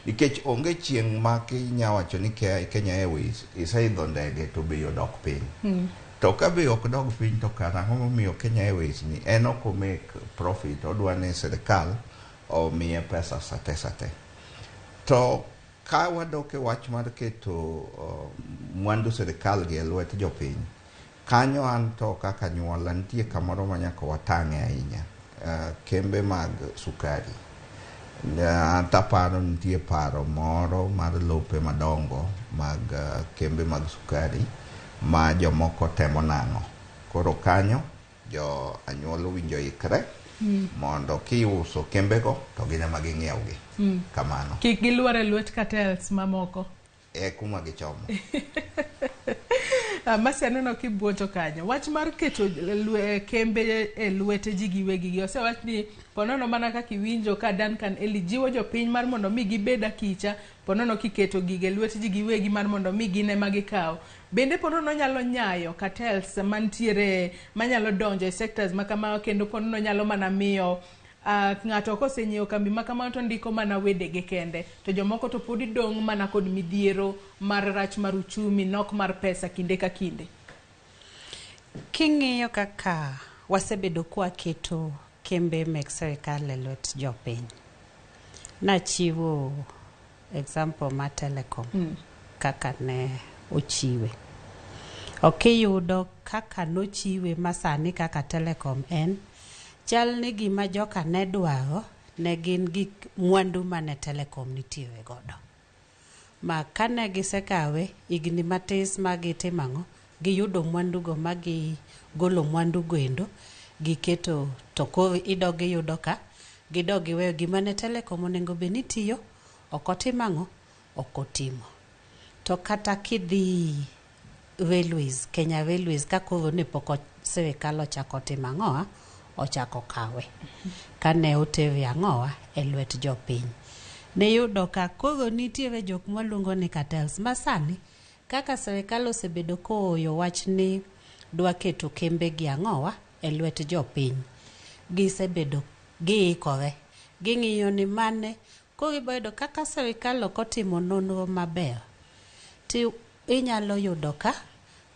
Nikech onge chieng' ma kinyawacho ni Kenya Airways isaidho ndege to bei odok piny. To ka bei ok dog piny to kara ang'o momiyo Kenya Airways ni en ok make profit odwa ni sirikal omiye pesa sate. To ka wadok e wach mar keto mwandu sirikal gi e lwet jopiny kanyo an to kaka nyuola nitie kamoro ma nyaka watang'e ahinya. Kembe mag sukari. Taparo nitie paro moro mar lope madongo mag kembe mag sukari ma jomoko temo nang'o. Koro kanyo jo anyuola winjo ikre mondo kiuso kembe go to gine ma ging'iew gi. Kamano. Kik giluore lwet cartels mamoko. Kuma gichomo. Masi aneno kibuocho kanyo. Wach mar keto kembe e lwete ji giwegi gi osewach ni ponono mana kaka iwinjo ka Duncan Eli jiwo jopiny mar mondo mi gibeda kicha ponono kiketo gige lwete ji giwegi mar mondo mi gine ma gikaw. Bende ponono nyalo nyayo cartels mantiere manyalo donjo e sectors makama kendo ponono nyalo mana miyo ng'ato kosenyiewo kambi makama to ndiko mana wedege kende to jomoko to podi dong' mana kod midhiero mar rach mar uchumi nok mar pesa kinde ka kinde. King'iyo kaka wasebedo kwa keto kembe mek sirikal e lwet jopiny. Nachiwo example ma telecom kaka ne ochiwe. Okiyudo kaka nochiwe masani kaka telecom en chal ni gima joka ne dwaro ne gin gik mwandu mane Telecom nitiere godo. Ma kane gisekawe igni matis magitimango, giyudo mwandugo magi golo mwandugo endo, giketo to koro idogi yudo ka gidogi weyo gima ne Telecom onego be nitiyo okotimango okotimo. To kata kidhi Railways, Kenya Railways kakoro ne poko serikal ochako timangoa ochako kawe kane otere angoa e lwet jopiny. Ne yudo ka koro nitiere jok maluongo ni cartels masani kaka serikal osebedo kooyo wach ni dwa keto kembe gi angoa e lwet jopiny. Gisebedo giikore, ging'iyo ni mane koro iboyudo kaka serikal okotimo nonro maber. Ti inyalo yudo ka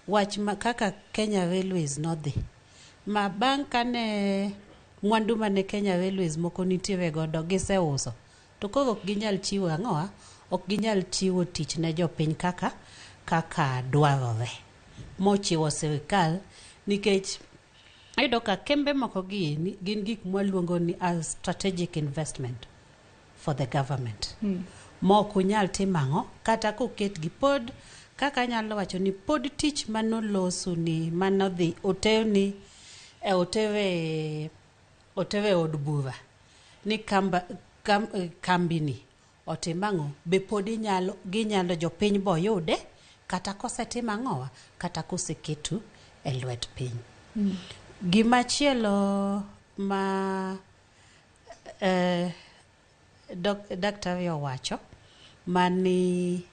wach kaka Kenya Railways nodhi. Ma bang' kane mwandu mane Kenya Railways moko nitiere godo giseuso. To koro ok ginyal chiwo angoa, ok ginyal chiwo tich ne jopiny kaka dwarore. Mochiwo serikal nikech ayudo ka kembe moko gin gik mwaluongo ni as strategic investment for the government. Moko nyal timango kata koket gi pod kaka nyalo wacho ni pod tich manolosu ni manodhi otewni otewe od bura ni kambini otimango be pod ginyalo jopiny boyude kata kosetimangoa kata koseketu e lwet piny. Gimachielo ma daktari owacho mani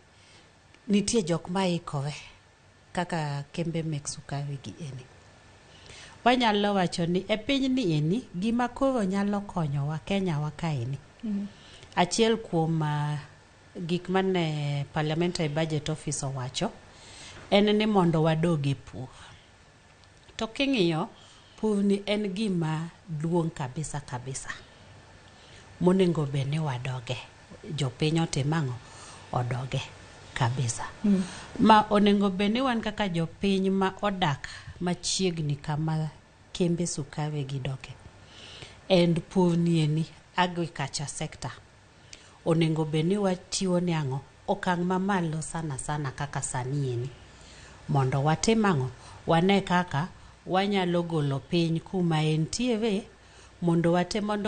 nitie jok maikore kaka kembe mek sukari gi eni. Wanyalo wacho ni e piny ni eni gima koro nyalo konyo wa Kenya wa kaeni. Achiel kuom gik mane Parliamentary Budget Office owacho en ni mondo wadogi pur. To king'iyo pur ni en gima duong' kabisa monego be ni wadoge. Jopiny otimango odoge kabisa. Ma onego be ni wan kaka jopiny ma odak machiegni kama kembe sukari gidoke. And pur ni eni agriculture sector. Onego be ni watiyo ni ango okang' mamalo sana kaka sani eni. Mondo watimango wane kaka wanyalo golo piny kuma entiere mondo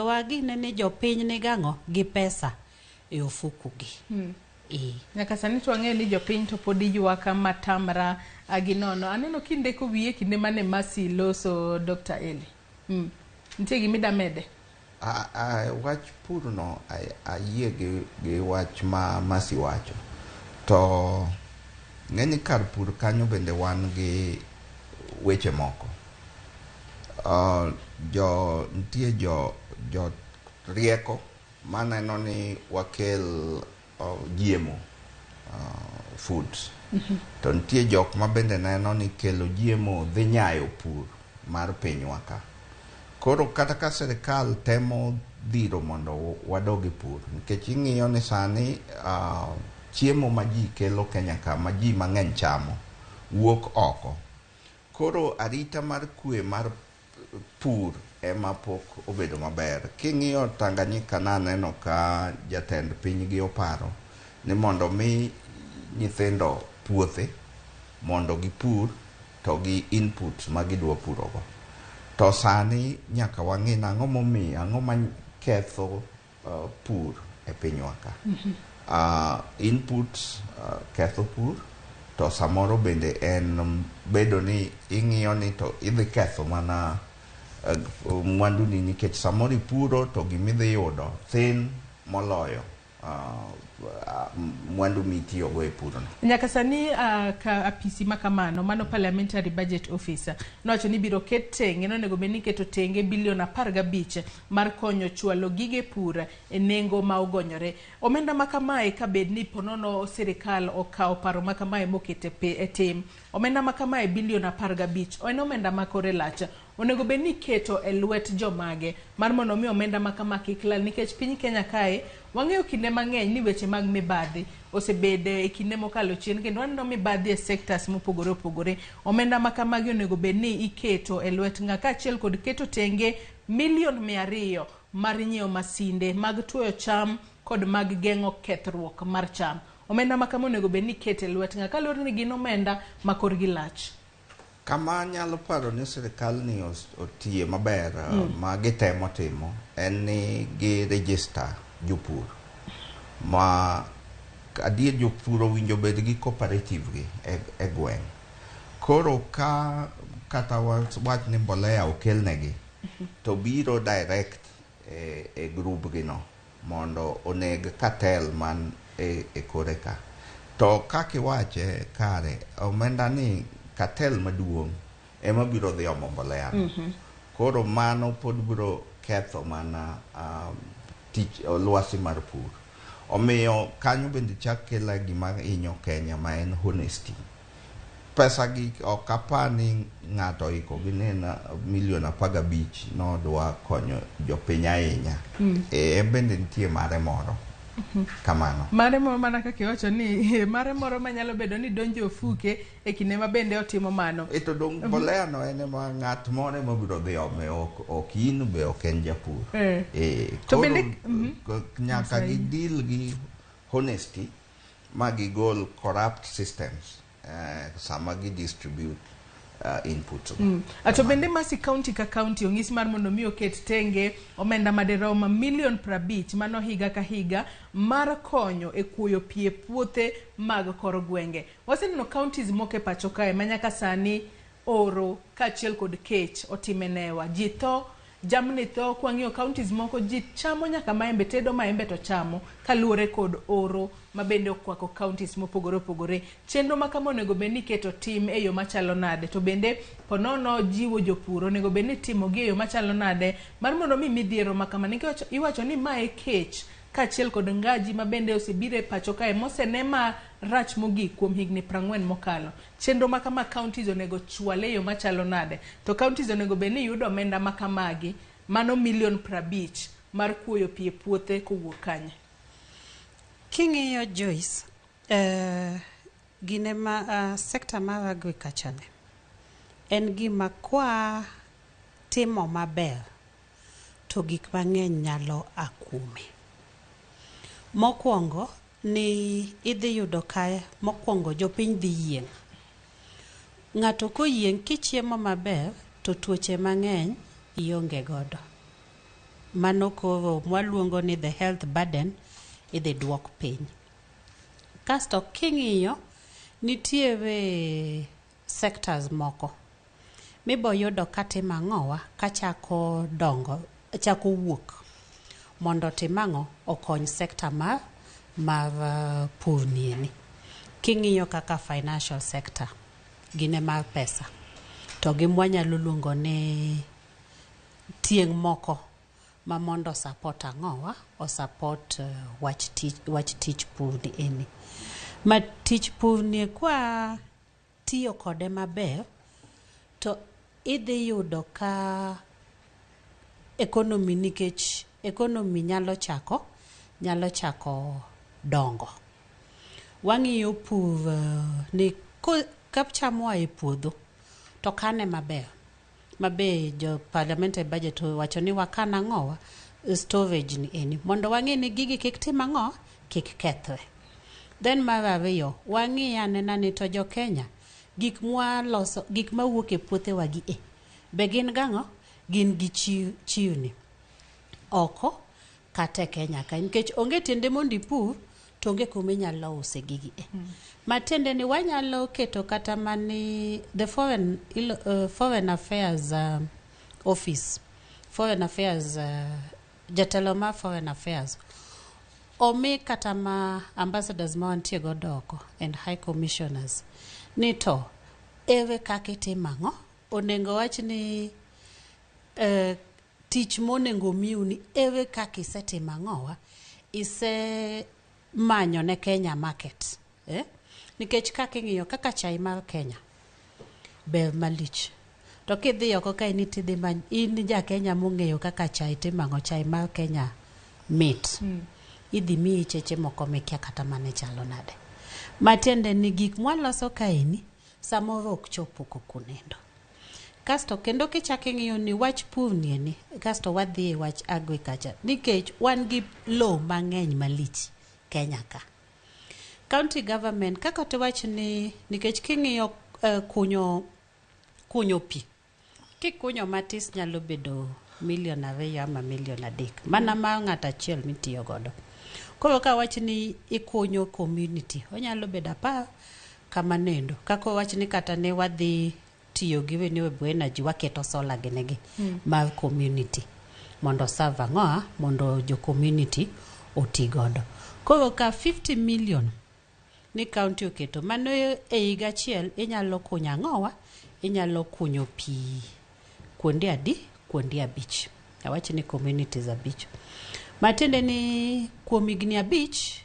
wagine ni jopiny ni gango gi pesa e ofuku gi. Nyaka sani twang'e ni jopiny to pod ywaka matamra aginono. Aneno kinde ko wiye kinde mane Masi loso Dr. Eli. Nitie gimida mede? Wach pur no ayie gi wach ma Masi wacho. To ng'eni kar pur kanyo bende wan gi weche moko. Nitie jo rieko maneno ni wakel jiemo foods. To nitie jok ma bende neno ni kelo jiemo dhi nyayo pur mar pinywa ka. Koro kata ka serikal temo dhiro mondo wadogi pur nikech ing'iyo ni sani chiemo ma ji kelo Kenya ka ma ji mang'eny chamo wuok oko. Koro arita mar kwe mar pur ema pok obedo maber. King'iyo Tanganyika naneno ka jatend piny gi oparo ni mondo mi nyithindo puothe mondo gipur to gi inputs ma gidwa purogo. To sani nyaka wang'i ang'o momiyo ang'o ma ketho pur e pinywa ka. Inputs ketho pur to samoro bende en bedo ni ing'iyo ni to idhi ketho mana mwandu ni nikech samoro ipuro to gimidhi yudo thin moloyo mwandu mitiyogo e puro. Nyaka sani ka apisi makamano mano Parliamentary Budget Officer nowacho ni biro ket tenge nonego be ni keto tenge bilion 15 mar konyo chwalo gige pur e nengo ma ogonyore. Omenda makamae ka bed ni ponono serikal okawo paro makamae mokete e tim. Omenda makamae bilion 15 en omenda makore lacha. Onego be ni keto e lwet jomage mar mondo mi omenda makama kiklal nikech piny Kenya kae wang'eyo kinde mang'eny ni weche mag mibadhi osebede e kinde mokalo chien kendo waneno mibadhi e sectors mopogore opogore. Omenda makamagi onego be ni iketo e lwet ng'aka achiel kod keto tenge milion 200 mar nyiewo masinde mag tuoyo cham kod mag geng'o kethruok mar cham. Omenda ma kama onego bed ni kete lwet ng'a kaluwore ni gin omenda ma korgi lach. Kama nyalo paro ni sirikal ni otiye maber ma gitemo timo en ni gi register jopur ma adier jopur owinjo bed gi cooperative gi e gweng'. Koro ka kata wach ni mbolea okelnegi to biro direct e group gi no mondo oneg cartel man e kore ka. To kaki wache kare omenda ni cartel maduong' ema biro dhi omo mbolea. Koro mano pod biro ketho mana tich lwasi mar pur. Omiyo kanyo bende chak kela gima inyo Kenya ma en honesty. Pesa gi okapani ng'ato iko ginena milion 15 no dwa konyo jopiny ahinya. Bende nitie mare moro. Kamano. Mare moro mana kaka iwacho ni mare moro manyalo bedo ni donjo ofuke e kinde ma bende otimo mano. Ito dong mbolea no ene ma ng'at moro mabiro dhi ome ok in be ok en japur. To bende nyaka gi deal gi honesty ma gi gol corrupt systems sama gi distribute inputs. Ato bende Masi County ka county ong'is mar mondo mi oket tenge omenda maderomo milion 50 mano higa ka higa mar konyo e kuoyo pie puothe mag kor gwenge. Waseneno counties moko e pacho kae manyaka sani oro kaachiel kod kech otimenewa. Ji tho, jamni tho, kwang'iyo counties moko ji chamo nyaka maembe, tedo maembe to chamo kaluwore kod oro ma bende okwako counties mopogore opogore. Chenro ma kama onego bed ni keto tim e yo machalo nade, to bende ponono jiwo jopur onego bed ni timo gi e yo machalo nade mar mondo mi midhiero ma kama nikech iwacho ni mae kech kaachiel kod ngaji ma bende osebire pacho kae mosene ma rach mogik kuom higni 40 mokalo. Chenro ma kama counties onego chwale yo machalo nade, to counties onego bed ni yudo omenda ma kamagi mano milion 50 mar kuoyo pie puothe kowuok kanye. King'iyo Joyce, gine ma sector mar agriculture en gima kwa timo maber to gik mang'eny nyalo akume. Mokwongo ni idhi yudo ka mokwongo jopiny dhi yieng'. Ng'ato koyieng' kichiemo maber to tuoche mang'eny ionge godo. Mano koro mwaluongo ni the health burden idhi duok piny. Kasto king'iyo nitiere sectors moko mibo yudo katimo ang'owa kachako dongo chako wuok mondo timang'o okony sector mar pur nieni. King'iyo kaka financial sector gine mar pesa to gimwanyalo luongo ni tieng' moko ma mondo support ang'owa o support wach tich pur nieni. Ma tich pur ni kwa tiyo kode maber to idhi yudo ka economy nikech economy nyalo chako dongo. Wang'iyo pur ni kapchamo e puodho to kane mabe jo parliamentary budget wacho ni wakana ng'owa storage ni eni mondo wang'e ni gigi kik tim ang'o kik kethre. Then mar ariyo wang'iyo anena ni to jo Kenya gik mawuok e puothe wagi be gin gang'o gin gi chiwni oko kata Kenya ka nikech onge tiende mondi pur to onge kuma inyalo use gigi matende ni wanyalo keto kata mani the foreign affairs office foreign affairs jatelo ma foreign affairs omi kata ma ambassadors ma wantie godo oko and high commissioners ni to ere kaka itimang'o onengo wach ni tich monengo miu ni ere kaka isetimo ang'owa ise manyo ne Kenya market nikech kaka ing'iyo kaka chai mar Kenya ber malich to kidhi oko ka in ja Kenya mong'eyo kaka chai timang'o chai mar Kenya mit idhi miyi cheche moko mikia kata mane chalo nade matiende ni gik mwaloso kaeni samoro ok chopo kokunendo. Kasto kendo kichako ing'iyo ni wach pur nieni kasto wadhi wach agriculture nikech wan gi low mang'eny malich Kenya ka. County government kaka to wach ni nikech king'iyo kunyo pi. Kikunyo matis nyalo bedo milion 2 ama milion 3 mana ma ng'ata achiel mitiyo godo. Koro ka wach ni ikunyo community onyalo bedo 10 kama nendo. Kako wach ni kata ne wadhi tiyo gi renewable energy waketo solar genegi mar community mondo serve ang'oa mondo jo community oti godo. Koro ka 50 million ni county oketo mano e higa achiel inyalo kunyo ang'owa inyalo kunyo pi kuonde 5 awach ni communities 5 matende ni kuom higni 5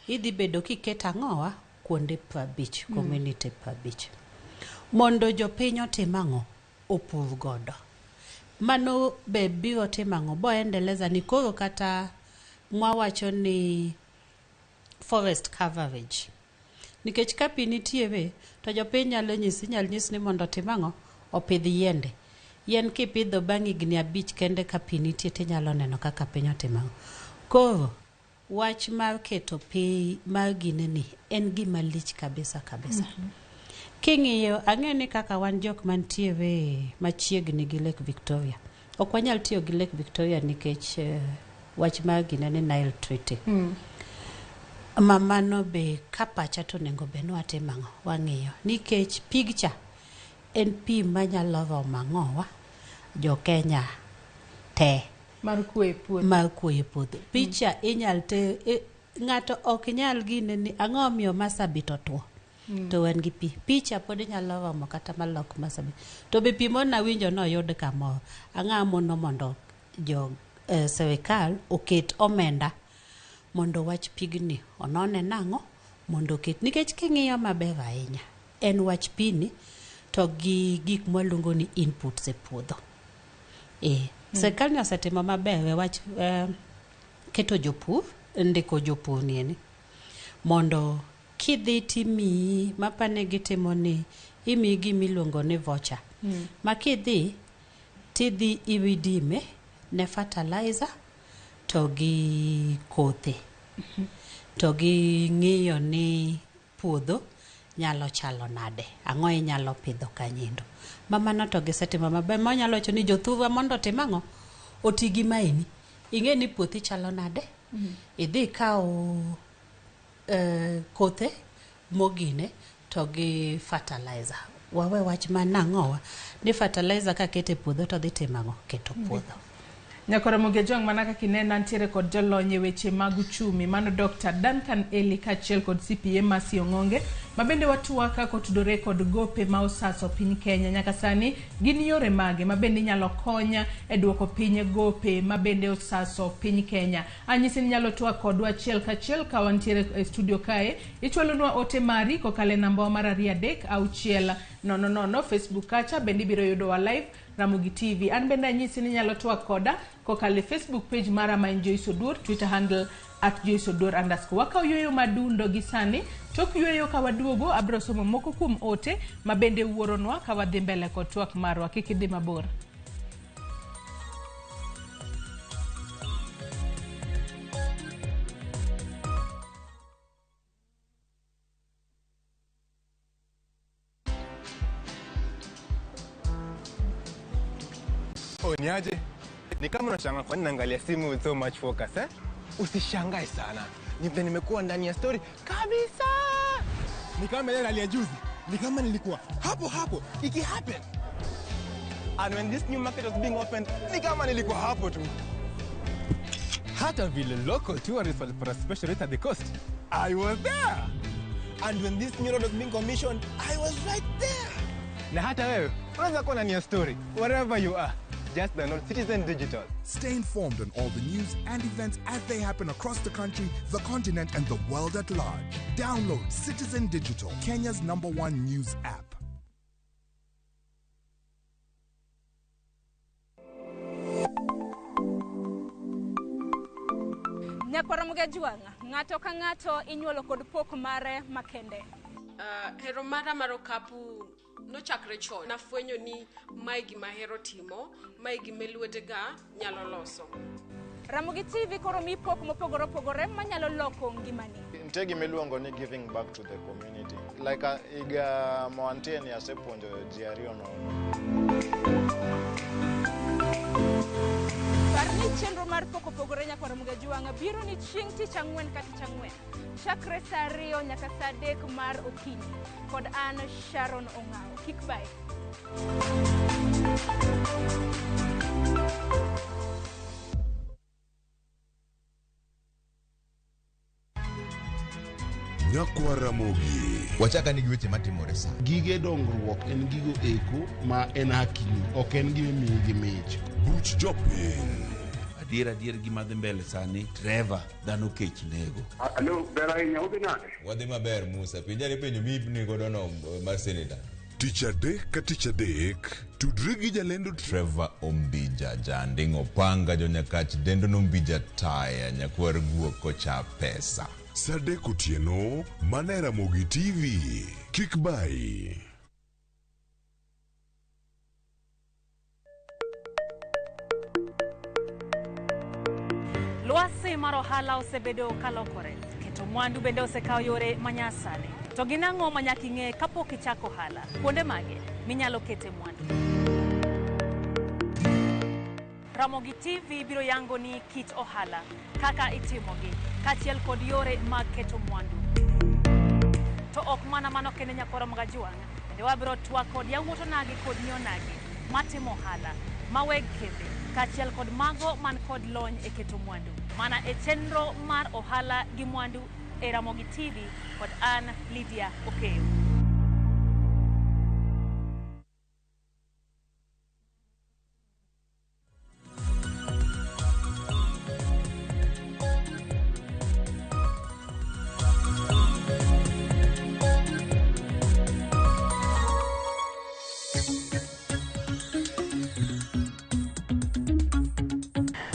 idhi bedo kiketo ang'owa kuonde 50 community 50 mondo jopiny otim ang'o opur godo. Mano be biro timo ang'o bo endeleza ni koro kata mwawacho ni forest coverage nikech ka pi nitiere to jopiny nyalo nyis ni mondo tim ang'o opidh yiende. Yien kipidho bang' higni 5 kende ka pi nitie tinyalo neno kaka piny otimo ang'o. Koro wach mar keto pi mar gineni en gima lich kabisa. King'iyo ang'e ni kaka wan jok mantiere machiegni gi Lake Victoria ok wanyal tiyo gi Lake Victoria nikech wach mar gineni Nile Treaty. Mamano be kapacha to nego be no atimo ang'o wang'iyo nikech pigcha en pi manyalo romo ang'owa jo Kenya te mar kuoye puodho. Picha inyal te ng'ato ok nyal gine ni ang'o miyo Marsabit otwo to wan gi pi. Picha pod inyalo romo kata malok Marsabit. To be pi mona winjo no yud kamoro. Ang'a mono mondo jo serikal oket omenda mondo wach pigni onone nang'o mondo ket nikech king'iyo maber ahinya en wach pini to gi gik mwaluongo ni inputs e puodho. Serikal ni osetimo maber e wach keto jopur ndiko jopur ni mondo kidhi timi mapane gitimo ni imi gimiluongo ni voucher makidhi tidhi iridime ne fertilizer to gi kothe to gi ng'iyo ni puodho nyalo chalo nade ang'o inyalo pidho kanyindo mamano to gisetimo maber ma nyalo wacho ni jothurwa mondo tim ang'o oti gi maini ing'e ni puothi chalo nade idhi kawo kothe mogine to gi fertilizer wawe wach manang'owa ni fertilizer ka kete puodho to dhi timo ang'o keto puodho. Nyakora Ramogi jong manaka kinena ntiere kod jolony e weche mag uchumi mano Dr. Duncan Eli kachiel kod CPA Masi Ong'onge mabende watuaka kotudore kod gope ma osaso piny Kenya nyaka sani gin yore mage mabende nyalo konya e duoko piny gope mabende osaso piny Kenya. Anyisi ni nyalo tuwa kodwa achiel kachiel ka wantiere e studio kae ichwalonwa ote mari kokale namba mar 3 Facebook kacha bende biro yudo wa live Ramogi TV. An bende anyisi ni nyalo tuwa koda kokale Facebook page mara ma Joyce Odur, Twitter handle @JoyceOdur_. Waka yueyo madundo gisani tok yueyo ka waduogo abro somo moko kuom ote mabende wuoronwa ka wadhi mbele kod twak marwa kikidhi mabor. Niaje? Ni kama unashangaa kwa nini naangalia simu with so much focus Usishangae sana. Nimekuwa ndani ya story kabisa. Ni kama ile ya juzi. Ni kama nilikuwa hapo iki happen. And when this new market was being opened, ni kama nilikuwa hapo tu. Hata vile local tourists for a special rate at the coast, I was there. And when this new road was being commissioned, I was right there. Na hata wewe, unaweza kuwa ndani ya story wherever you are. Just download Citizen Digital. Stay informed on all the news and events as they happen across the country, the continent, and the world at large. Download Citizen Digital, Kenya's #1 news app. Nyakora Ramogi ng'ato ka ng'ato inyuolo kod pok mare makende. Hero mara marokapu nochakre chon. Nafwenyo ni mae gima ahero timo, mae gima lwetega nyalo loso. Ramogi TV koro mi pok mopogore opogore manyalo loko ngimani. Nitie gima iluongo ni giving back to the community. Like iga moantie ni asepuonjo ji ariyo nono. Parni chenro mar pok opogore nyaka Ramogi Jwang' biro ni chieng' tich ang'wen ka tich ang'wen. Chakre saa 2 nyaka saa 3 mar okinyi. Kod an Sharon Ong'ao. Kik bai. Nyakwa Ramogi. Wachaka nigi weche matimore sa. Gige dongruok en gigo eko ma en hakini, ok en gima miyo gi mich. Buch jopiny. Adier gima dhi mbele sani, Trevor dhano kech nego. Alo, ber ahinya udhi nade? Wadhi maber Musa, pinjani penjo mibni godo no mar senator. Tich adek ka tich adek, tudri gi jalendo Trevor Ombija, janding opanga jonyakach dendo nombija taya, nyakwar guok kocha pesa. Sadek otieno, mana Ramogi TV. Kik bai. Lwasi mar ohala osebedo kalokore, keto mwandu bende osekawo yore manyasani. To ginang'o manyaka ing'e kapok ichako ohala? Kuonde mage minyalo kete mwandu? Ramogi TV biro yango ni kit ohala, kaka itimogi, kachiel kod yore mag keto mwandu. To ok mana mano kende nyaka Ramogi Jwang', bende wabiro twak kod yawuoto nagi kod nyonagi matimo ohala, maweg kembe, kachiel kod mago man kod lony e keto mwandu. Mana e chenro mar ohala gi mwandu e Ramogi TV kod an Lydia Okeyo.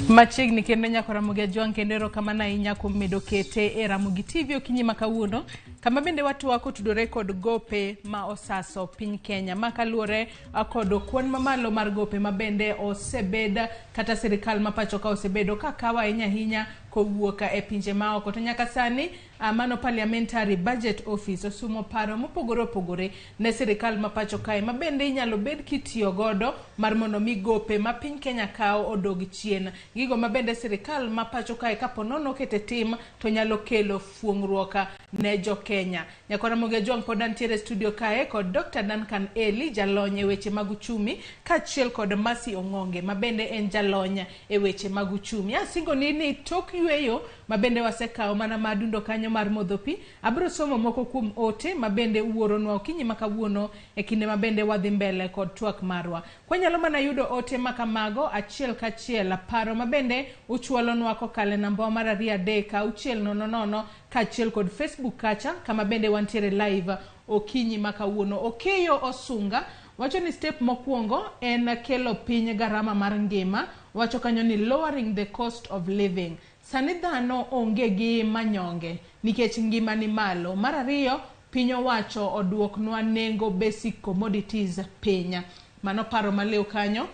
Machiegni kendo nyaka Ramogi Jwang' kendo erokamano ahinya kuom medo kete e Ramogi TV okinyi ma kawuono, kama bende watwako tudore kod gope ma osaso piny Kenya, ma kaluwore kod kwan mamalo mar gope ma bende osebed kata sirikal ma pacho ka osebedo kakawa ahinya kowuok e pinje maoko. To nyaka sani mano Parliamentary Budget Office osumo paro mopogore opogore ne sirikal ma pacho kae, ma bende inyalo bed kitiyo godo mar mondo mi gope ma piny Kenya kao odog chien. Gigo ma bende sirikal ma pacho kae kapo nono kete tim to nyalo kelo fuong'ruok ne jo Kenya. Nyaka Ramogi Jwang' pod antiere studio kae kod Dr. Duncan Eli, jalony e weche mag uchumi, kachiel kod Masi Ong'onge ma bende en jalony e weche mag uchumi. Asingo ni tok yweyo ma bende wasekao mana madundo kanyo mar modho pi, abro somo moko kuom ote ma bende uoronwa okinyi ma kawuono e kinde ma bende wadhi mbele kod twak marwa. Kwa nyalo mana yudo ote makamago achiel kachiel, paro ma bende uchwalonwa kokale namba mar 33000 kachiel kod Facebook kacha, kama bende wantiere live okinyi ma kawuono. Okeyo Osunga wacho ni step mokwongo en kelo piny garama mar ngima, wacho kanyo ni lowering the cost of living. Sani dhano onge gi manyonge nikech ngima ni malo. Mar ariyo, piny owacho oduoknwa nengo basic commodities piny. Mano paro maleo kanyo.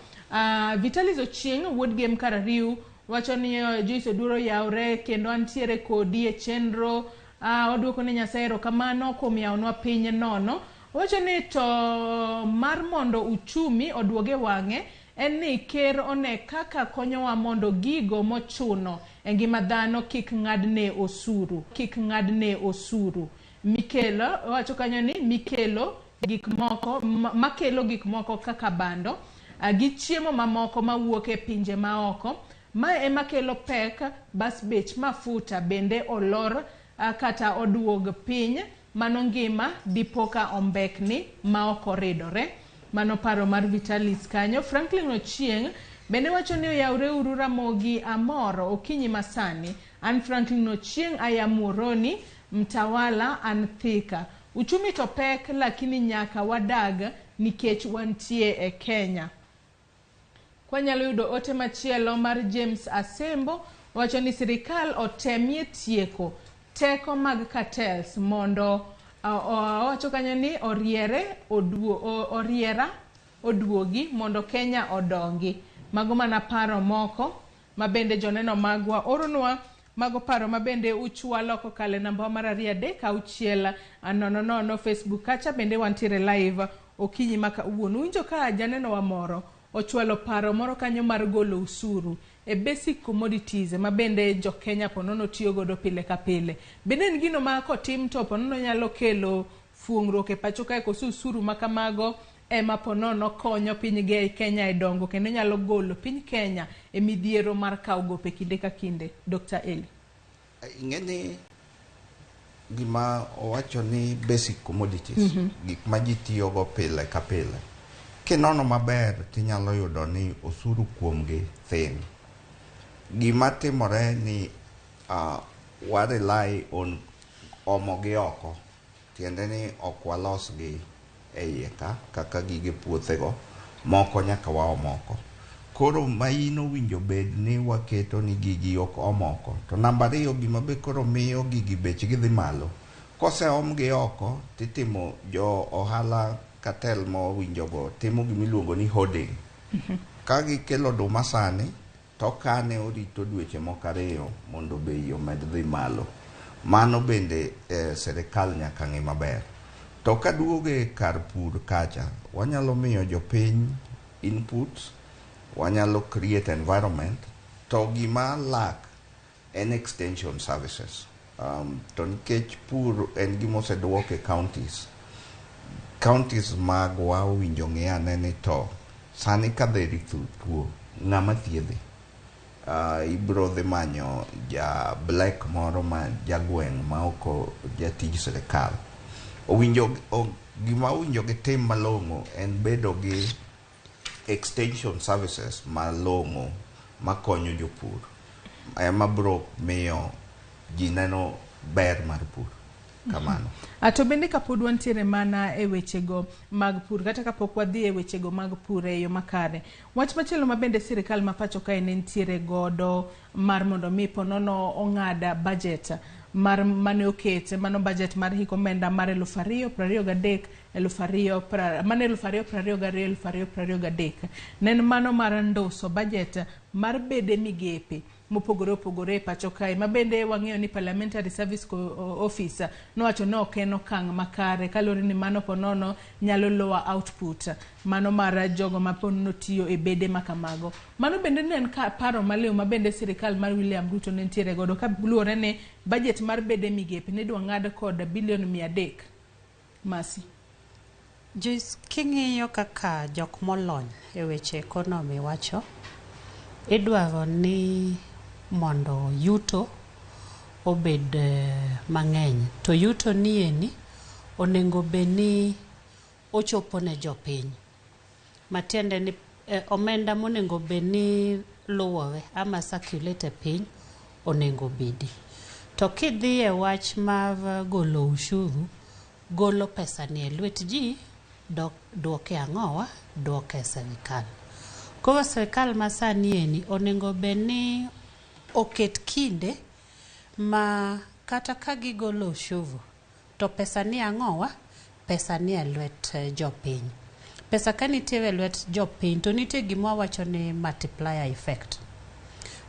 Vitalis Ochieng' wuod game Karariu wacho ni Joyce Oduro yaure kendo antiere kodi e chenro. Oduoko ni Nyasaye erokamano kuom yawnwa piny nono. Wacho ni to mar mondo uchumi oduoge wang'e en ni ker one kaka konyowa mondo gigo mochuno e ngima dhano kik ng'adne osuru. Mikelo wacho kanyo ni mikelo gik moko makelo gik moko kaka bando gi chiemo mamoko mawuok e pinje maoko. Ma ema kelo pek, bas bech mafuta bende olor kata oduog piny, mano ngima dipoka ombekni ma ok oridore. Mano paro mar Vitalis kanyo. Franklin Ochieng' bende wacho ni yaure uru Ramogi amoro okinyi masani. An Franklin Ochieng' ayamuroni mtawala an Thika. Uchumi to pek lakini nyaka wadag nikech wantie e Kenya. Kwa nyalo yudo ote machielo mar James Asembo wacho ni sirikal otemie tieko teko mag cartels mondo owacho kanyo ni oriera oduogi mondo Kenya odongi. Mago mana paro moko mabende joneno magwa oronwa mago paro mabende uchwalo kokale namba mar 3 Facebook kacha bende wantiere live okinyi maka uono. Winjo ka janeno wa moro ochwalo paro moro kanyo mar golo usuru e basic commodities mabende jo Kenya ponono tiyo godo pile ka pile. Bende en gino ma kotim to ponono nyalo kelo fuongruok e pacho kae koso usuru makamago ema ponono konyo piny Kenya e dongo kendo nyalo golo piny Kenya e midhiero mar kawo gope kinde ka kinde. Dr. Eli. Ingeni gima owacho ni basic commodities, gik ma ji tiyo go pile ka pile. Kinono maber tinyalo yudo ni osuru kuomgi thin. Gima timore ni wa rely on omo gi oko. Tiende ni ok walos gi e iye ka kaka gige puothego moko nyaka wa omoko. Koro maino winjo bed ni waketo ni gigi ok omoko. To namba 2 gima be koro miyo gigi bechgi dhi malo. Kose om gi oko titimo jo ohala cartel mo winjogo timo gimiluongo ni hoarding. Ka gikelo oduma sani to kane orito dweche moko 2 mondo bei omed dhi malo. Mano bende serikal nyaka ng'i maber. To kaduoge kar pur kacha, wanyalo miyo jopiny inputs, wanyalo create environment, to gima lack en extension services. To nikech pur en gima oseduoke counties. Counties magwa winjo ng'iyane ni to sani ka dheri tuo ng'ama thiedhi. Ibro dhi manyo ja black moro ma jagweng' ma oko jatij serikal. Gima owinjo gi tim malong'o en bedo gi extension services malong'o makonyo jopur. Ema bro miyo ji neno ber mar pur. Kamano. To bende kapod wantiere mana e wechego mag pur kata kapok wadhi e wechego mag pur e yo makare. Wach machielo mabende sirikal ma pacho kae nentiere godo mar mondo mi ponono ong'ada budget mar mane okete mano budget mar hik omenda mar 2023 2023 nen mano mar ndoso budget mar bede migepe mopogore opogore pacho kae mabende wang'eyo ni Parliamentary Service Office nowacho ni ok en okang' makare kalore ni mano ponono nyalo lower output mano mar jogo ma ponono tiyo e bede makamago. Mano bende ne en paro maliw mabende sirikal mar William Ruto ne ntiere godo ka luore ne budget mar bede migepe ne dwa ng'ad kod $300 billion. Masi. Joyce, king'iyo kaka jok molony e weche ekonomi wacho, idwaro ni mondo yuto obed mang'eny. To yuto nieni onengo beni ochopo ne jopiny. Matiende ni omenda monengo beni luwore ama circulate piny onengo bedi. To kidhi e wach mar golo ushuru, golo pesa ni e lwet ji, duoke ang'owa, duoke serikal. Koro serikal masani eni onengo beni oket kinde ma kata ka gigolo ushuru to pesa ni ang'owa, pesa ni e lwet jopiny. Pesa ka nitiere lwet jopiny to nitie gima wacho ni multiplier effect.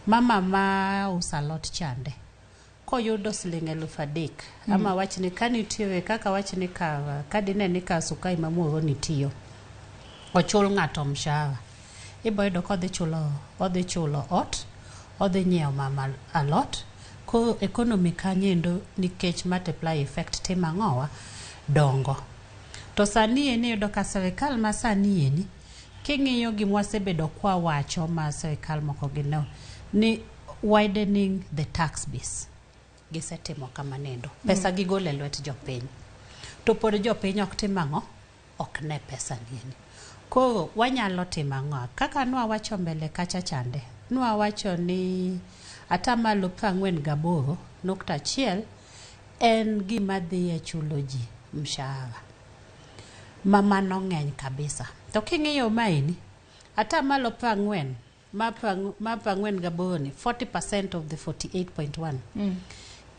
Mama ma usalot chande koyudo $3,000 ama wachni ka nitiere kaka wachni ka dine ni ka sukai mamuoro nitiyo ochul ng'ato mshahara iboyudo kodhi chulo ot, odhi nyiewo mama alot, ko economy kanyendo nikech multiply effect tim ang'owa dongo. To sani eni yudo ka serikal ma sani eni king'iyo gimwasebedo kwa wacho ma serikal moko gino ni widening the tax base. Gisetimo kamanendo. Pesa gigole lwet jopiny. To pod jopiny ok tim ang'o? Ok ne pesa nieni. Koro wanyalo timo ang'o? Kaka nwa wacho mbele kacha chande. Nwa wacho ni atamalo 48.1 en gima dhi e chulo ji mshahara. Mama no ng'eny kabisa. To king'iyo maini atamalo 40 mapa 48 ni 40% of the 48.1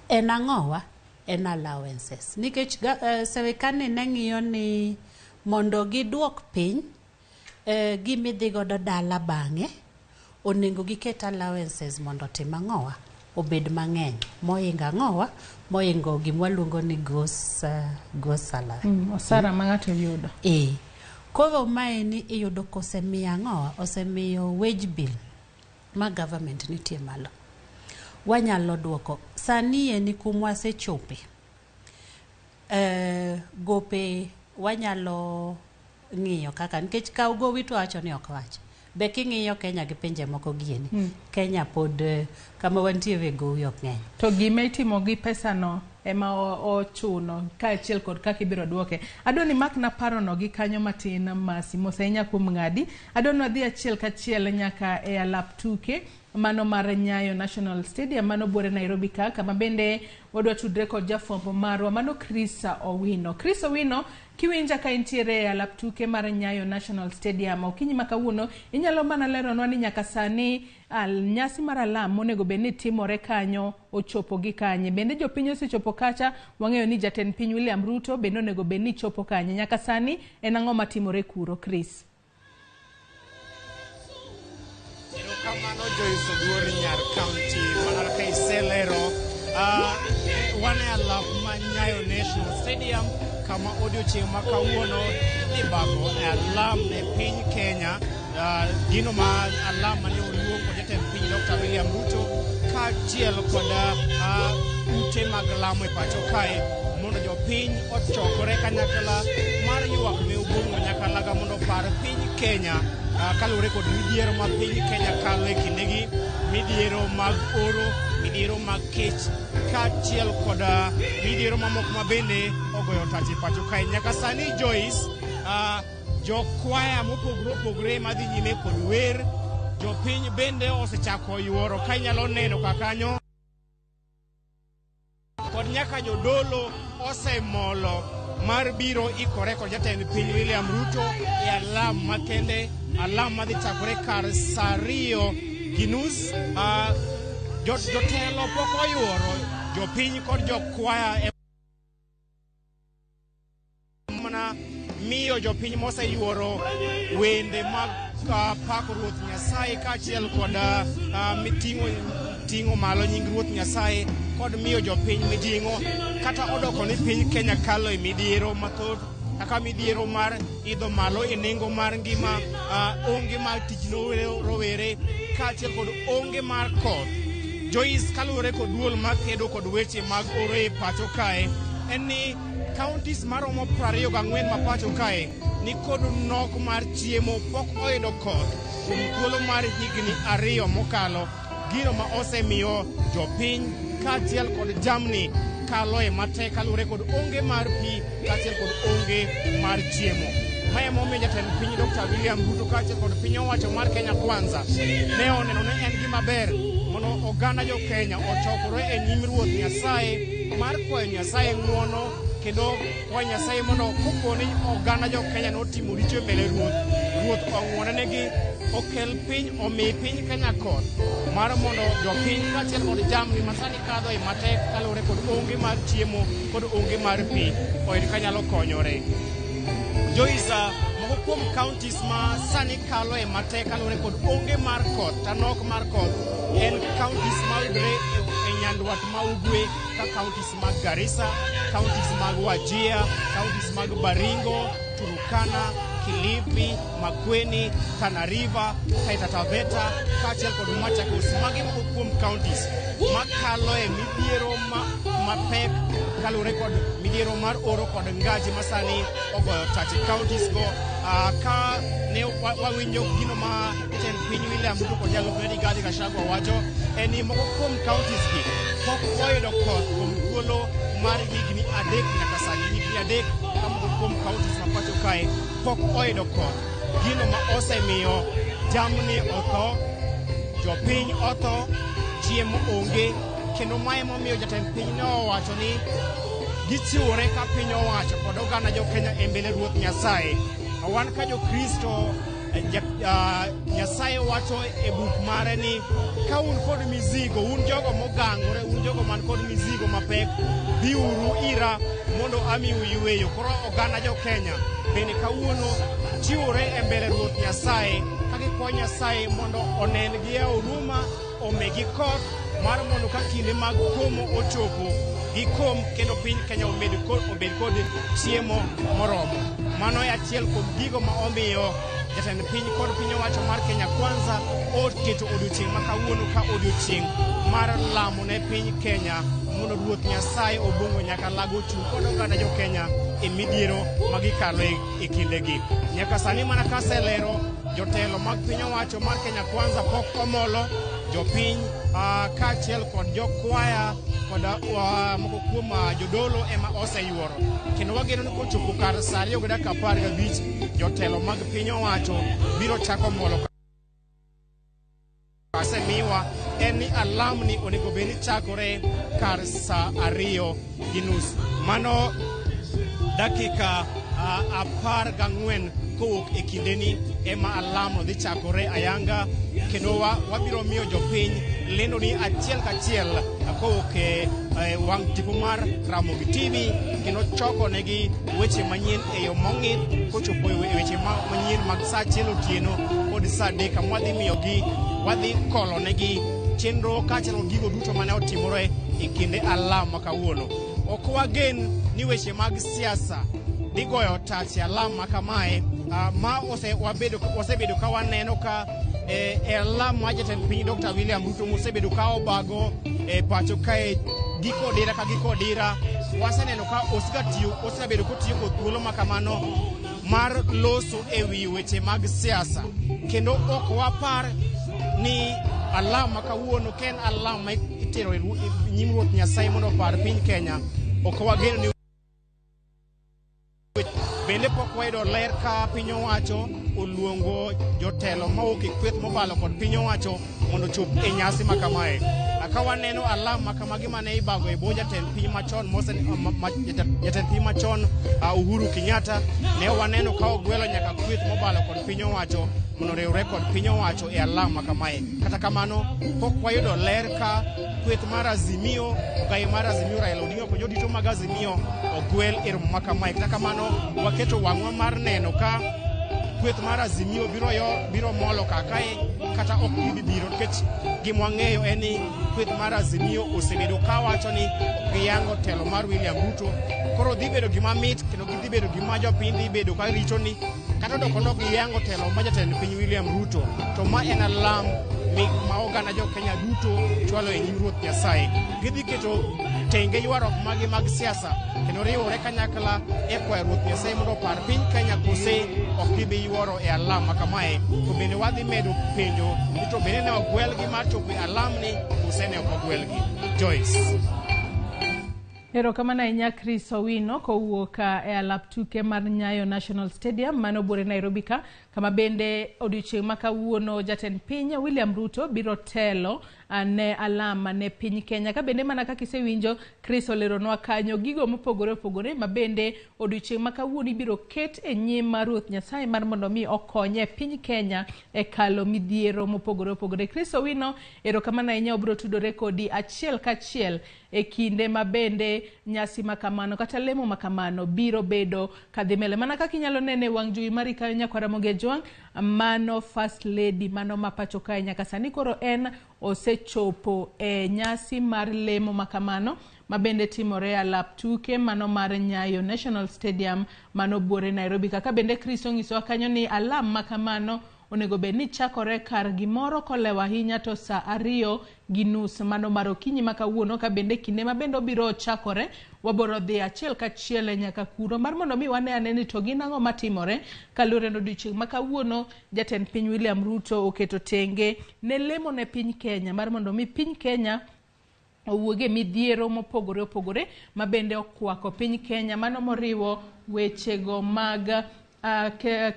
en ang'owa en allowances. Nikech serikali ne ng'iyo ni mondo giduok piny gimidhi godo dala bang'e, onego giket allowances mondo tim ang'owa obed mang'eny moingo ang'owa moingo gimwaluongo ni gross salary. Osara ma ng'ato yudo. Koro mae ni iyudo kosemiyo ang'owa, osemiyo wage bill ma government nitie malo. Wanyalo duoko. Sani ni kumwasechope. Gope wanyalo ng'iyo kaka nikech kaw gowi to wacho ni ok wach. Be king'iyo Kenya gi pinje moko gieni. Kenya pod kama wantiere gowi ok ng'eny. To gima itimo gi pesa no ema ochuno kaachiel kod kaka ibiro duoke. Adwa ni mak na paro no gi kanyo matin masi mosenya kuom ng'adi. Adwa ni wadhi achiel kachiel nyaka e alap tuke mano mar Nyayo National Stadium mano buore Nairobi ka kama bende wadwa tudre kod jafwambo marwa mano Chris Owino. Chris Owino kiwinja ka intiere e alap tuke mar Nyayo National Stadium okinyi makawuono inyalo mana leronwa ni nyaka sani nyasi mar alam monego beni timore kanyo ochopo gi kanye. Bende jopiny osechopo kacha, wang'eyo ni jatend piny William Ruto bende onego beni chopo kanye. Nyaka sani en ang'o matimore kuro Chris? Kamano Joyce Oduor Nyar County mana ka iselero wan e alap ma Nyayo National Stadium kama odiochieng' ma kawuono ibago e alam ne piny Kenya gino ma alam mane oluong kod jatend piny Dr. William Ruto kaachiel kod ute mag lamo e pacho kae mondo jopiny ochokore kanyakla mar ywak ne ubungo nyakalaga mondo par piny Kenya kaluwore kod midhiero ma piny Kenya kalo e kindegi, midhiero mag oro, midhiero mag kech kaachiel kod midhiero mamoko ma bende ogoyo tach e pacho kae. Nyaka sani Joyce, jokwaya mopogore opogore madhi nyime kod wer, jopiny bende osechako yuoro ka inyalo neno kakanyo kod nyaka jodolo osemolo mar biro ikore kod jatend piny William Ruto e alam makende, alam madhi chakore kar saa 2:30. Jotelo pok oyuoro jopiny kod jokwaya mana miyo jopiny moseyuoro wende mag pako Ruoth Nyasaye kaachiel kod ting'o malo nying Ruoth Nyasaye kod miyo jopiny mijing'o kata odoko ni piny Kenya kalo e midhiero mathoth kaka midhiero mar idho malo e nengo mar ngima, onge mar tich rowere kaachiel kod onge mar koth. Joyce, kaluwore kod duol makedo kod weche mag oro e pacho kae en ni counties maromo 24 ma pacho kae ni kod nok mar chiemo pok oyudo koth kuom thuolo mar higni 2 mokalo, gino ma osemiyo jopiny kaachiel kod jamni kalo e matek kaluwore kod onge mar pi kaachiel kod onge mar chiemo. Mae momiyo jatend piny Dr. William Ruto kaachiel kod piny owacho mar Kenya Kwanza ne oneno ni en gima ber mondo oganda jo Kenya ochokore e nyim Ruoth Nyasaye mar kwayo Nyasaye ng'uono kendo kwayo Nyasaye mondo kopo ni oganda jo Kenya notimo richo e mbele Ruoth ong'uonenegi okel piny omi piny Kenya koth mar mondo jopiny kaachiel kod jamni masani kadho e matek kaluwore kod onge mar chiemo kod onge mar pi oyud kanyalo konyore. Joyce, moko kuom counties ma sani kalo e matek kaluwore kod onge mar koth tanok mar koth en counties mayudore e nyandwat ma ugwe ka counties mag Garissa, counties mag Wajir, counties mag Baringo, Turkana, Kilifi, Makueni, Tana River, Taita Taveta, kaachiel kod Machakos. Magi moko kuom counties makalo e midhiero mapek kaluwore kod midhiero mar oro kod ngaji masani ogoyo tach counties go. Ka ne wawinjo gino ma jatend piny William Ruto kod jalupne Rigathi Gachagua wacho en ni moko kuom counties gi pok oyudo koth kuom thuolo mar higni 3 nyaka sani. Higni 3 ka moko kuom counties ma pacho kae pok oyudo koth, gino ma osemiyo jamni otho, jopiny otho, chiemo onge, kendo mae momiyo jatend piny ne owacho ni gichiwore ka piny owacho kod oganda jo Kenya e mbele Ruoth Nyasaye. Wan ka jo Kristo Nyasaye wacho e buk mare ni ka un kod mizigo, un jogo mogangore, un jogo man kod mizigo mapek, biuru ira mondo amiu yweyo. Koro oganda jo Kenya bende kawuono chiwore e mbele Ruoth Nyasaye ka gikwayo Nyasaye mondo onengi e huruma, omigi koth mar mondo ka kinde mag komo ochopo gikom kendo piny Kenya obed kod chiemo moromo. Mano e achiel kuom gigo ma omiyo jatend piny kod piny owacho mar Kenya Kwanza oketo odiochieng' ma kawuono ka odiochieng' mar lamo ne piny Kenya mondo Ruoth Nyasaye obongo nyaka lago chung' kod oganda jo Kenya e midhiero ma gikalo e kindegi. Nyaka sani mana kaselero, jotelo mag piny owacho mar Kenya Kwanza pok omolo jopiny kaachiel kod jokwaya kod moko kuom jodolo ema oseyuoro. Kendo wageno ni kochopo kar saa 2:15 jotelo mag piny owacho biro chako molo asemiwa en ni alam ni onego bed ni chakore kar saa 2:30. Mano dakika 14 kowuok e kindeni ema alam dhi chakore ayanga, kendo wabiro miyo jopiny lendo ni achiel kachiel kowuok e wang' tipo mar Ramogi TV, kendo choko negi weche manyien e yo mong'ith kochopo e weche manyien mag saa 1 otieno kod saa 3 mwadhi miyogi, wadhi kolo negi chenro kaachiel kod gigo duto mane otimore e kinde alam ma kawuono. Ok wagen ni weche mag siasa dhi goyo tach e alam ma kamae, ma osebedo ka waneno ka e alam ma jatend piny Dr. William Ruto mosebedo ka obago e pacho kae giko dira ka giko dira. Waseneno ka osebedo kotiyo kod thuolo ma kamano mar loso e wi weche mag siasa, kendo ok wapar ni alam ma kawuono ken alam ma itero e nyim Ruoth Nyasaye mondo opar piny Kenya. Ok wageno ni bende pok wayudo ler ka piny owacho oluongo jotelo mawuok e kweth mobalo kod piny owacho mondo chop e nyasi ma kamae. Ka waneno alam ma kamagi mane ibago e bo jatend piny machon jatend piny machon Uhuru Kenyatta, ne waneno ka ogwelo nyaka kweth mobalo kod piny owacho mondo riwre kod piny owacho e alam ma kamae. Kata kamano pok wayudo ler ka kweth mar Azimio, ogai mar Azimio Raila Odinga kod jodito mag Azimio ogwel e romo ma kamae. Kata kamano waketo wang'wa mar neno ka kweth mar Azimio biro molo kakae kata ok gibiro, nikech gima wang'eyo en ni kweth mar Azimio osebedo ka wacho ni giyango telo mar William Ruto. Koro dhi bedo gima mit kendo dhi bedo gima jopiny dhi bedo ka rito ni kata dok giyango telo ma jatend piny William Ruto, to ma en alam ma oganda jo Kenya duto chwalo e nyim Ruoth Nyasaye. Gidhi keto tenge ywarruok magi mag siasa kendo riwore kanyakla e kwayo Ruoth Nyasaye mondo opar piny Kenya kose ok gibi yuoro e alam ma kamae. To bende wadhi medo penjo ni to bende ne ogwelgi mar chopo e alam ni kose ne ok ogwelgi. Joyce. Erokamano ahinya Chris Owino kowuok e alap tuke mar Nyayo National Stadium mano bore Nairobi ka, kama bende odiochieng' ma kawuono jatend piny William Ruto biro telo ne alama ne piny Kenya. Ka bende mana kaka isewinjo Chris oleronwa kanyo gigo mopogore opogore ma bende odiochieng' ma kawuono ibiro ket e nyim mar Ruoth Nyasaye mar mondo mi okonye piny Kenya e kalo midhiero mopogore opogore. Chris Owino, erokamano ahinya, obiro tudore kodi achiel kachiel e kinde ma bende nyasi makamano kata lemo makamano biro bedo kadhi mbele. Mana kaka inyalo nene wang' jowi mari ka nyakwara Mogejwang, mano First Lady mano ma pacho kae nyaka sani koro en osechopo e nyasi mar lemo makamano ma bende timore alap tuke mano mar Nyayo National Stadium mano buore Nairobi. Kaka bende Chris onyisowa kanyo ni alam makamano onego bed ni chakore kar gimoro kolewa ahinya to saa 2:30 mano mar okinyi ma kawuono. Ka bende kinde ma bende obiro chakore waboro dhi achiel kachiel nyaka kuro mar mondo mi wane ane ni to gin ang'o matimore kaluwore ni odiochieng' ma kawuono jatend piny William Ruto oketo tenge ne lemo ne piny Kenya mar mondo mi piny Kenya owuoge midhiero mopogore opogore ma bende okwako piny Kenya, mano moriwo wechego mag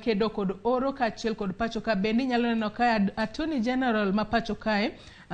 kedo kod oro kaachiel kod pacho ka. Bende nyalo neno ka Attorney General ma pacho kae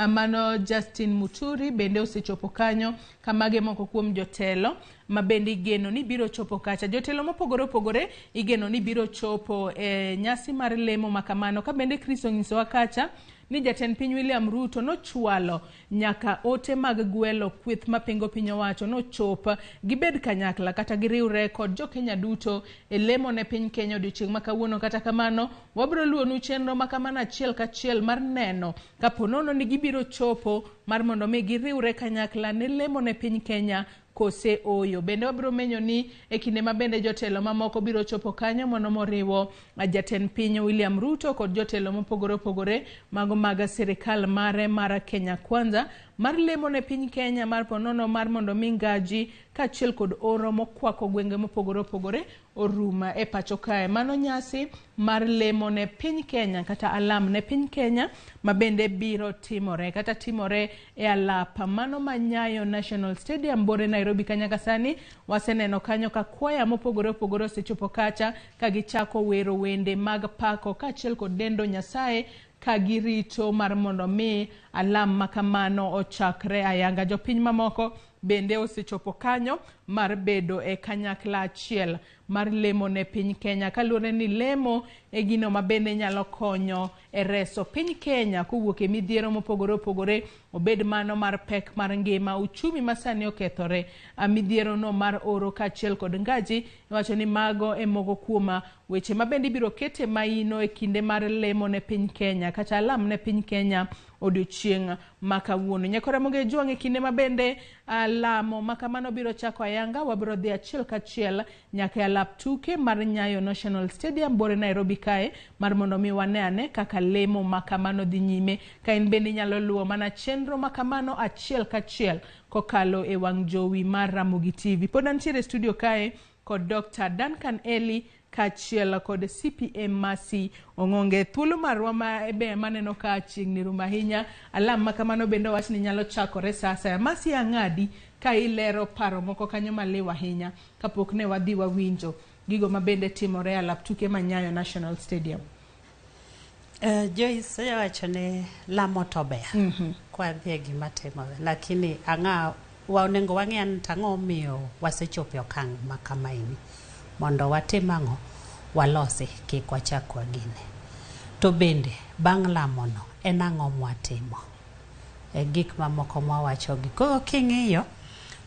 mano Justin Muturi bende osechopo kanyo, kamage moko kuom jotelo ma bende igeno ni biro chopo kacha. Jotelo mopogore opogore igeno ni biro chopo nyasi mar lemo makamano. Ka bende Chris onyisowa kacha ni jatend piny William Ruto nochwalo nyaka ote mag gwelo kweth mapingo piny owacho nochop gibed kanyakla kata giriwre kod jo Kenya duto e lemo ne piny Kenya odiochieng' ma kawuono. Kata kamano wabiro luonu chenro makamano achiel kachiel mar neno kaponono ni gibiro chopo mar mondo mi giriwre kanyakla ne lemo ne piny Kenya kose oyo. Bende wabiro menyo ni e kinde ma bende jotelo mamoko biro chopo kanyo mondo moriwo jatend piny William Ruto kod jotelo mopogore opogore mago mag sirikal mare mar Kenya Kwanza mar lemo ne piny Kenya mar ponono mar mondo mi ngaji kaachiel kod oro mokwako gwenge mopogore opogore oruma e pacho kae. Mano nyasi mar lemo ne piny Kenya kata alam ne piny Kenya ma bende biro timore kata timore e alap mano ma Nyayo National Stadium bore Nairobi. Kanyaka sani waseneno kanyo ka kwaya mopogore opogore osechopo kacha ka gichako wero wende mag pako kaachiel kod dendo Nyasaye ka girito mar mondo mi alam makamano ochakre ayanga. Jopiny mamoko bende osechopo kanyo mar bedo e kanyakla achiel mar lemo ne piny Kenya, kaluwore ni lemo e gino ma bende nyalo konyo e reso piny Kenya kowuok e midhiero mopogore opogore, obed mano mar pek mar ngima, uchumi masani okethore, midhiero no mar oro kaachiel kod ngaji. Iwacho ni mago e moko kuoma weche ma bende biro kete maino e kinde mar lemo ne piny Kenya kata alam ne piny Kenya odiochieng' ma kawuono. Nyakora Ramogi Jwang' e kinde ma bende lamo makamano biro chako ayanga, wabiro dhi achiel kachiel nyaka alap tuke mar Nyayo National Stadium bore Nairobi kae mar mondo mi wane ane kaka lemo makamano dhi nyime. Ka in bende nyalo luwo mana chenro makamano achiel kachiel kokalo e wang' jowi mar Ramogi TV. Pod antiere studio kae kod Dr. Duncan Eli kaachiel kod CPM Masi Ong'onge. Thuolo marwa ma ebe maneno ka chiegni rum ahinya, alam makamano bende wach ni nyalo chakore sasa. Masi ang'adi ka ilero paro moko kanyo maliw ahinya kapok ne wadhi wawinjo gigo ma bende timore alap tuke ma Nyayo National Stadium. Joyce wacho ne lamo to ber kwa dhie gima timore, lakini wanengo wang'e tang'o miyo wasechopo okang' ma kama ini mondo watim ang'o walosi kik wachak wagine. To bende bang' lamono en ang'o mwatimo e gik mamoko mwawachogi. Koro king'iyo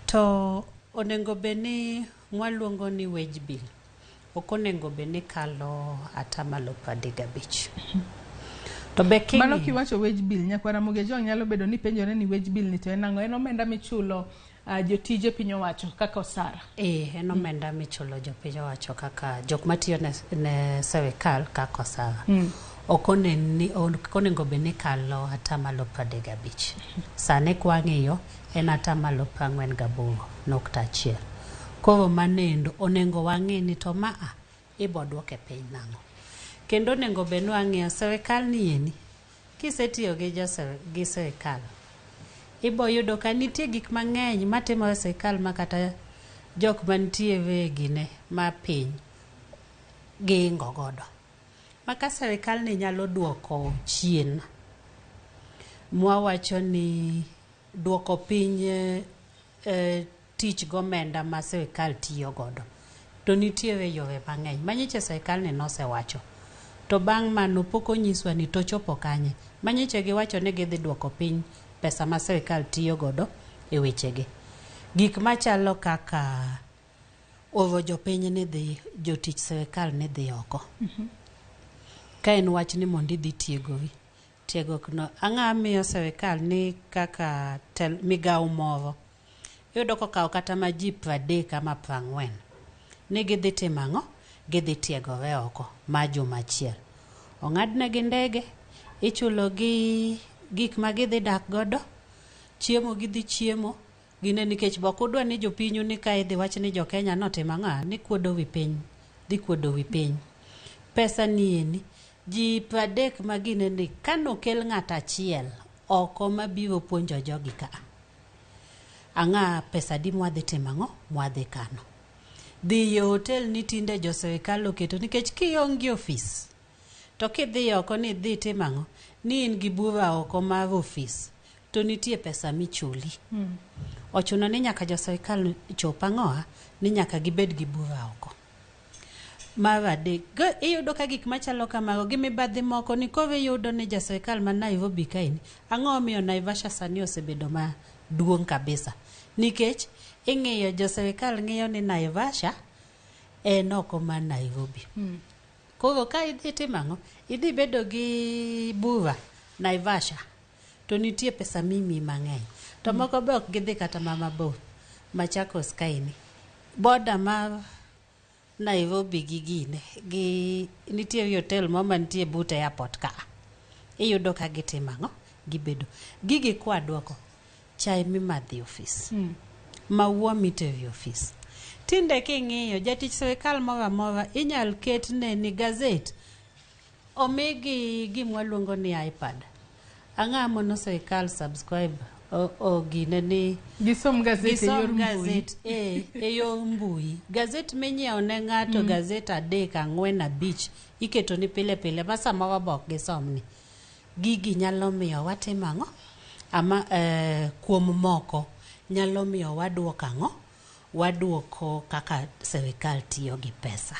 to onengo beni mwaluongo ni wage bill ok onengo beni kalo atamalo 35. To be king'iyo mano kiwacho wage bill, nyakwa Ramogi Jwang' nyalo bedo ni penjore ni wage bill ni to en ang'o? En omenda michulo jotije piny owacho kaka osara. En omenda michulo jopiny owacho kaka jok matiyo ne sirikal kaka osara. Ok onengo beni kalo atamalo 35. Sani kwang'iyo en atamalo 48.1. Koro manendo onengo wang'e ni to maa ibo duoke piny nang'o. Kendo onengo beni wang'iyo sirikal ni eni kisetiyo gi sirikal ibo yudo ka nitie gik mang'eny matimore sirikal makata jok mantie wegine ma piny giingo godo. Maka sirikal ni nyalo duoko chien. Mwawacho ni duoko piny tich gomenda ma sirikal tiyo godo. To nitie yore mang'eny manyiche sirikal ni nosewacho. To bang' mano pok onyiswa ni to chopo kanye. Manyiche giwacho ni gidhi duoko piny pesa ma sirikal tiyo godo e wechegi. Gik machalo kaka oro jopiny ni dhi, jotich sirikal ni dhi oko. Ka en wach ni mondo idhi tiegok no, ang'a miyo sirikal ni kaka migawo moro iyudo kokawo kata ma ji 30 ama 40 ni gidhi timo ang'o? Gidhi tiegore oko ma juma achiel. Ong'adnegi ndege, ichulo gi gik ma gidhi dak godo, chiemo gidhi chiemo, gine nikech bok udwa ni jopinyu ni ka idhi wach ni jo Kenya notimo ang'o? Ni kuodo wi piny, dhi kuodo wi piny. Pesa ni eni ji 30 ma gine ni kanokel ng'at achiel oko mabiro puonjo jogi ka. Ang'a pesa di mwadhi timo ang'o? Mwadhi kano. dhi e hotel ni tinde jo sirikal oketo nikech kionge ofis to kidhi oko ni dhi timang'o ni in gi bura oko mar ofis to nitie pesa michuli. Ochuno ni nyaka jo sirikal chop ang'oa ni nyaka gibed gi bura oko. Mar adek, iyudo ka gik machalo kamago gi mibadhi moko ni koro iyudo ni ja sirikal ma Nairobi kaini ang'o miyo Naivasha sani osebedo maduong' kabisa nikech ing'iyo jo sirikal ng'iyo ni Naivasha en oko ma Nairobi. Koro ka idhi timang'o idhi bedo gi bura Naivasha to nitie pesa mimi mang'eny to moko be ok gidhi kata mabor Machakos kaini boda mar Nairobi gine gi nitie hotel mo mantie but airport ka iyudo ka gitimang'o gibedo gigi kwa dwoko chai mimadhi ofis maua mitero ofis tinde king'iyo jatich sirikal moro amora inyal ketne ni gazet omigi gimwa luongo ni iPad ang'a mono sirikal subscribe o gine ni gisom gazet e yor mbui gazet minyiewo ne ng'ato gazet 3 4 5 iketo ni pile pile masa moro bok gisomni gigi nyalo miyo watimang'o ama kuom moko nyalo miyo waduoko kaka sirikal tiyo gi pesa.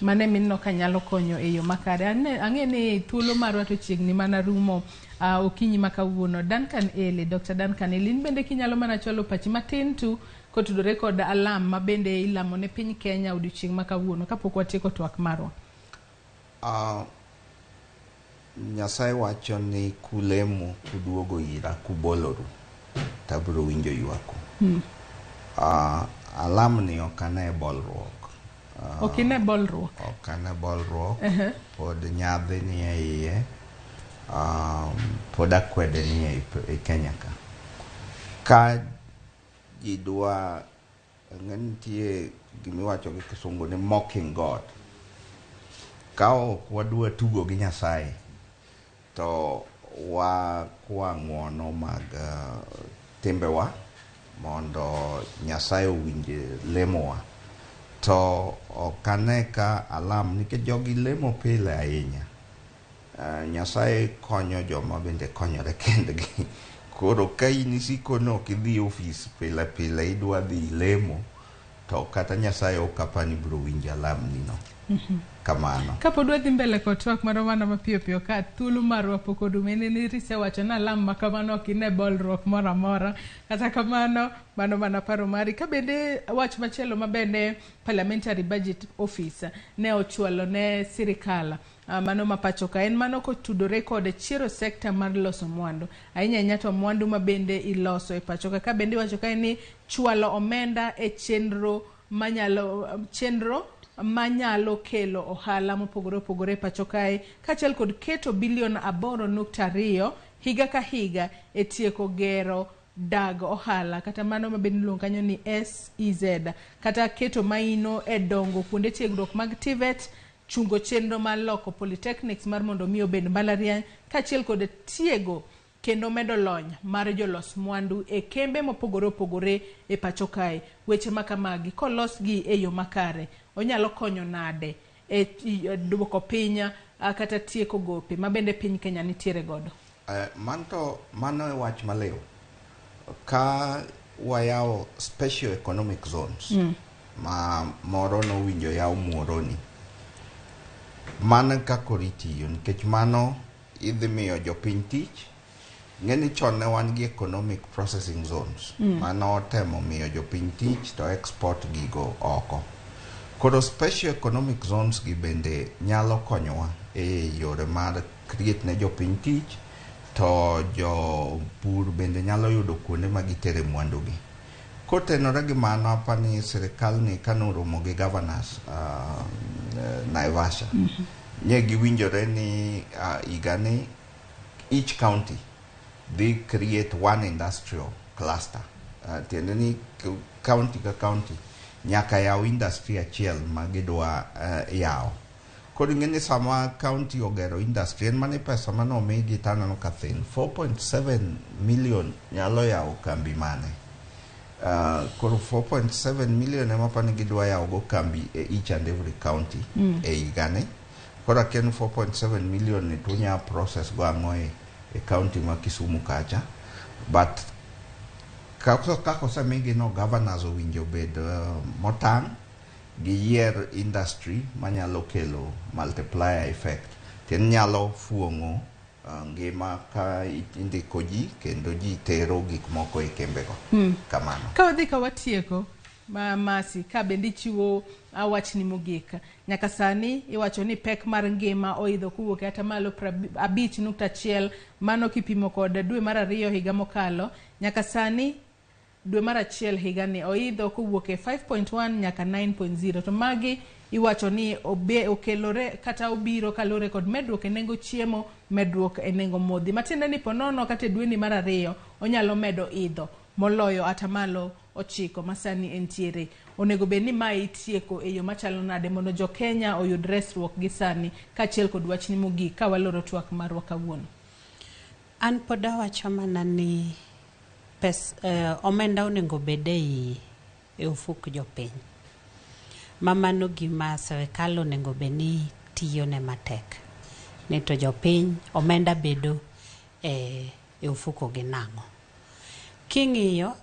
Mane minno ka nyalo konyo e yo makare. Ang'e ni thuolo marwa to chiegni mana rumo okinyi makawuono. Dr. Duncan Ele, in bende kinyalo mana chwalo pachi matin tu kotudore kod alam ma bende ilamo ne piny Kenya odiochieng' makawuono kapok watieko twak marwa. Nyasaye wacho ni kulemo kuduogo ira kuboloru tabro winjo ywako. Alam ni okane bolruok. Okine bolruok. Okane bolruok. Pod nyadhi ni e iye. Pod akwede ni e Kenya ka. Ka jidwa ng'entie gimiwacho gi kisungu ni mocking God. Ka ok wadwa tugo gi Nyasaye to wakwa ng'wono mag timbewa mondo Nyasaye owinje lemowa to okane ka alam nikech jogi lemo pile ahinya. Nyasaye konyo joma bende konyore kendgi. Koro ka in isiko no kidhi ofis pile pile idwa dhi lemo to kata Nyasaye okapani bro winjo alam nino. Kamano. Kapod wadhi mbele kod twak maro mana mapiyo piyo ka thuolo marwa pok odume ni rise wacho na alam makamano ok ine bolruok moro amora kata kamano mano mana paro mari ka bende wach machielo mabende Parliamentary Budget Office ne ochwalo ne sirikal mano mapacho ka en mano kotudore kod chiero sekta mar loso mwandu ahinya to mwandu mabende iloso e pacho ka bende wacho ka ni chwalo omenda e chenro manyalo kelo ohala mopogore opogore pacho kae kaachiel kod keto bilion 8.2 higa ka higa e tieko gero dag ohala kata mano mabende luong kanyo ni SEZ kata keto maino e dongo kuonde tiegruok mag TVET chungo chenro mar loko polytechnics mar mondo mi obed mbalariany kaachiel kod tiego kendo medo lony mar jolos mwandu e kembe mopogore opogore e pacho kae weche makamagi kolos gi e yo makare onyalo konyo nade e duoko pinya kata tieko gope mabende piny Kenya nitiere godo. Mano e wach maleo ka wayao special economic zones ma moro no winjo yao muoroni mano kako ritiyo nikech mano idhi miyo jopiny tich ng'eni chon ne wan gi economic processing zones mano temo miyo jopiny tich to export gigo oko. Koro special economic zones gi bende nyalo konyowa e yore mar create ne jopiny tich to jopur bende nyalo yudo kuonde ma gitere mwandu gi. Kotenore gi mano apani sirikal ni kanoromo gi governors Naivasha nye giwinjore ni igani each county they create one industrial cluster. Tiende ni county ka county nyaka yaw industry achiel magidwa yaw. Koro ing'eni sama county ogero industry en mane pesa mano omigi tanano kathin 4.7 million nyalo yaw kambi mane Koro 4.7 million ema pani gidwa yawo go kambi each and every county higani. Koro aken 4.7 million ni tunya process go ang'o e county ma Kisumu kacha. But kako samigi no governors owinjo bed motang' gi yier industry manyalo kelo multiplier effect. Tien nyalo fuong'o ngima ka indiko ji kendo ji tero gik moko e kembego. Kamano. Ka wadhi ka watieko masi ka bende chiwo awachni mogik. Nyaka sani iwacho ni pek mar ngima oidho kuwuok ata malo 5.1 mano kipimo kod dwe mar 2 higa mokalo. Nyaka sani dwe mar 1 higa ni oidho kuwuok e 5.1 nyaka 9.0. To magi iwacho ni okelore kata obiro kalore kod medruok e nengo chiemo, medruok e nengo modhi. Matiende ni ponono kata dwe ni mar 2 onyalo medo idho moloyo ata malo 9 masani entiere. Onego bed ni ma itieko e yo machalo nade mondo jo Kenya oyud resruok gi sani kaachiel kod wachni mogik ka waloro twak marwa kawuono. An pod awacho mana ni omenda onego bed e ofuk jopiny. Mamano gima sirkal onego bed ni tiyo ne matek. Ni to jopiny omenda bedo e ofuko gi nang'o. King'iyo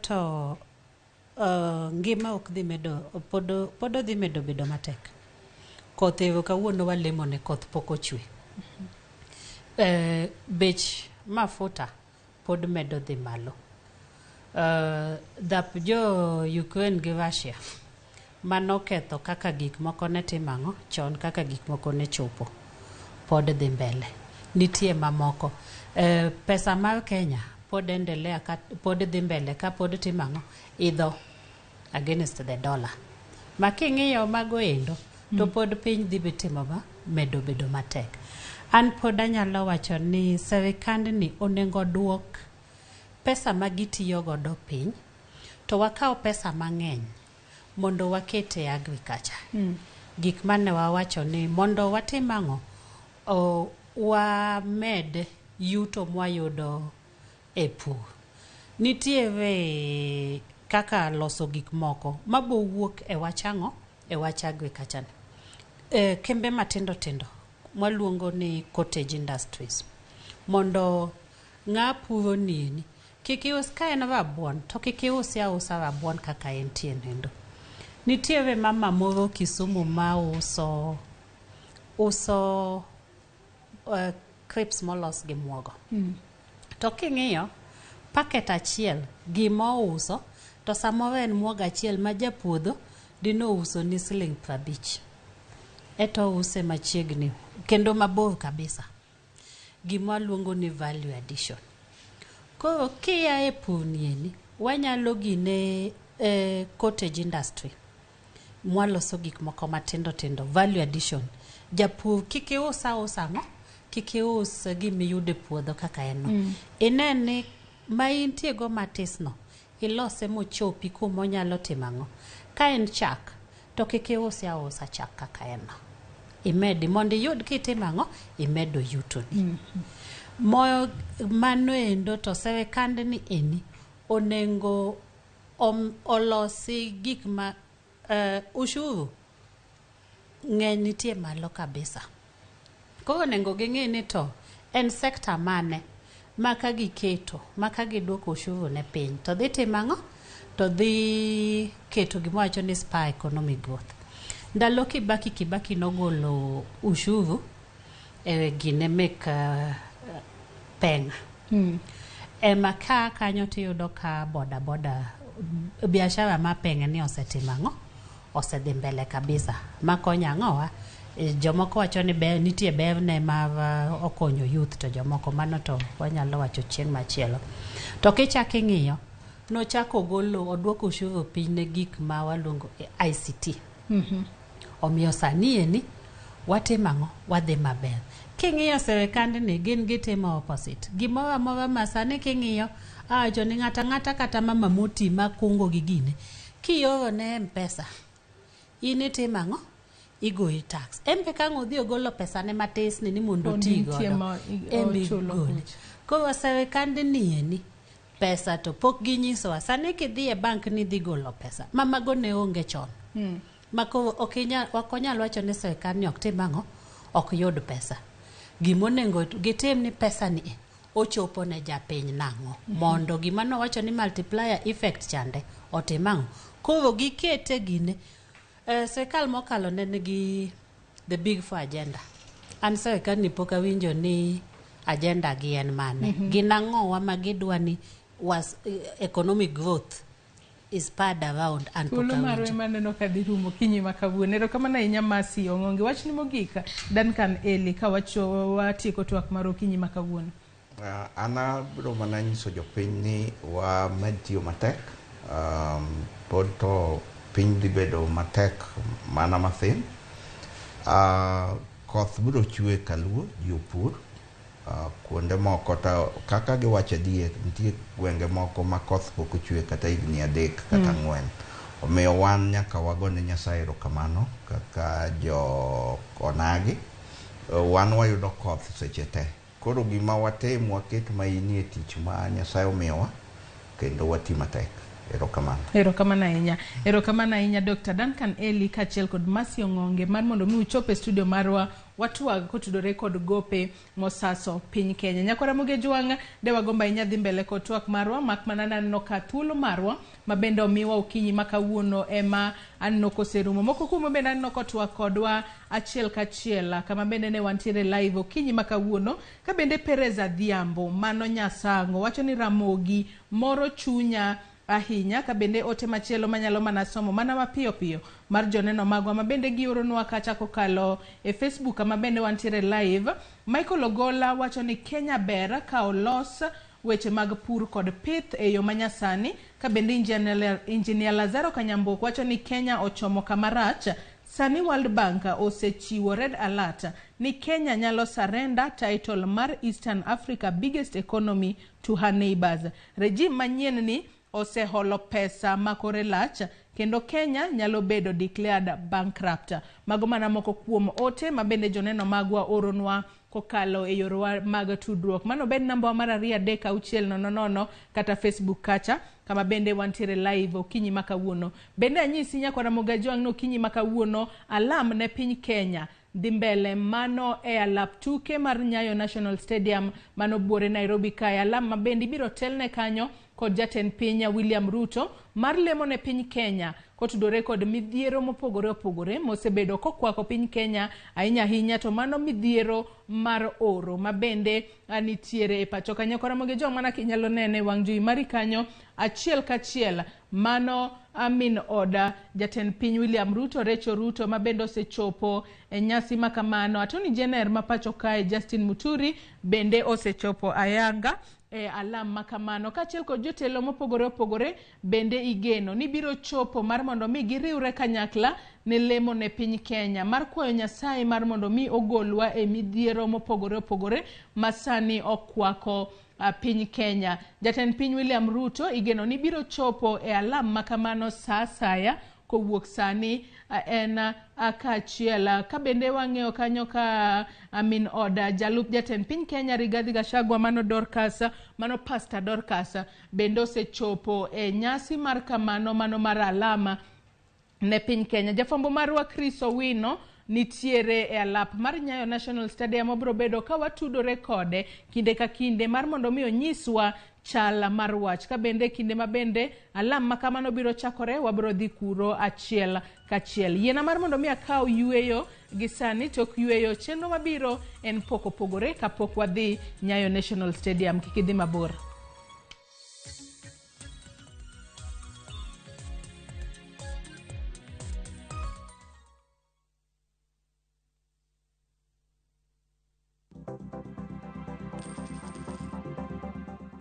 to ngima ok dhi medo pod dhi medo bedo matek. Koth ewo kawuono walemo ne koth pok ochwe. Bech mafuta pod medo dhi malo. Dhap jo Ukraine gi Russia mano ketho kaka gik moko ne timang'o chon kaka gik moko ne chopo pod dhi mbele. Nitie mamoko. Pesa mar Kenya pod endelea pod dhi mbele ka pod timang'o idho against the dollar. Making'iyo mago endo to pod piny dhi bitimo ba medo bedo matek. An pod anyalo wacho ni serikand ni onego duok pesa magitiyo godo piny to wakaw pesa mang'eny mondo wakete agriculture. Gik mane wawacho ni mondo watimang'o wamed yuto mwayudo e pur. Nitiere kaka loso gik moko mabo wuok e wachang'o e wach agriculture. Kembe matindo tindo mwaluongo ni cottage industries mondo ng'a puro nini kikius ka en rabuon to kikius ya usa rabuon kaka entie nendo. Nitiere mama moro Kisumu ma uso crepes molos gi muogo. To king'iyo paket achiel gima uso to samoro en muogo achiel ma japuodho dino uso ni Sh50. Eto use machiegni kendo mabor kabisa. Gima luongo ni value addition. Koro kia e pur nieni wanyalo gine cottage industry mwaloso gik moko matindo tindo value addition. Japur kikiusa usang'o kikius gimiyude puodho kaka eno. Ineni ma intie go matisno ilose mochopi kumonyalo timang'o. Ka en chak to kikiusi ausa chak kaka eno. Imedi mondo iyud kitimang'o imedo yutoni. Moyo mano endo to serikand ni eni onengo olosi gik ma ushuru ng'eny nitie malo kabisa. Koro onengo ging'e ni to en sekta mane maka giketo maka giduoko ushuru ne piny to dhi timang'o to dhi keto gimwacho ni spur economic growth. Ndalo Kibaki nogolo ushuru gine mek peng. Ema kanyo tiyudo ka boda biashara ma peng ni osetimang'o osedhi mbele kabisa. Makonya ang'owa jomoko wacho ni nitie berne mar okonyo youth to jomoko mano to wanyalo wacho chieng' machielo. To kichaki ng'iyo nochako golo oduoko ushuru piny ne gik ma waluongo ICT. Omiyo sani eni watimang'o wadhi maber. King'iyo serikand ni gin gitimo opposite. Gimoro amora ma sani king'iyo awacho ni ng'ata kata mama moti makungo gi gine kioro ne M-Pesa in itimang'o igoyi tax. Embe kang'o dhi ogolo pesa ne matisni ni mondo oti godo. Embe gole. Koro serikand ni eni pesa to pok ginyisowa sani kidhi e bank ni dhi golo pesa mamago ne onge chon mako okonyal wacho ni sirikal ni ok tim ang'o ok yud pesa gimonego gitim ni pesa ni ochopo ne japiny nang'o mondo gima nowacho ni multiplier effect chande otim ang'o kowo gikete gine sirikal mokalo ne nigi the big four agenda an sirikal ni pok awinjo ni agenda gi en mane gin ang'owa ma gidwa ni was economic growth is part around and Kulo maro maneno ka dhi rumo kinyi makawuono erokamano ahinya Masi Ong'onge wachni mogik Duncan Eli ka watieko twak mar okinyi makawuono. Ana biro mana nyiso jopiny ni wamed tiyo matek pod to piny dhi bedo matek mana mathin koth biro chwe kaluo jopur kuonde moko ta kaka giwacho dier nitie gwenge moko ma koth pok ochwe kata higni 3 kata 4 omiyo wan nyaka wagone Nyasaye erokamano kaka jo onagi wan wayudo koth seche te koro gima watim waket maini e tich ma Nyasaye omiyowa kendo wati matek erokamano ahinya Dr. Duncan Eli kachiel kod Masi Ong'onge mar mondo mi uchope studio marwa watwag kotudore kod gope mosaso piny Kenya. Nyakwa Ramogi Ojwang' de wagomba ahinya dhi mbele kod twak marwa mak mana naneno ka thuolo marwa mabende omiwa okinyi makawuono ema aneno koserumo moko kumo bende aneno kotwak kodwa achiel kachiel kama bende ne wantiere live okinyi makawuono ka bende Perez Adhiambo mano Nyasango wacho ni Ramogi moro chunya ahinya ka bende ote machielo manyalo mana somo mana mapiyo piyo mar joneno magwa mabende gioronwa kacha kokalo e Facebook mabende wantiere live. Michael Ogola wacho ni Kenya ber ka olos weche mag pur kod pith e yo manyasani ka bende Engineer Lazaro Kanyamboko wacho ni Kenya ochomo kamarach sani World Bank osechiwo red alert ni Kenya nyalo surrender title mar Eastern Africa biggest economy to her neighbors. Regime manyien ni oseholo pesa makore lach kendo Kenya nyalo bedo declared bankrupt. Mago mana moko kuom ote mabende joneno magwa oronwa kokalo e yorwa mag tudruok. Mano bed namba mar 2 kata Facebook kacha kama bende wantiere live okinyi makawuono. Bende anyisi Nyakwa Ramogi Ojwang' no okinyi makawuono alam ne piny Kenya dhi mbele mano e alap tuke mar Nyayo National Stadium mano buore Nairobi kae alam mabende biro telne kanyo kod jatend piny William Ruto mar lemo ne piny Kenya kotudore kod midhiero mopogore opogore mosebedo kokwako piny Kenya ahinya to mano midhiero mar oro mabende anitiere e pacho kanyo Nyakwa Ramogi Ojwang' mana kinyalo nene wang' jowi mari kanyo achiel kachiel mano amin oda jatend piny William Ruto Recho Ruto mabende osechopo e nyasi makamano. Attorney General ma pacho kae Justin Muturi bende osechopo ayanga e alam makamano kachiel kod jotelo mopogore opogore bende igeno ni biro chopo mar mondo mi giriwre kanyakla ne lemo ne piny Kenya mar kwayo Nyasaye mar mondo mi ogolwa e midhiero mopogore opogore masani okwako piny Kenya. Jatend piny William Ruto igeno ni biro chopo e alam makamano sa asaya kowuok sani en kachiel ka bende wang'eyo kanyo ka amin oda jalup jatend piny Kenya Rigathi Gachagua mano Dorcas mano Pastor Dorcas bende osechopo e nyasi mar kamano mano mar alama ne piny Kenya. Jafambo marwa Chris Owino nitiere e alap mar Nyayo National Stadium obro bedo ka watudore kode kinde ka kinde mar mondo mi onyiswa chal mar wach ka bende kinde mabende alam makamano biro chakore wabro dhi kuro achiel kachiel. Yiena mar mondo mi akaw yueyo gisani tok yueyo chenro mabiro en poko pogore kapok wadhi Nyayo National Stadium kikidhi mabor.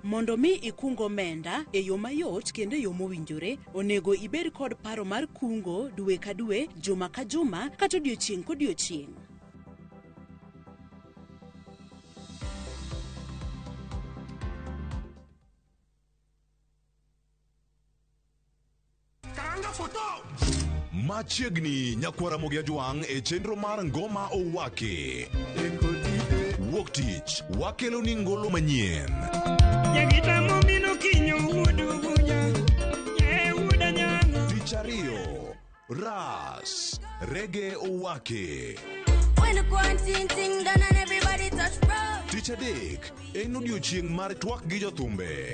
Mondo mi ikungo omenda e yo mayot kendo e yo mowinjore, onego ibed kod paro mar kungo dwe ka dwe, juma ka juma, kata odiochieng' kodiochieng'. Machiegni Nyakwa Ramogi Ojwang' e chenro mar Ngoma Owake. Wuok tich wakelo ni ngolo manyien. Jagita mobino kinyo Reggae Owake. When the quarantine thing done and everybody touch road. Tich adek en odiochieng' mar twak gi jothumbe.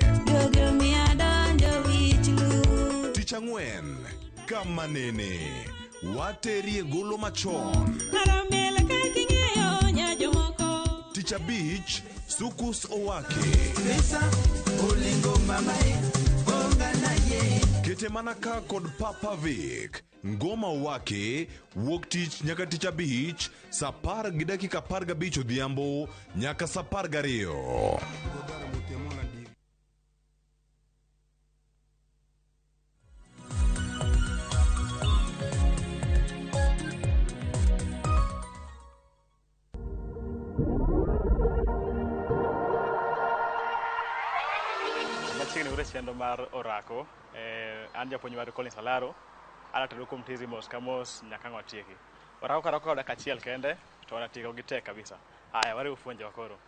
Tich ang'wen kama nene waterie golo machon. Tich abich Sukus Owake. Kete manaka kod Papa Vic. Ngoma Owake wuok tich nyaka tich abich saa 10:15 odhiambo nyaka saa 12. Machiegni ure chendo mar orako, an japuonj mar Collins Alaro, anatero kuom tizi mos ka mos nyaka ng'otieki. Orako karako dakika achiel kende to wanatieko gi tek kabisa. Haya, wariw fuonje wakoro.